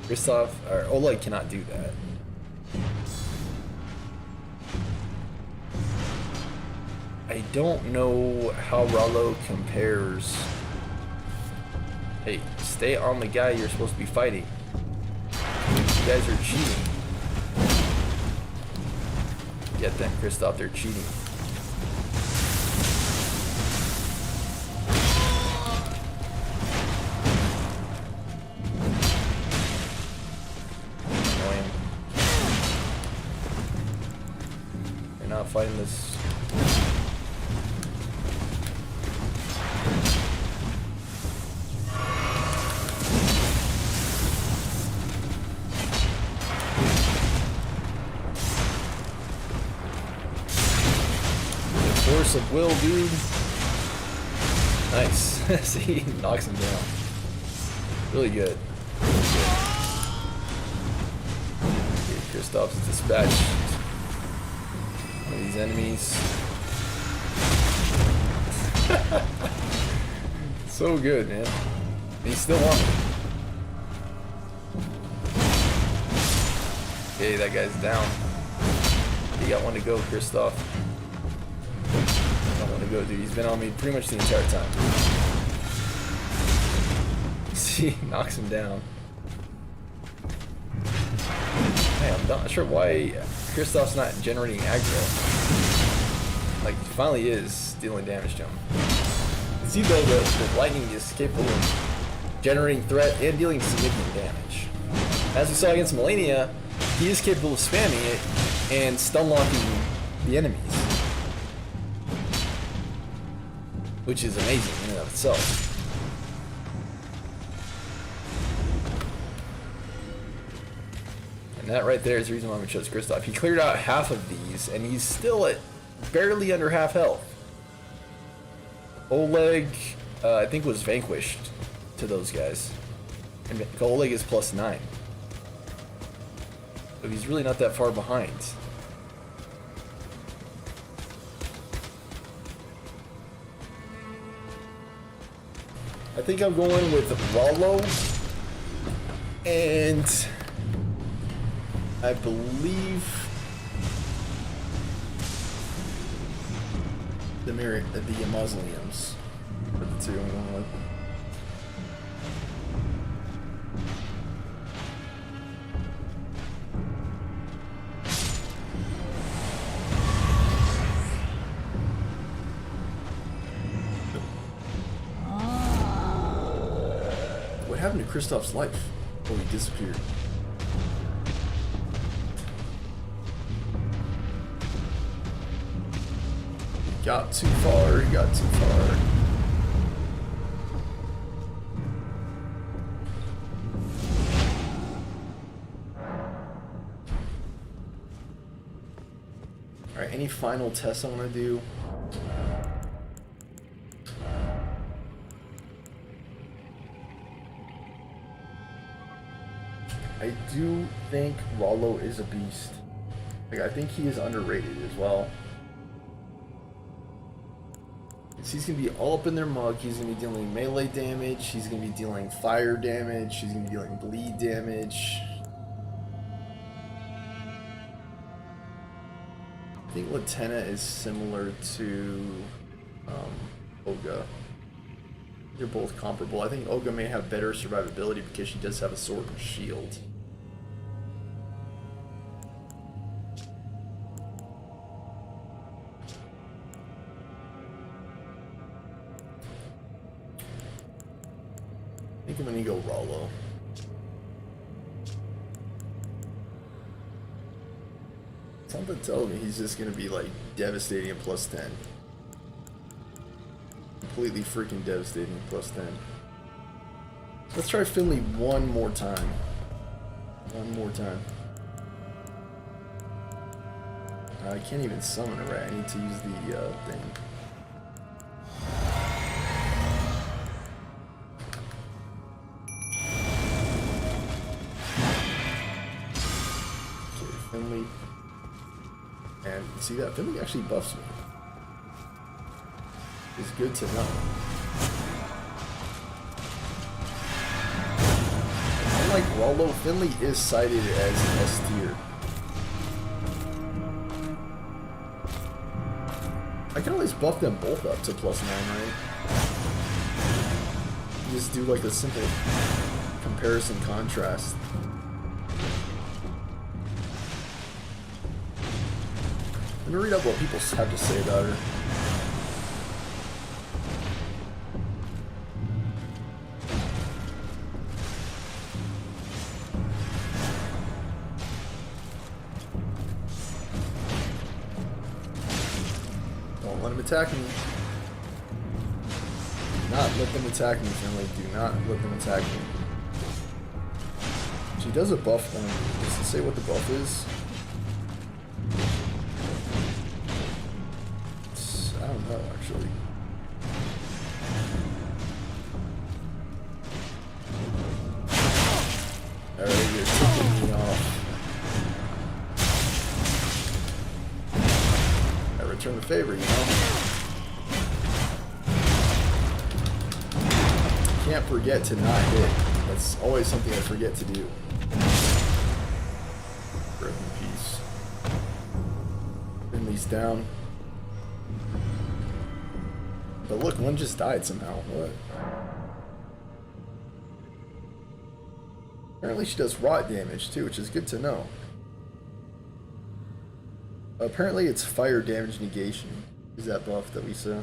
Kristoff, or Oleg cannot do that. I don't know how Rollo compares. Hey, stay on the guy you're supposed to be fighting. You guys are cheating. Get them, Kristoff, they're cheating. Annoying. You're not fighting this. Force of Will, dude. Nice. See, he knocks him down. Really good. Really good. Kristoff's dispatched one of these enemies. So good, man. He's still on me. Okay, that guy's down. You got one to go, Kristoff. Got one to go, dude. He's been on me pretty much the entire time. See, knocks him down. Hey, I'm not sure why Kristoff's not generating aggro. Like, he finally is dealing damage to him. You see, though, the lightning is capable of generating threat and dealing significant damage. As we saw against Melania, he is capable of spamming it and stun locking the enemies, which is amazing in and of itself. And that right there is the reason why we chose Kristoff. He cleared out half of these, and he's still at barely under half health. Oleg, I think, was vanquished to those guys. And Oleg is +9. But he's really not that far behind. I think I'm going with Rollo. And I believe the mausoleums are the two I'm going with. What happened to Kristoff's life? Oh, he disappeared. Got too far, he got too far. Alright, any final tests I want to do? I do think Rollo is a beast. Like, I think he is underrated as well. He's going to be all up in their mug. He's going to be dealing melee damage. He's going to be dealing fire damage. He's going to be dealing bleed damage. I think Latenna is similar to Olga. They're both comparable. I think Olga may have better survivability because she does have a sword and shield. I think I'm gonna go Rollo. Something tells me he's just gonna be like devastating at +10. Completely freaking devastating at +10. Let's try Finley one more time. One more time. I can't even summon a rat. I need to use the thing. Finley, and see that Finley actually buffs me. It's good to know. Unlike Rollo, Finley is cited as an S tier. I can always buff them both up to +9, right? Just do like a simple comparison contrast. Let me read up what people have to say about her. Don't let him attack me. Do not let them attack me, Finley. Do not let them attack me. She does a buff on me. Does it say what the buff is? I don't know, actually. Alright, you're ticking me off. favor, you know? Can't forget to not hit. That's always something I forget to do. Rest in peace. Bring these down. But look, one just died somehow. What? Apparently she does rot damage too, which is good to know. Apparently it's fire damage negation. Is that buff that we saw?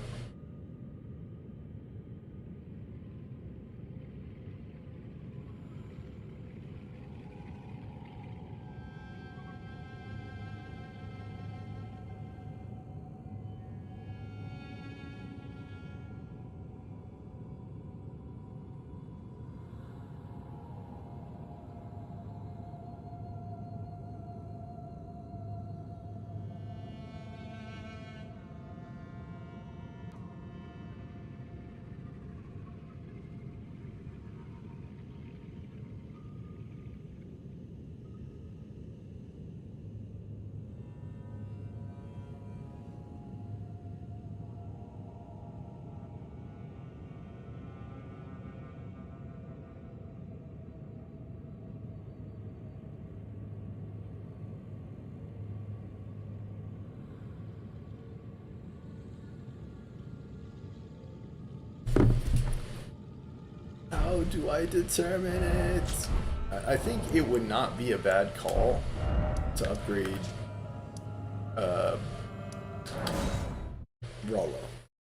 How do I determine it? I think it would not be a bad call to upgrade Rollo.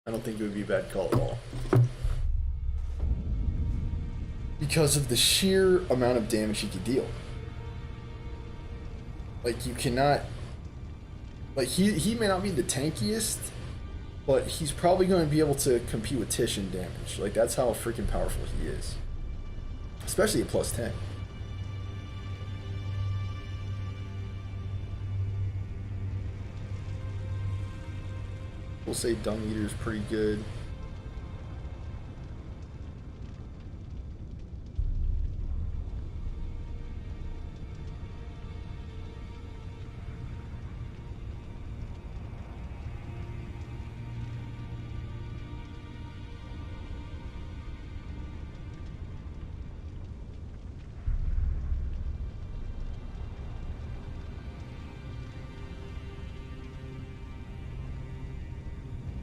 I don't think it would be a bad call at all. Because of the sheer amount of damage he could deal. Like, you cannot... Like, he may not be the tankiest, but he's probably going to be able to compete with Tish in damage. Like, that's how freaking powerful he is. Especially at plus 10. We'll say Dung Eater's pretty good.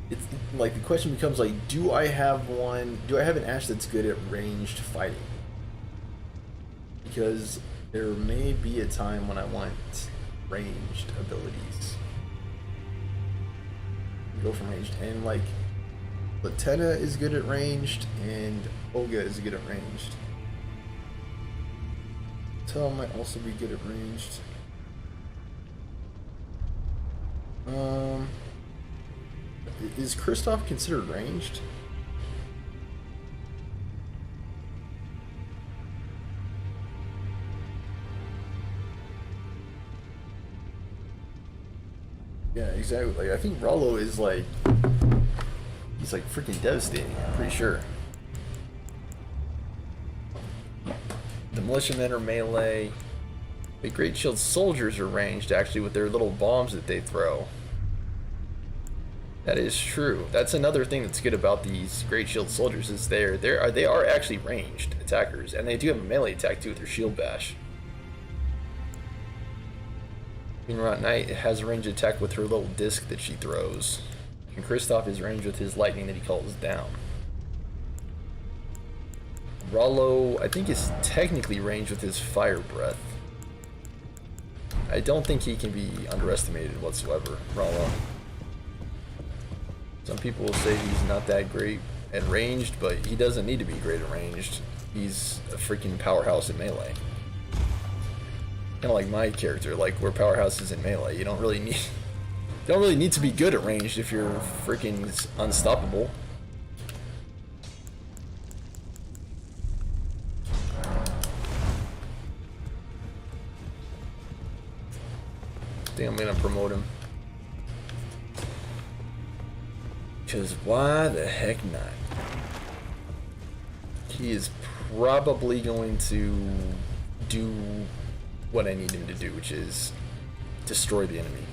It's like the question becomes like, do I have an Ashe that's good at ranged fighting? Because there may be a time when I want ranged abilities. Go from ranged, and like Latenna is good at ranged and Olga is good at ranged. Tel might also be good at ranged. Is Kristoff considered ranged? Yeah, exactly. Like, I think Rollo is like, he's like freaking devastating, I'm pretty sure. The militiamen are melee. The Great Shield soldiers are ranged actually with their little bombs that they throw. That is true. That's another thing that's good about these Great Shield soldiers is they are actually ranged attackers, and they do have a melee attack too with their shield bash. Green Knight has a ranged attack with her little disc that she throws, and Kristoff is ranged with his lightning that he calls down. Rollo, I think, is technically ranged with his fire breath. I don't think he can be underestimated whatsoever, Rollo. Some people will say he's not that great at ranged, but he doesn't need to be great at ranged. He's a freaking powerhouse at melee. Kind of like my character, like we're powerhouses in melee. You don't really need to be good at ranged if you're freaking unstoppable. I think I'm gonna promote him. Because why the heck not? He is probably going to do what I need him to do, which is destroy the enemy.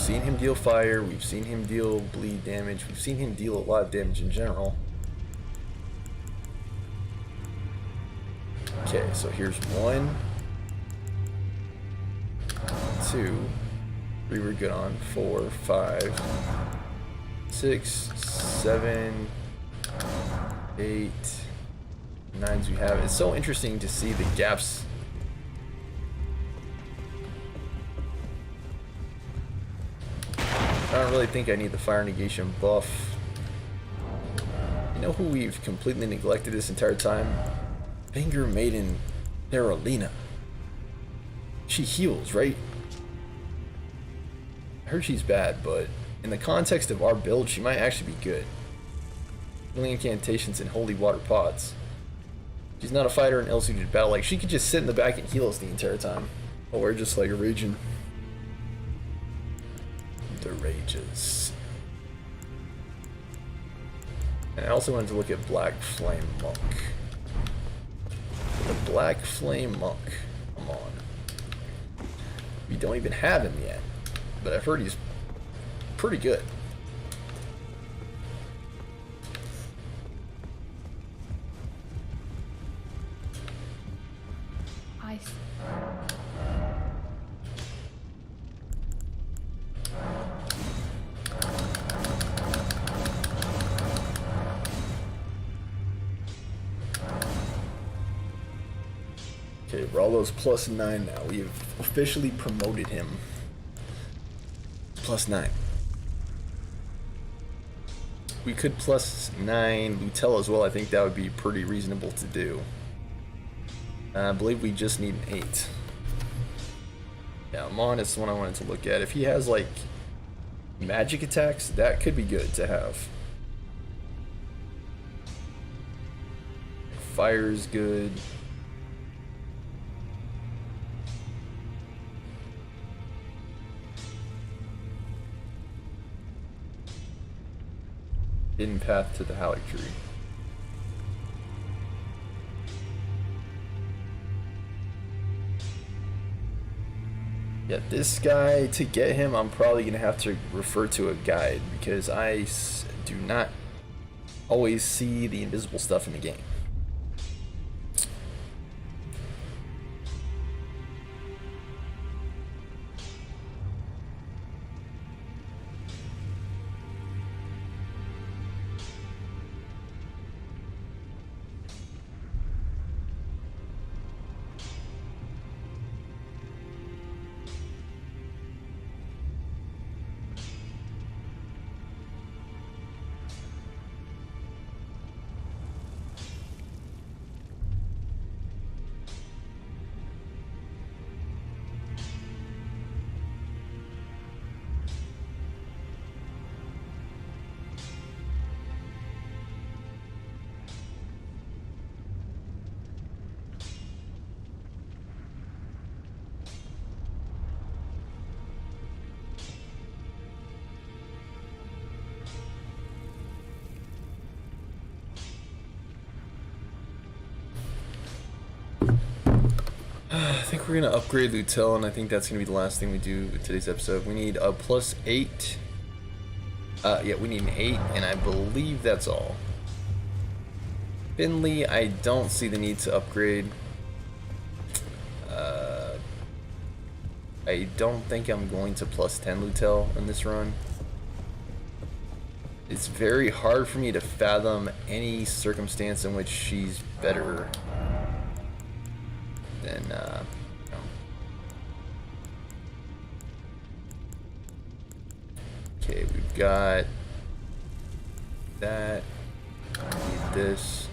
seen him deal fire, we've seen him deal bleed damage, we've seen him deal a lot of damage in general. Okay, so here's 1, 2, 3 we're good on, 4, 5, 6, 7, 8, 9s we have. It's so interesting to see the gaps. I don't really think I need the fire negation buff. You know who we've completely neglected this entire time? Finger Maiden Carolina. She heals, right? I heard she's bad, but in the context of our build, she might actually be good. Healing incantations and holy water pots. She's not a fighter in ill-suited battle. Like, she could just sit in the back and heal us the entire time. Oh, we're just like raging. The rages. And I also wanted to look at Black Flame Monk. The Black Flame Monk. Come on. We don't even have him yet, but I've heard he's pretty good. Okay, Rollo's +9 now. We have officially promoted him. +9. We could +9 Lutel as well. I think that would be pretty reasonable to do. I believe we just need an 8. Yeah, Mon is the one I wanted to look at. If he has like magic attacks, that could be good to have. Fire is good. Hidden path to the Halleck tree. Yeah, this guy, to get him, I'm probably going to have to refer to a guide because I do not always see the invisible stuff in the game. I think we're going to upgrade Lutel, and I think that's going to be the last thing we do with today's episode. We need a +8. Yeah, we need an 8, and I believe that's all. Finley, I don't see the need to upgrade. I don't think I'm going to +10 Lutel in this run. It's very hard for me to fathom any circumstance in which she's better than, Okay, we've got that. I need this.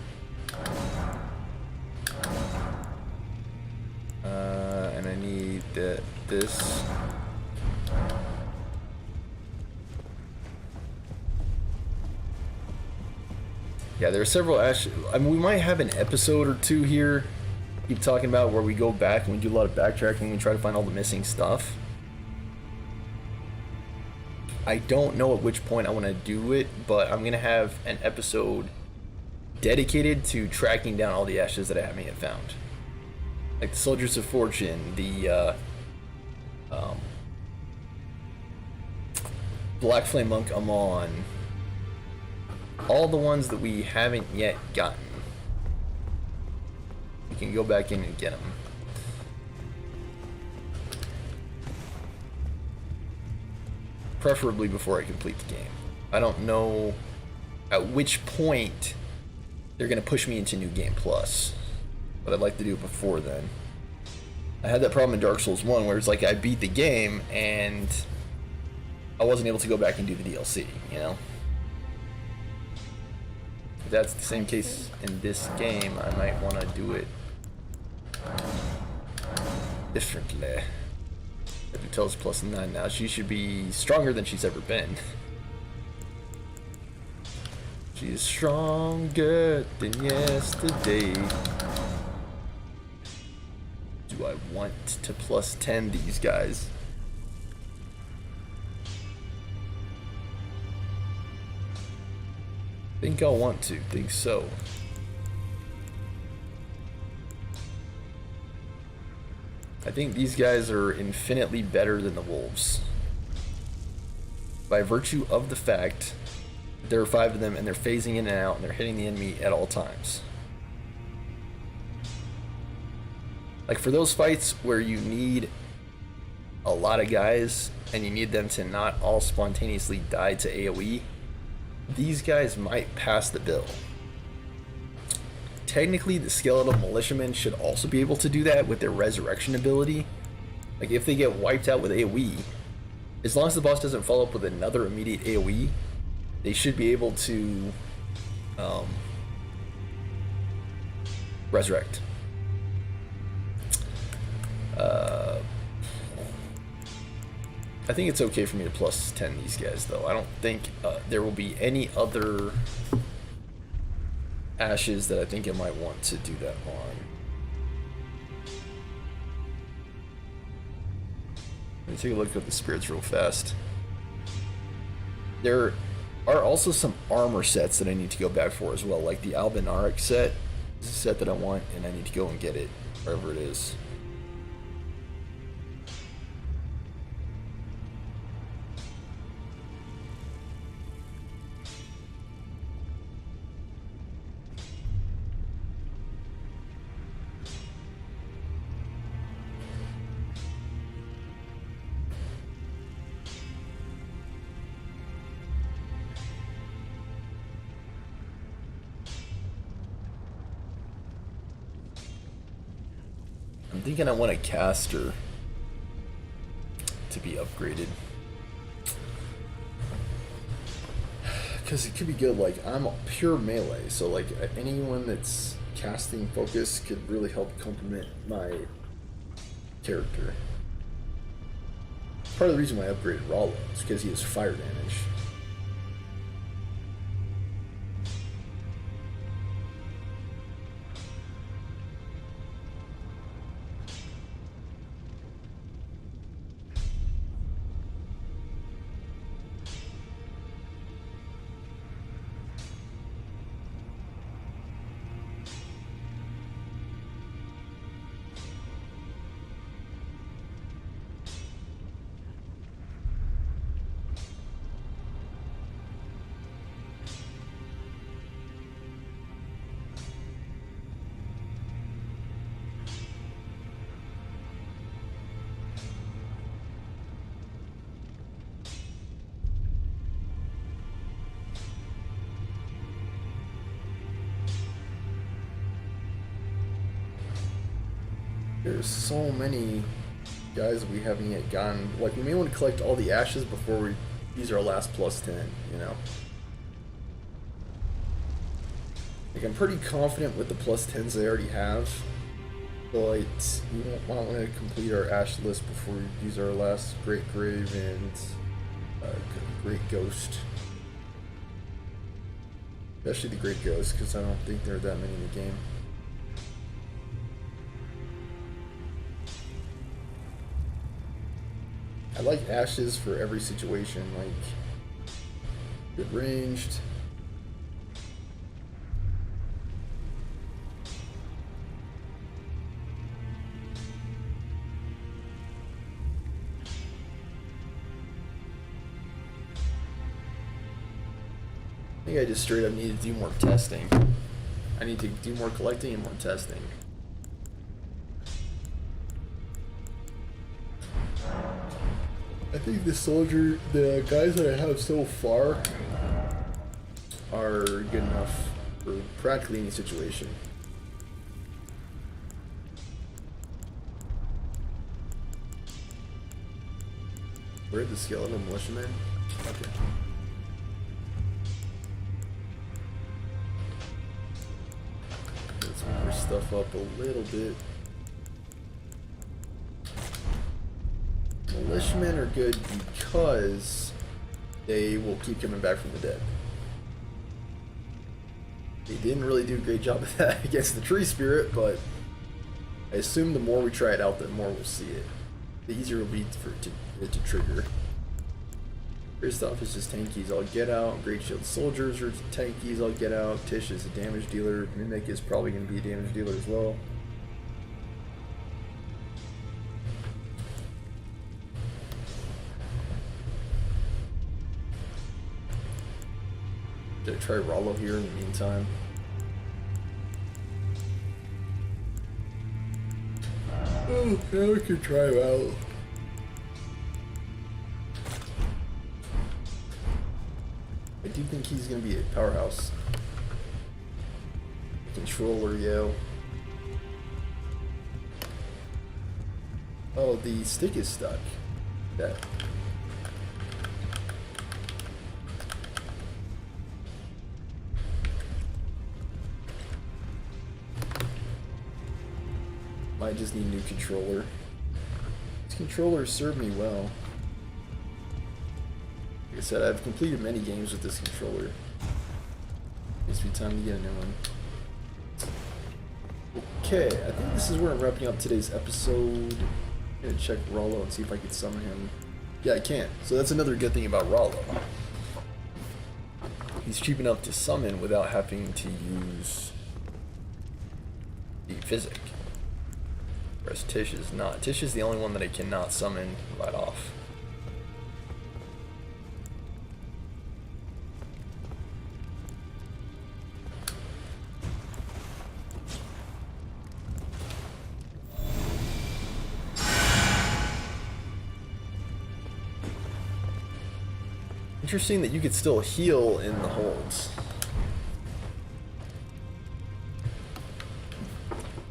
And I need this. Yeah, there are several I mean, we might have an episode or two here keep talking about where we go back and we do a lot of backtracking and we try to find all the missing stuff. I don't know at which point I want to do it, but I'm going to have an episode dedicated to tracking down all the ashes that I haven't yet found. Like the Soldiers of Fortune, the Black Flame Monk, I'm on all the ones that we haven't yet gotten. We can go back in and get them. Preferably before I complete the game. I don't know at which point they're going to push me into New Game Plus, but I'd like to do it before then. I had that problem in Dark Souls 1 where it's like I beat the game and I wasn't able to go back and do the DLC, you know? If that's the same case in this game, I might want to do it differently. Vitel's +9 now. She should be stronger than she's ever been. She is stronger than yesterday. Do I want to +10 these guys? Think I'll want to. Think so. I think these guys are infinitely better than the wolves. By virtue of the fact that there are 5 of them and they're phasing in and out and they're hitting the enemy at all times. Like for those fights where you need a lot of guys and you need them to not all spontaneously die to AoE, these guys might pass the bill. Technically, the skeletal militiamen should also be able to do that with their resurrection ability. Like if they get wiped out with AoE, as long as the boss doesn't follow up with another immediate AoE, they should be able to resurrect. I think it's okay for me to +10 these guys though. I don't think there will be any other ashes that I think I might want to do that on. Let me take a look at the spirits real fast. There are also some armor sets that I need to go back for as well, like the Albinaric set. This is a set that I want and I need to go and get it wherever it is. I'm thinking I want a caster to be upgraded. Because it could be good, like I'm a pure melee, so like anyone that's casting focus could really help complement my character. Part of the reason why I upgraded Rollo is because he has fire damage. There's so many guys that we haven't yet gotten. Like, we may want to collect all the ashes before we use our last +10, you know? Like, I'm pretty confident with the +10s I already have, but we won't want to complete our ash list before we use our last Great Grave and Great Ghost. Especially the Great Ghost, because I don't think there are that many in the game. I like ashes for every situation, like good ranged. think I just straight up need to do more testing. I need to do more collecting and more testing. I think the guys that I have so far are good enough for practically any situation. Where'd the skeleton militiaman? Okay. Let's move our stuff up a little bit. Militiamen are good because they will keep coming back from the dead. They didn't really do a great job of that against the tree spirit, but I assume the more we try it out, the more we'll see it. The easier it'll be for it to trigger. Kristoff is just tankies, I'll get out. Great Shield Soldiers are tankies, I'll get out. Tish is a damage dealer. Mimic is probably going to be a damage dealer as well. Did I try Rollo here in the meantime? Oh, now we can try him out. I do think he's going to be a powerhouse. Controller, yo. Oh, the stick is stuck. That. Might just need a new controller. These controllers serve me well. Like I said, I've completed many games with this controller. Needs to be time to get a new one. Okay, I think this is where I'm wrapping up today's episode. I'm gonna check Rollo and see if I can summon him. Yeah, I can. So that's another good thing about Rollo. He's cheap enough to summon without having to use the physic. Whereas Tish is not. Tish is the only one that I cannot summon right off. Interesting that you could still heal in the holds.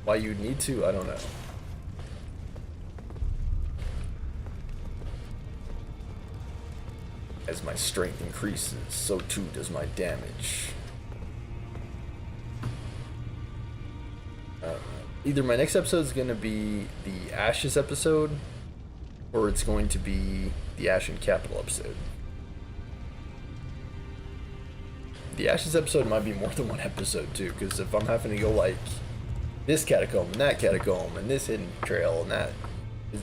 Why you'd need to, I don't know. As my strength increases, so too does my damage. Either my next episode is going to be the Ashes episode, or it's going to be the Ashen Capital episode. The Ashes episode might be more than one episode too, because if I'm having to go like this catacomb and that catacomb and this hidden trail and that,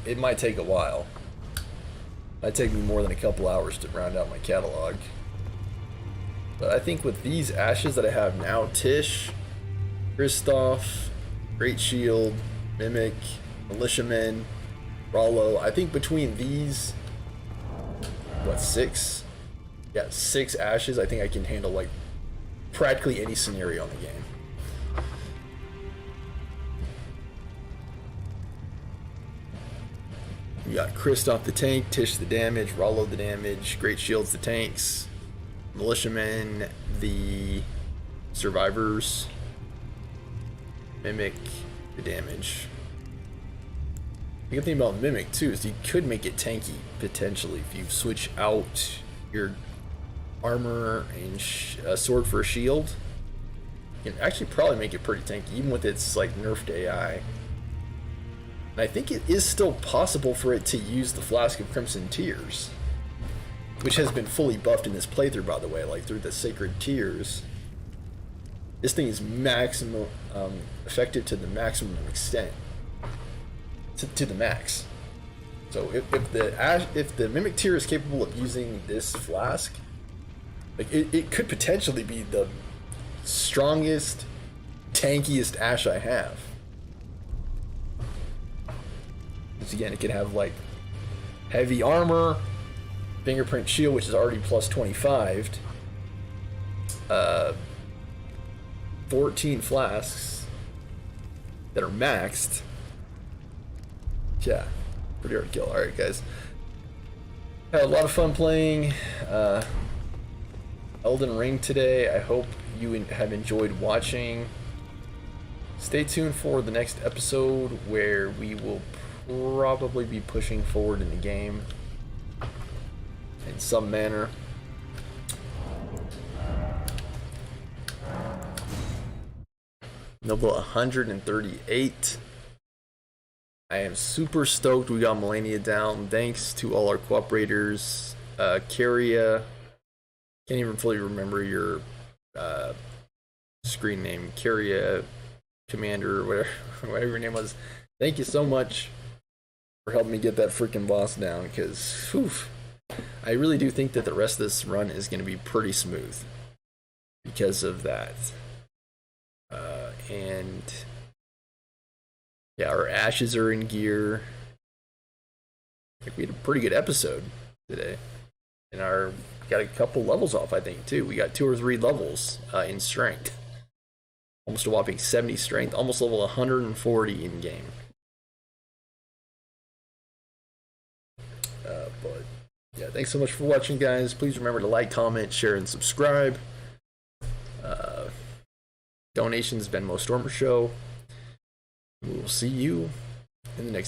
it might take a while. Might take me more than a couple hours to round out my catalog. But I think with these Ashes that I have now, Tish, Kristoff, Great Shield, Mimic, Militiamen, Rollo, I think between these, what, 6? Yeah, 6 Ashes, I think I can handle like practically any scenario in the game. We got Kristoff the tank, Tish the damage, Rollo the damage, Great Shields the tanks, Militiamen the survivors, Mimic the damage. The good thing about Mimic too is you could make it tanky potentially if you switch out your armor and a sword for a shield. You can actually probably make it pretty tanky even with its like nerfed AI. And I think it is still possible for it to use the Flask of Crimson Tears, which has been fully buffed in this playthrough, by the way, like through the Sacred Tears. This thing is maximum effective to the maximum extent, to the max. So if the Mimic Tear is capable of using this flask, like it could potentially be the strongest, tankiest Ash I have. Because again, it could have like heavy armor, fingerprint shield, which is already plus 25, 14 flasks that are maxed. Yeah, pretty hard to kill. Alright, guys. Had a lot of fun playing Elden Ring today. I hope you have enjoyed watching. Stay tuned for the next episode where we will probably be pushing forward in the game in some manner. Level 138. I am super stoked we got Melania down. Thanks to all our cooperators. Carria, can't even fully remember your screen name. Carria, Commander, whatever your name was. Thank you so much for helping me get that freaking boss down, because I really do think that the rest of this run is going to be pretty smooth because of that. And yeah, our ashes are in gear. I think we had a pretty good episode today. And got a couple levels off, I think, too. We got 2 or 3 levels in strength. Almost a whopping 70 strength, almost level 140 in game. But yeah, thanks so much for watching, guys. Please remember to like, comment, share, and subscribe. Donations, Venmo Stormer Show. We will see you in the next episode.